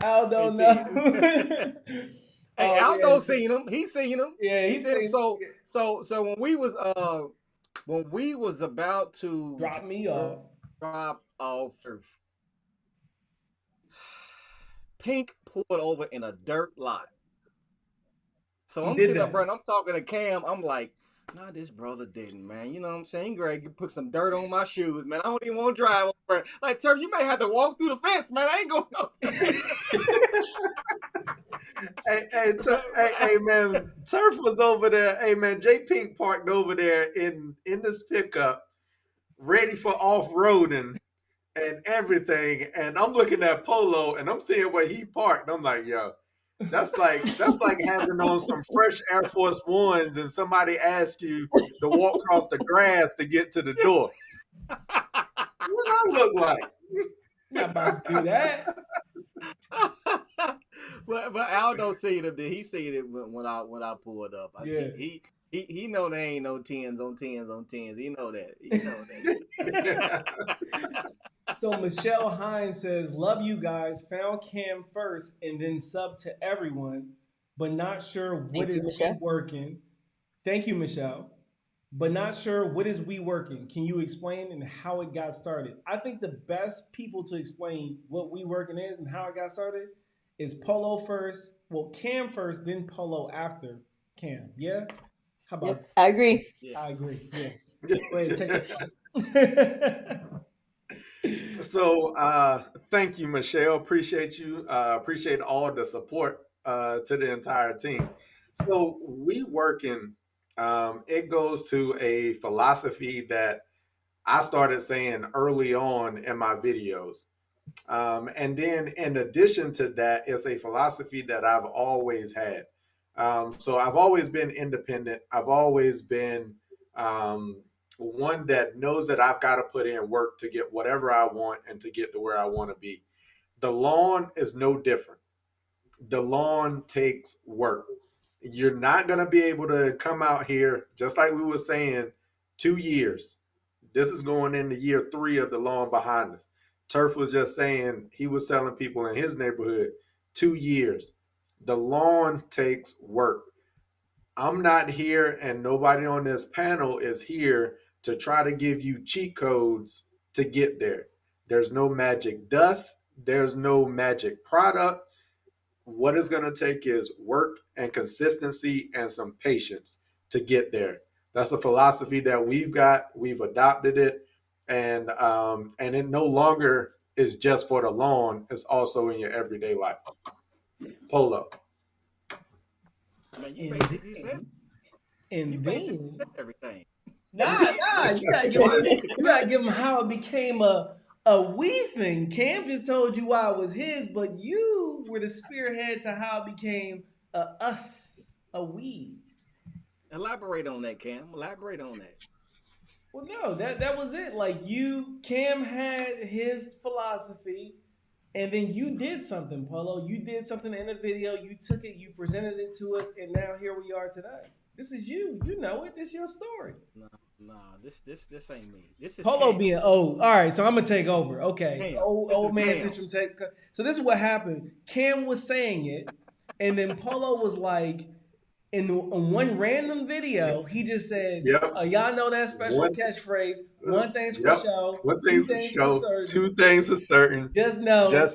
Aldo no. Hey, Aldo seen him. He seen him. Yeah, he seen him. So when we was about to drop off, Pink pulled over in a dirt lot. So I'm sitting up, I'm talking to Cam. I'm like, nah, this brother didn't, man. You know what I'm saying? Greg, you put some dirt on my shoes, man. I don't even want to drive over it. Like, Turf, you may have to walk through the fence, man. I ain't gonna go. Hey, man, Turf was over there. Hey, man, J Pink parked over there in this pickup, ready for off-roading and everything. And I'm looking at Polo, and I'm seeing where he parked. And I'm like, yo, that's like having on some fresh Air Force Ones, and somebody asks you to walk across the grass to get to the door. What I look like? Not about to do that. but Aldo seen it. He seen it when I pulled up. Yeah. He know there ain't no tens on tens on tens. He know that. He know that. So Michelle Hines says, "Love you guys. Found Cam first and then sub to everyone, but not sure what Thank you, is we Michelle. working." Thank you, Michelle. But not sure what is we working. Can you explain and how it got started? I think the best people to explain what we working is and how it got started is Polo first. Well, Cam first, then Polo after Cam. Yeah. How about? Yep, I agree. I agree. Yeah. Go ahead, take it. So thank you, Michelle. Appreciate you. Appreciate all the support to the entire team. So we working. It goes to a philosophy that I started saying early on in my videos. And then in addition to that, it's a philosophy that I've always had. So I've always been independent. I've always been one that knows that I've got to put in work to get whatever I want and to get to where I want to be. The lawn is no different. The lawn takes work. You're not going to be able to come out here, just like we were saying, 2 years. This is going into year 3 of the lawn behind us. Turf was just saying he was selling people in his neighborhood 2 years. The lawn takes work. I'm not here, and nobody on this panel is here to try to give you cheat codes to get there. There's no magic dust. There's no magic product. What it's going to take is work and consistency and some patience to get there. That's a philosophy that we've got. We've adopted it, and it no longer is just for the lawn. It's also in your everyday life. Polo. Man, you basically said everything. Nah, you gotta give him how it became a we thing. Cam just told you why it was his, but you were the spearhead to how it became a us, a we. Elaborate on that, Cam. Elaborate on that. Well, no, that was it. Like Cam had his philosophy, and then you did something, Polo. You did something in the video. You took it, you presented it to us, and now here we are today. This is you. You know it. This is your story. Nah, this ain't me. This is Polo Cam. being old. All right, so I'm gonna take over. Okay, Cam. old man Cam. syndrome. So this is what happened. Cam was saying it, and then Polo was like, in one random video, he just said, Yep. "Y'all know that special catchphrase. One thing's for show. One Two thing's for things show. for certain. 2 things for certain. Just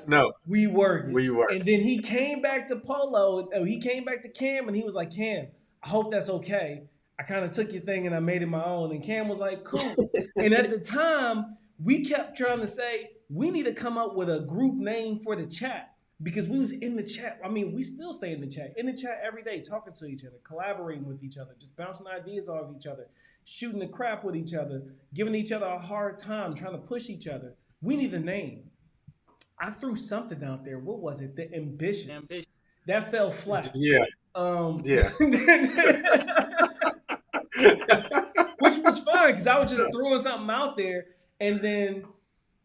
know. We work. We work. And then he came back to Polo. He came back to Cam, and he was like, "Cam, I hope that's okay. I kind of took your thing and I made it my own." And Cam was like, "Cool." And at the time, we kept trying to say we need to come up with a group name for the chat because we was in the chat. I mean, we still stay in the chat every day, talking to each other, collaborating with each other, just bouncing ideas off each other, shooting the crap with each other, giving each other a hard time, trying to push each other. We need a name. I threw something out there. What was it? The Ambitious. That fell flat. Yeah. Yeah. Which was fine because I was just throwing something out there, and then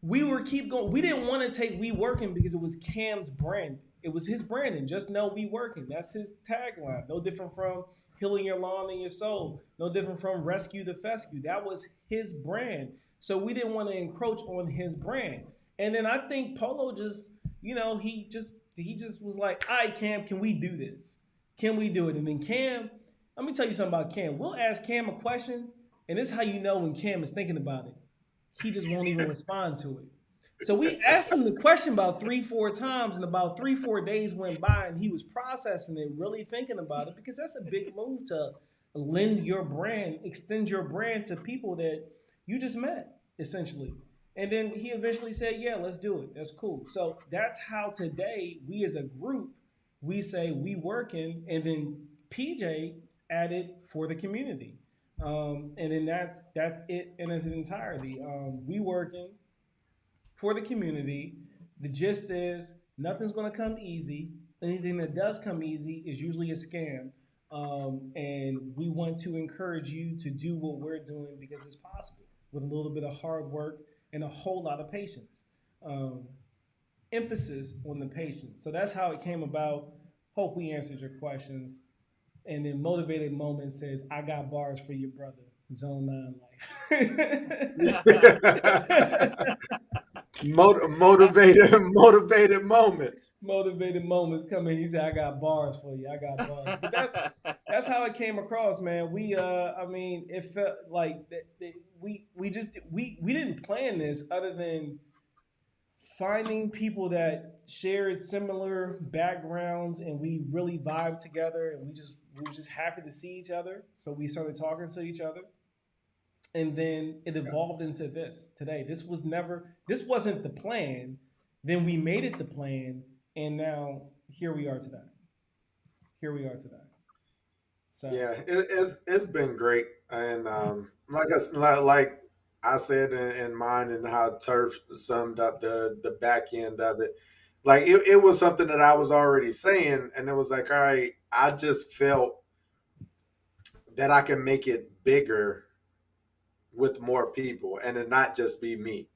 we were keep going. We didn't want to take We Working because it was Cam's brand. It was his branding. Just know We Working. That's his tagline. No different from Healing Your Lawn and Your Soul. No different from Rescue the Fescue. That was his brand. So we didn't want to encroach on his brand. And then I think Polo just, he just was like, "All right, Cam, can we do this? Can we do it?" And then Cam, let me tell you something about Cam. We'll ask Cam a question, and this is how you know when Cam is thinking about it. He just won't even respond to it. So we asked him the question about 3-4 times, and about 3-4 days went by, and he was processing it, really thinking about it, because that's a big move to lend your brand, extend your brand to people that you just met, essentially. And then he eventually said, "Yeah, let's do it. That's cool." So that's how today we as a group, we say We Working, and then PJ added For the Community. And then that's it in its entirety. We Working, For the Community. The gist is nothing's going to come easy. Anything that does come easy is usually a scam. And we want to encourage you to do what we're doing because it's possible. with a little bit of hard work and a whole lot of patience. Emphasis on the patience. So that's how it came about. Hope we answered your questions. And then Motivated Moment says, I got bars for your brother. Zone 9 life. Motivated moments. Motivated moments come in. He said, I got bars for you. I got bars. But that's how it came across, man. I mean, it felt like we didn't plan this other than finding people that shared similar backgrounds and we really vibed together and we were just happy to see each other. So we started talking to each other. And then it evolved into this today. This wasn't the plan. Then we made it the plan. And now here we are today. So yeah, it's been great. And like I said in mine and how Turf summed up the back end of it. Like it was something that I was already saying, and it was like, all right, I just felt that I can make it bigger with more people and it not just be me.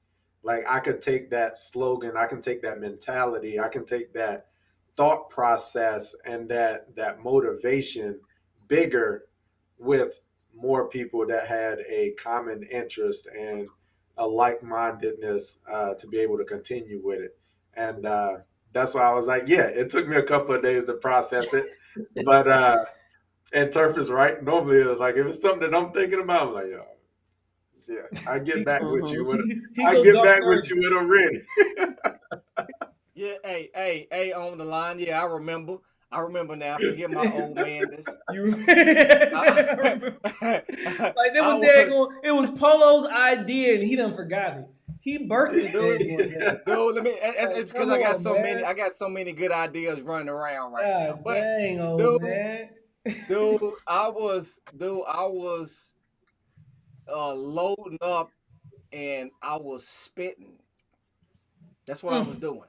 Like I could take that slogan, I can take that mentality, I can take that thought process and that motivation bigger with more people that had a common interest and a like-mindedness to be able to continue with it. And that's why I was like, yeah, it took me a couple of days to process it. But and Turf is right. Normally it's like if it's something that I'm thinking about, I'm like, yo, yeah, I get back with you when I'm ready. Yeah, hey, on the line. Yeah, I remember now. Forget my old man. This. Like it was Polo's idea and he done forgot it. He birthed it. Dude, let me. It's because I got so many. I got so many good ideas running around right now. But dang, old man. dude, I was loading up and I was spitting. That's what I was doing.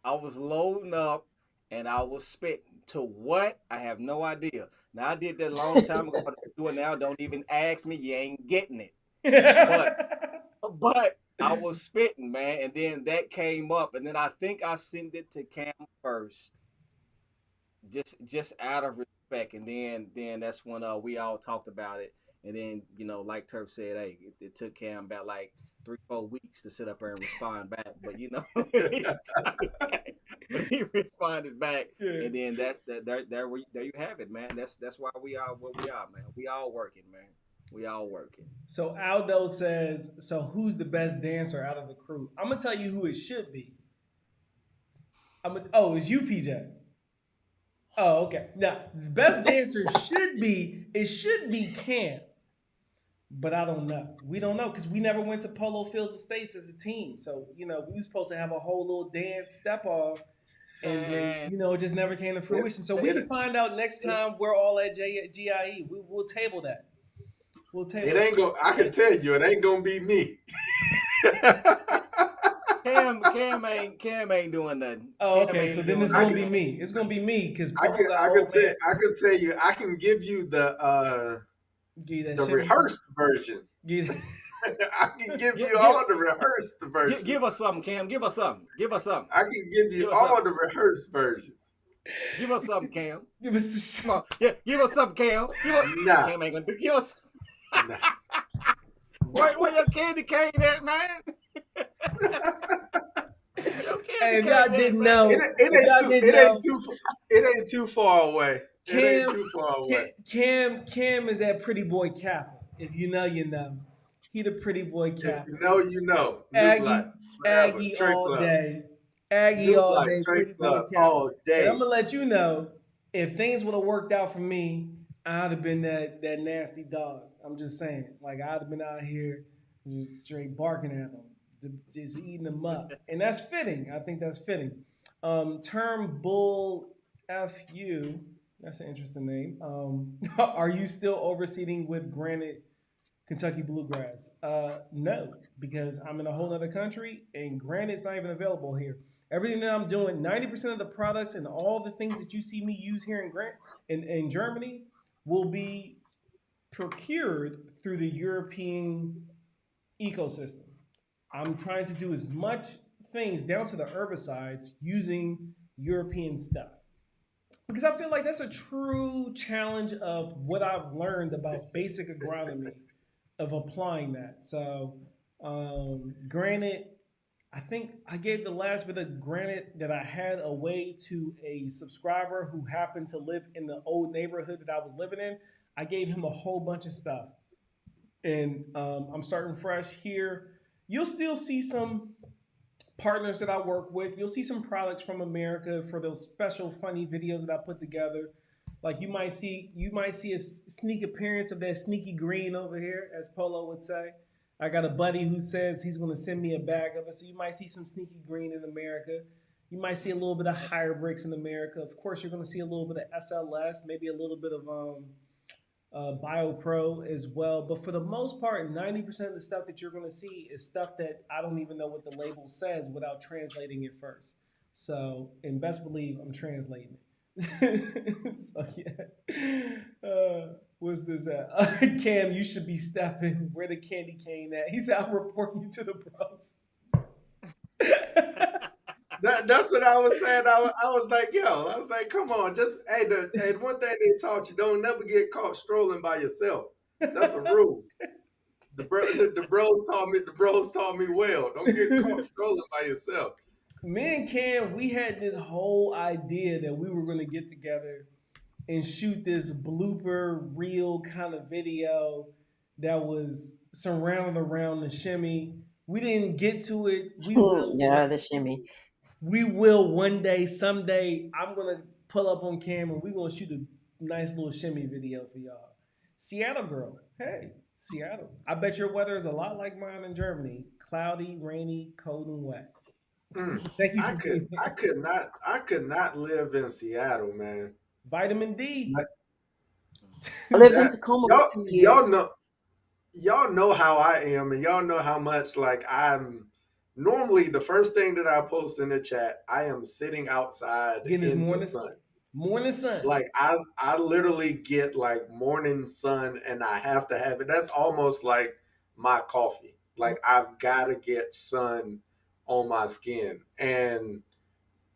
I was loading up and I was spitting. To what? I have no idea. Now I did that a long time ago. But I do it now. Don't even ask me. You ain't getting it. But I was spitting, man, and then that came up, and then I think I sent it to Cam first, just out of respect, and then that's when we all talked about it, and then like Turf said, hey, it took Cam about like 3-4 weeks to sit up there and respond back, but he responded back, and then there you have it, man. That's why we are what we are, man. We all working, man. We all working. So Aldo says, so who's the best dancer out of the crew? I'm gonna tell you who it should be. It's you, PJ. Oh, okay. Now the best dancer should be Cam. But I don't know. We don't know because we never went to Polo Fields Estates as a team. So, we were supposed to have a whole little dance step off. And it just never came to fruition. So we can find out next time we're all at GIE. We'll table that. It ain't go. I can tell you, it ain't gonna be me. Cam ain't doing nothing. Oh, okay. So then it's gonna be me. It's gonna be me because I can tell you. I can give you the rehearsed version. I can give you all the rehearsed versions. Give us something, Cam. Give us something. I can give you all the rehearsed versions. Give us something, Cam. Give us Come on. Yeah, give us something, Cam. Nah. Cam ain't gonna do. Give us. Nah. Where your candy cane at, man? Hey, if y'all didn't know, it ain't too far away. Cam is that pretty boy Kappa. If you know, you know. He the pretty boy Kappa. If you know, you know. Aggie all day. Aggie all day. Pretty boy Kappa. All day. And I'm gonna let you know, if things would have worked out for me, I'd have been that nasty dog. I'm just saying. Like, I'd have been out here just straight barking at them, just eating them up. And that's fitting. I think that's fitting. Term Bull FU. That's an interesting name. Are you still overseeding with Granite Kentucky Bluegrass? No, because I'm in a whole other country and Granite's not even available here. Everything that I'm doing, 90% of the products and all the things that you see me use here in Germany will be procured through the European ecosystem. I'm trying to do as much things down to the herbicides using European stuff. Because I feel like that's a true challenge of what I've learned about basic agronomy of applying that. So, granted, I think I gave the last bit of granite that I had away to a subscriber who happened to live in the old neighborhood that I was living in. I gave him a whole bunch of stuff. And I'm starting fresh here. You'll still see some partners that I work with. You'll see some products from America for those special funny videos that I put together. Like you might see a sneak appearance of that sneaky green over here, as Polo would say. I got a buddy who says he's going to send me a bag of it. So you might see some sneaky green in America. You might see a little bit of higher bricks in America. Of course, you're going to see a little bit of SLS, maybe a little bit of BioPro as well. But for the most part, 90% of the stuff that you're going to see is stuff that I don't even know what the label says without translating it first. So, and best believe I'm translating it. So, yeah. What's this at? Cam, you should be stepping. Where the candy cane at? He said, I'm reporting you to the bros. That's what I was saying. I was like, come on, just hey, one thing they taught you, don't never get caught strolling by yourself. That's a rule. The bros taught me well. Don't get caught strolling by yourself. Me and Cam, we had this whole idea that we were going to get together and shoot this blooper reel kind of video that was surrounded around the shimmy. We didn't get to it. We will. Yeah, the shimmy. We will one day, someday. I'm gonna pull up on camera. We're gonna shoot a nice little shimmy video for y'all. Seattle girl, hey, Seattle. I bet your weather is a lot like mine in Germany. Cloudy, rainy, cold, and wet. Thank you. I could not live in Seattle, man. Vitamin D. I lived in Tacoma for 2 years. Y'all know how I am, and y'all know how much like I'm. Normally, the first thing that I post in the chat, I am sitting outside in the sun. Morning sun. Like I literally get like morning sun, and I have to have it. That's almost like my coffee. Like I've got to get sun on my skin. And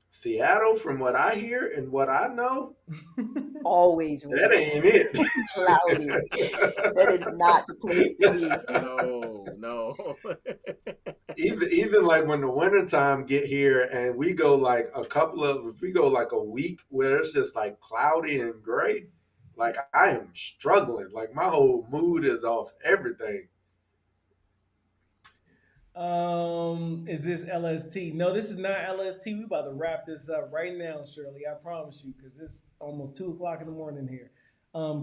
Seattle, from what I hear and what I know, always that ain't it. Cloudy. That is not the place to be. No. Even like when the wintertime get here and we go like if we go like a week where it's just like cloudy and gray, like I am struggling. Like my whole mood is off everything. Is this LST? No, this is not LST. We about to wrap this up right now, Shirley. I promise you, because it's almost 2:00 in the morning here.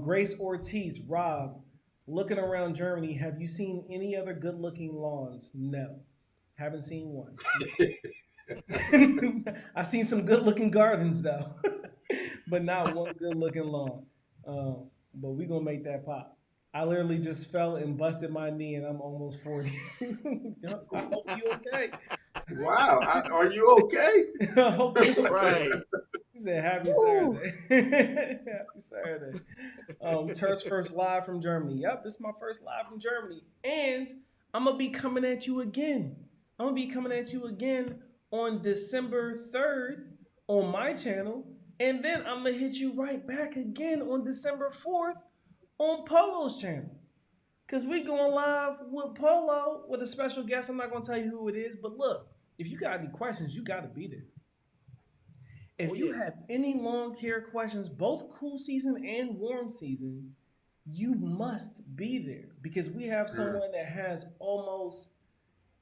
Grace Ortiz, Rob, looking around Germany, have you seen any other good-looking lawns? No, haven't seen one. I've seen some good-looking gardens though, but not one good-looking lawn. But we gonna make that pop. I literally just fell and busted my knee, and I'm almost 40. I hope you okay. Wow, are you okay? I hope you're right. She said, "Happy Saturday." Happy Saturday. Turf's first live from Germany. Yep, this is my first live from Germany, and I'm gonna be coming at you again. I'm gonna be coming at you again on December 3rd on my channel, and then I'm gonna hit you right back again on December 4th. On Polo's channel, because we going live with Polo with a special guest. I'm not going to tell you who it is, but look, if you got any questions, you got to be there. If you have any lawn care questions, both cool season and warm season, you must be there, because we have someone that has almost,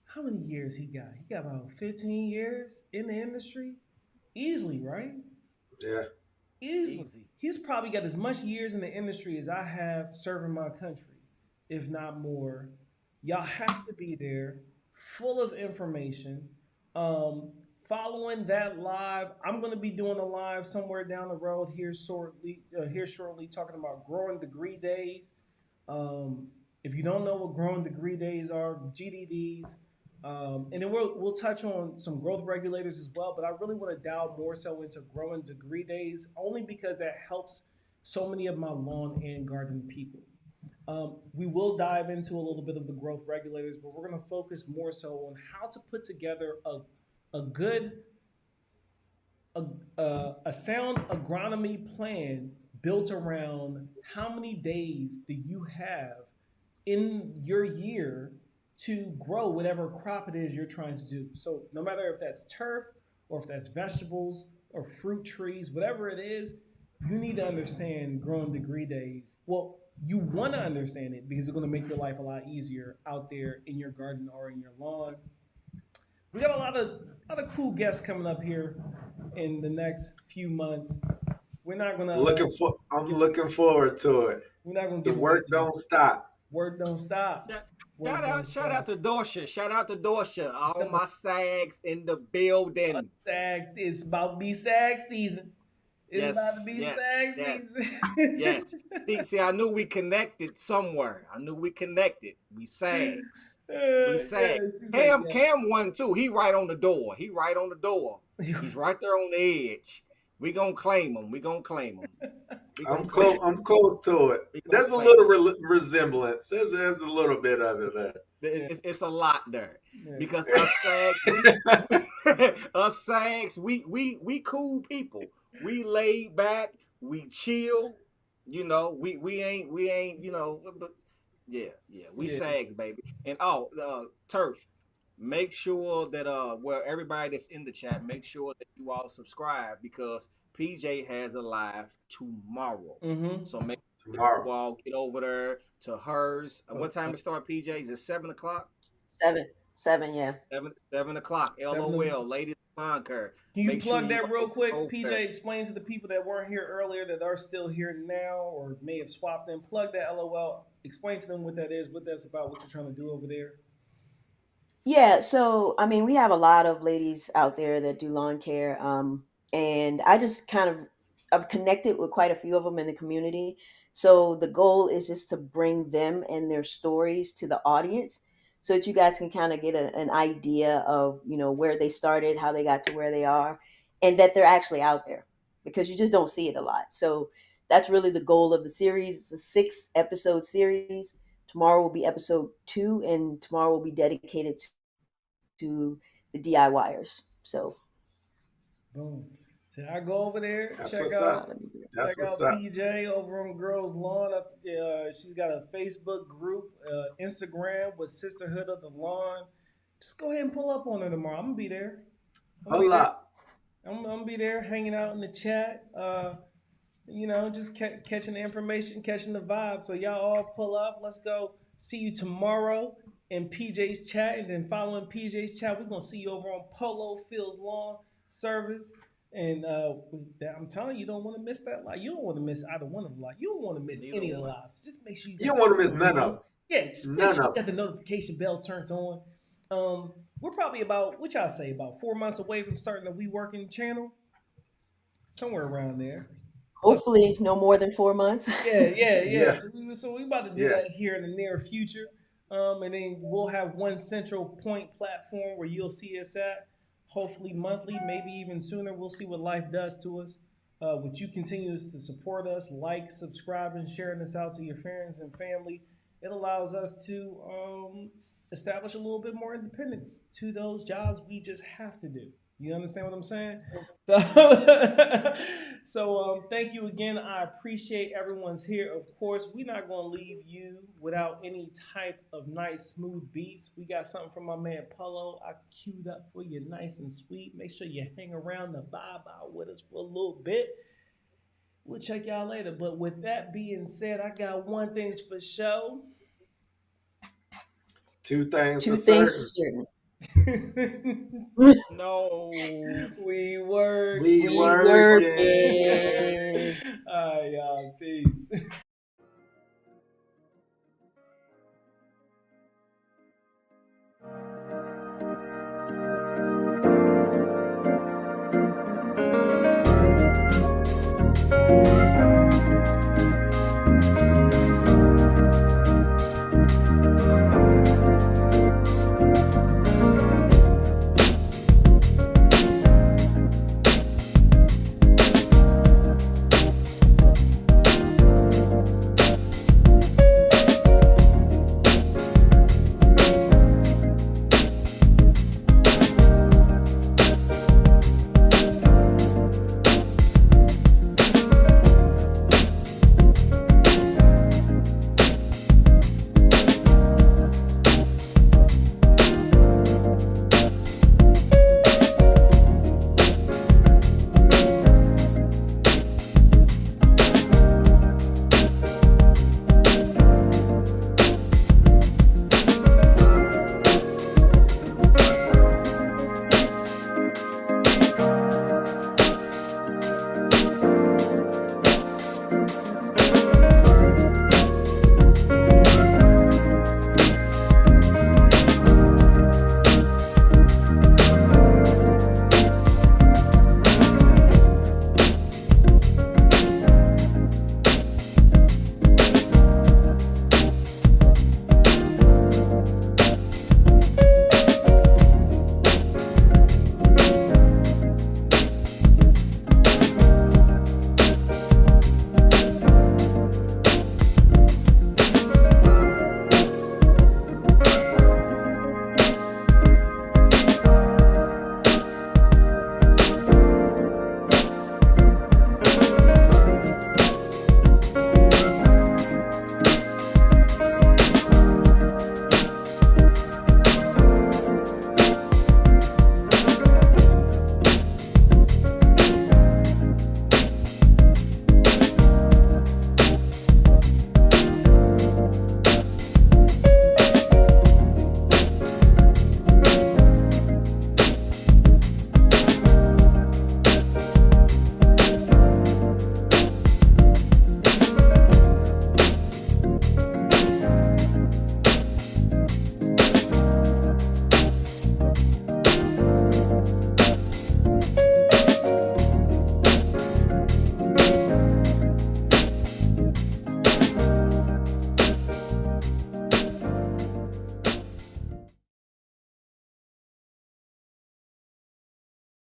how many years he got? He got about 15 years in the industry. Easily, right? Yeah. Easily. He's probably got as much years in the industry as I have serving my country, if not more. Y'all have to be there, full of information. Following that live, I'm going to be doing a live somewhere down the road here shortly, talking about growing degree days. If you don't know what growing degree days are, GDDs, and then we'll touch on some growth regulators as well, but I really want to dial more so into growing degree days, only because that helps so many of my lawn and garden people. We will dive into a little bit of the growth regulators, but we're going to focus more so on how to put together a good a sound agronomy plan built around how many days do you have in your year to grow whatever crop it is you're trying to do. So no matter if that's turf or if that's vegetables or fruit trees, whatever it is, you need to understand growing degree days. Well, you want to understand it because it's going to make your life a lot easier out there in your garden or in your lawn. We got a lot of cool guests coming up here in the next few months. We're not gonna I'm looking forward to it. We're not gonna The give work don't stop. Work don't stop. Shout out to Dorsha. Shout out to Dorsha. All my sags in the building. It's about to be sag season. It's about to be sag season. Yes. See, I knew we connected somewhere. We sags. We sags. Cam won too. He right on the door. He's right there on the edge. We gonna claim him. I'm close to it. There's a little resemblance. There's a little bit of it there. It's a lot there because us sags, we cool people. We laid back, we chill. You know, we ain't but we sags, baby. And turf. Make sure that everybody that's in the chat, make sure that you all subscribe because PJ has a live tomorrow. Mm-hmm. So make sure you all get over there to hers. What time it start, PJ? Is it 7 o'clock? 7, yeah. 7 o'clock. LOL, ladies line curve. Can you plug that real quick? PJ, explain to the people that weren't here earlier that are still here now or may have swapped in. Plug that LOL. Explain to them what that is, what that's about, what you're trying to do over there. Yeah, so I mean, we have a lot of ladies out there that do lawn care, and I just I've connected with quite a few of them in the community. So the goal is just to bring them and their stories to the audience, so that you guys can kind of get an idea of where they started, how they got to where they are, and that they're actually out there because you just don't see it a lot. So that's really the goal of the series. It's a 6-episode series. Tomorrow will be episode 2, and tomorrow will be dedicated to the DIYers. So, boom. So I go over there, check out PJ over on Girls Lawn. She's got a Facebook group, Instagram with Sisterhood of the Lawn. Just go ahead and pull up on her tomorrow. I'm gonna be there. I'm gonna be there, hanging out in the chat. Just catching the information, catching the vibe. So y'all all pull up. Let's go. See you tomorrow in PJ's chat, and then following PJ's chat, we're gonna see you over on Polo Fields Lawn Service. And I'm telling you, don't want to miss that live. You don't want to miss either one of the live. You don't want to miss any of the lives. Just make sure you don't want to miss none of them. Yeah, just make sure you got the notification bell turned on. We're probably about 4 months away from starting the We Working channel, somewhere around there. Hopefully, no more than 4 months. Yeah. So we about to do that here in the near future. And then we'll have one central point platform where you'll see us at, hopefully monthly, maybe even sooner. We'll see what life does to us. Would you continue to support us, like, subscribe, and sharing this out to your friends and family? It allows us to establish a little bit more independence to those jobs we just have to do. You understand what I'm saying? So thank you again. I appreciate everyone's here. Of course, we're not going to leave you without any type of nice, smooth beats. We got something from my man Polo. I queued up for you nice and sweet. Make sure you hang around the vibe out with us for a little bit. We'll check y'all later. But with that being said, I got one thing for show. Two things for certain. No, we work. We working. All right, y'all. Peace.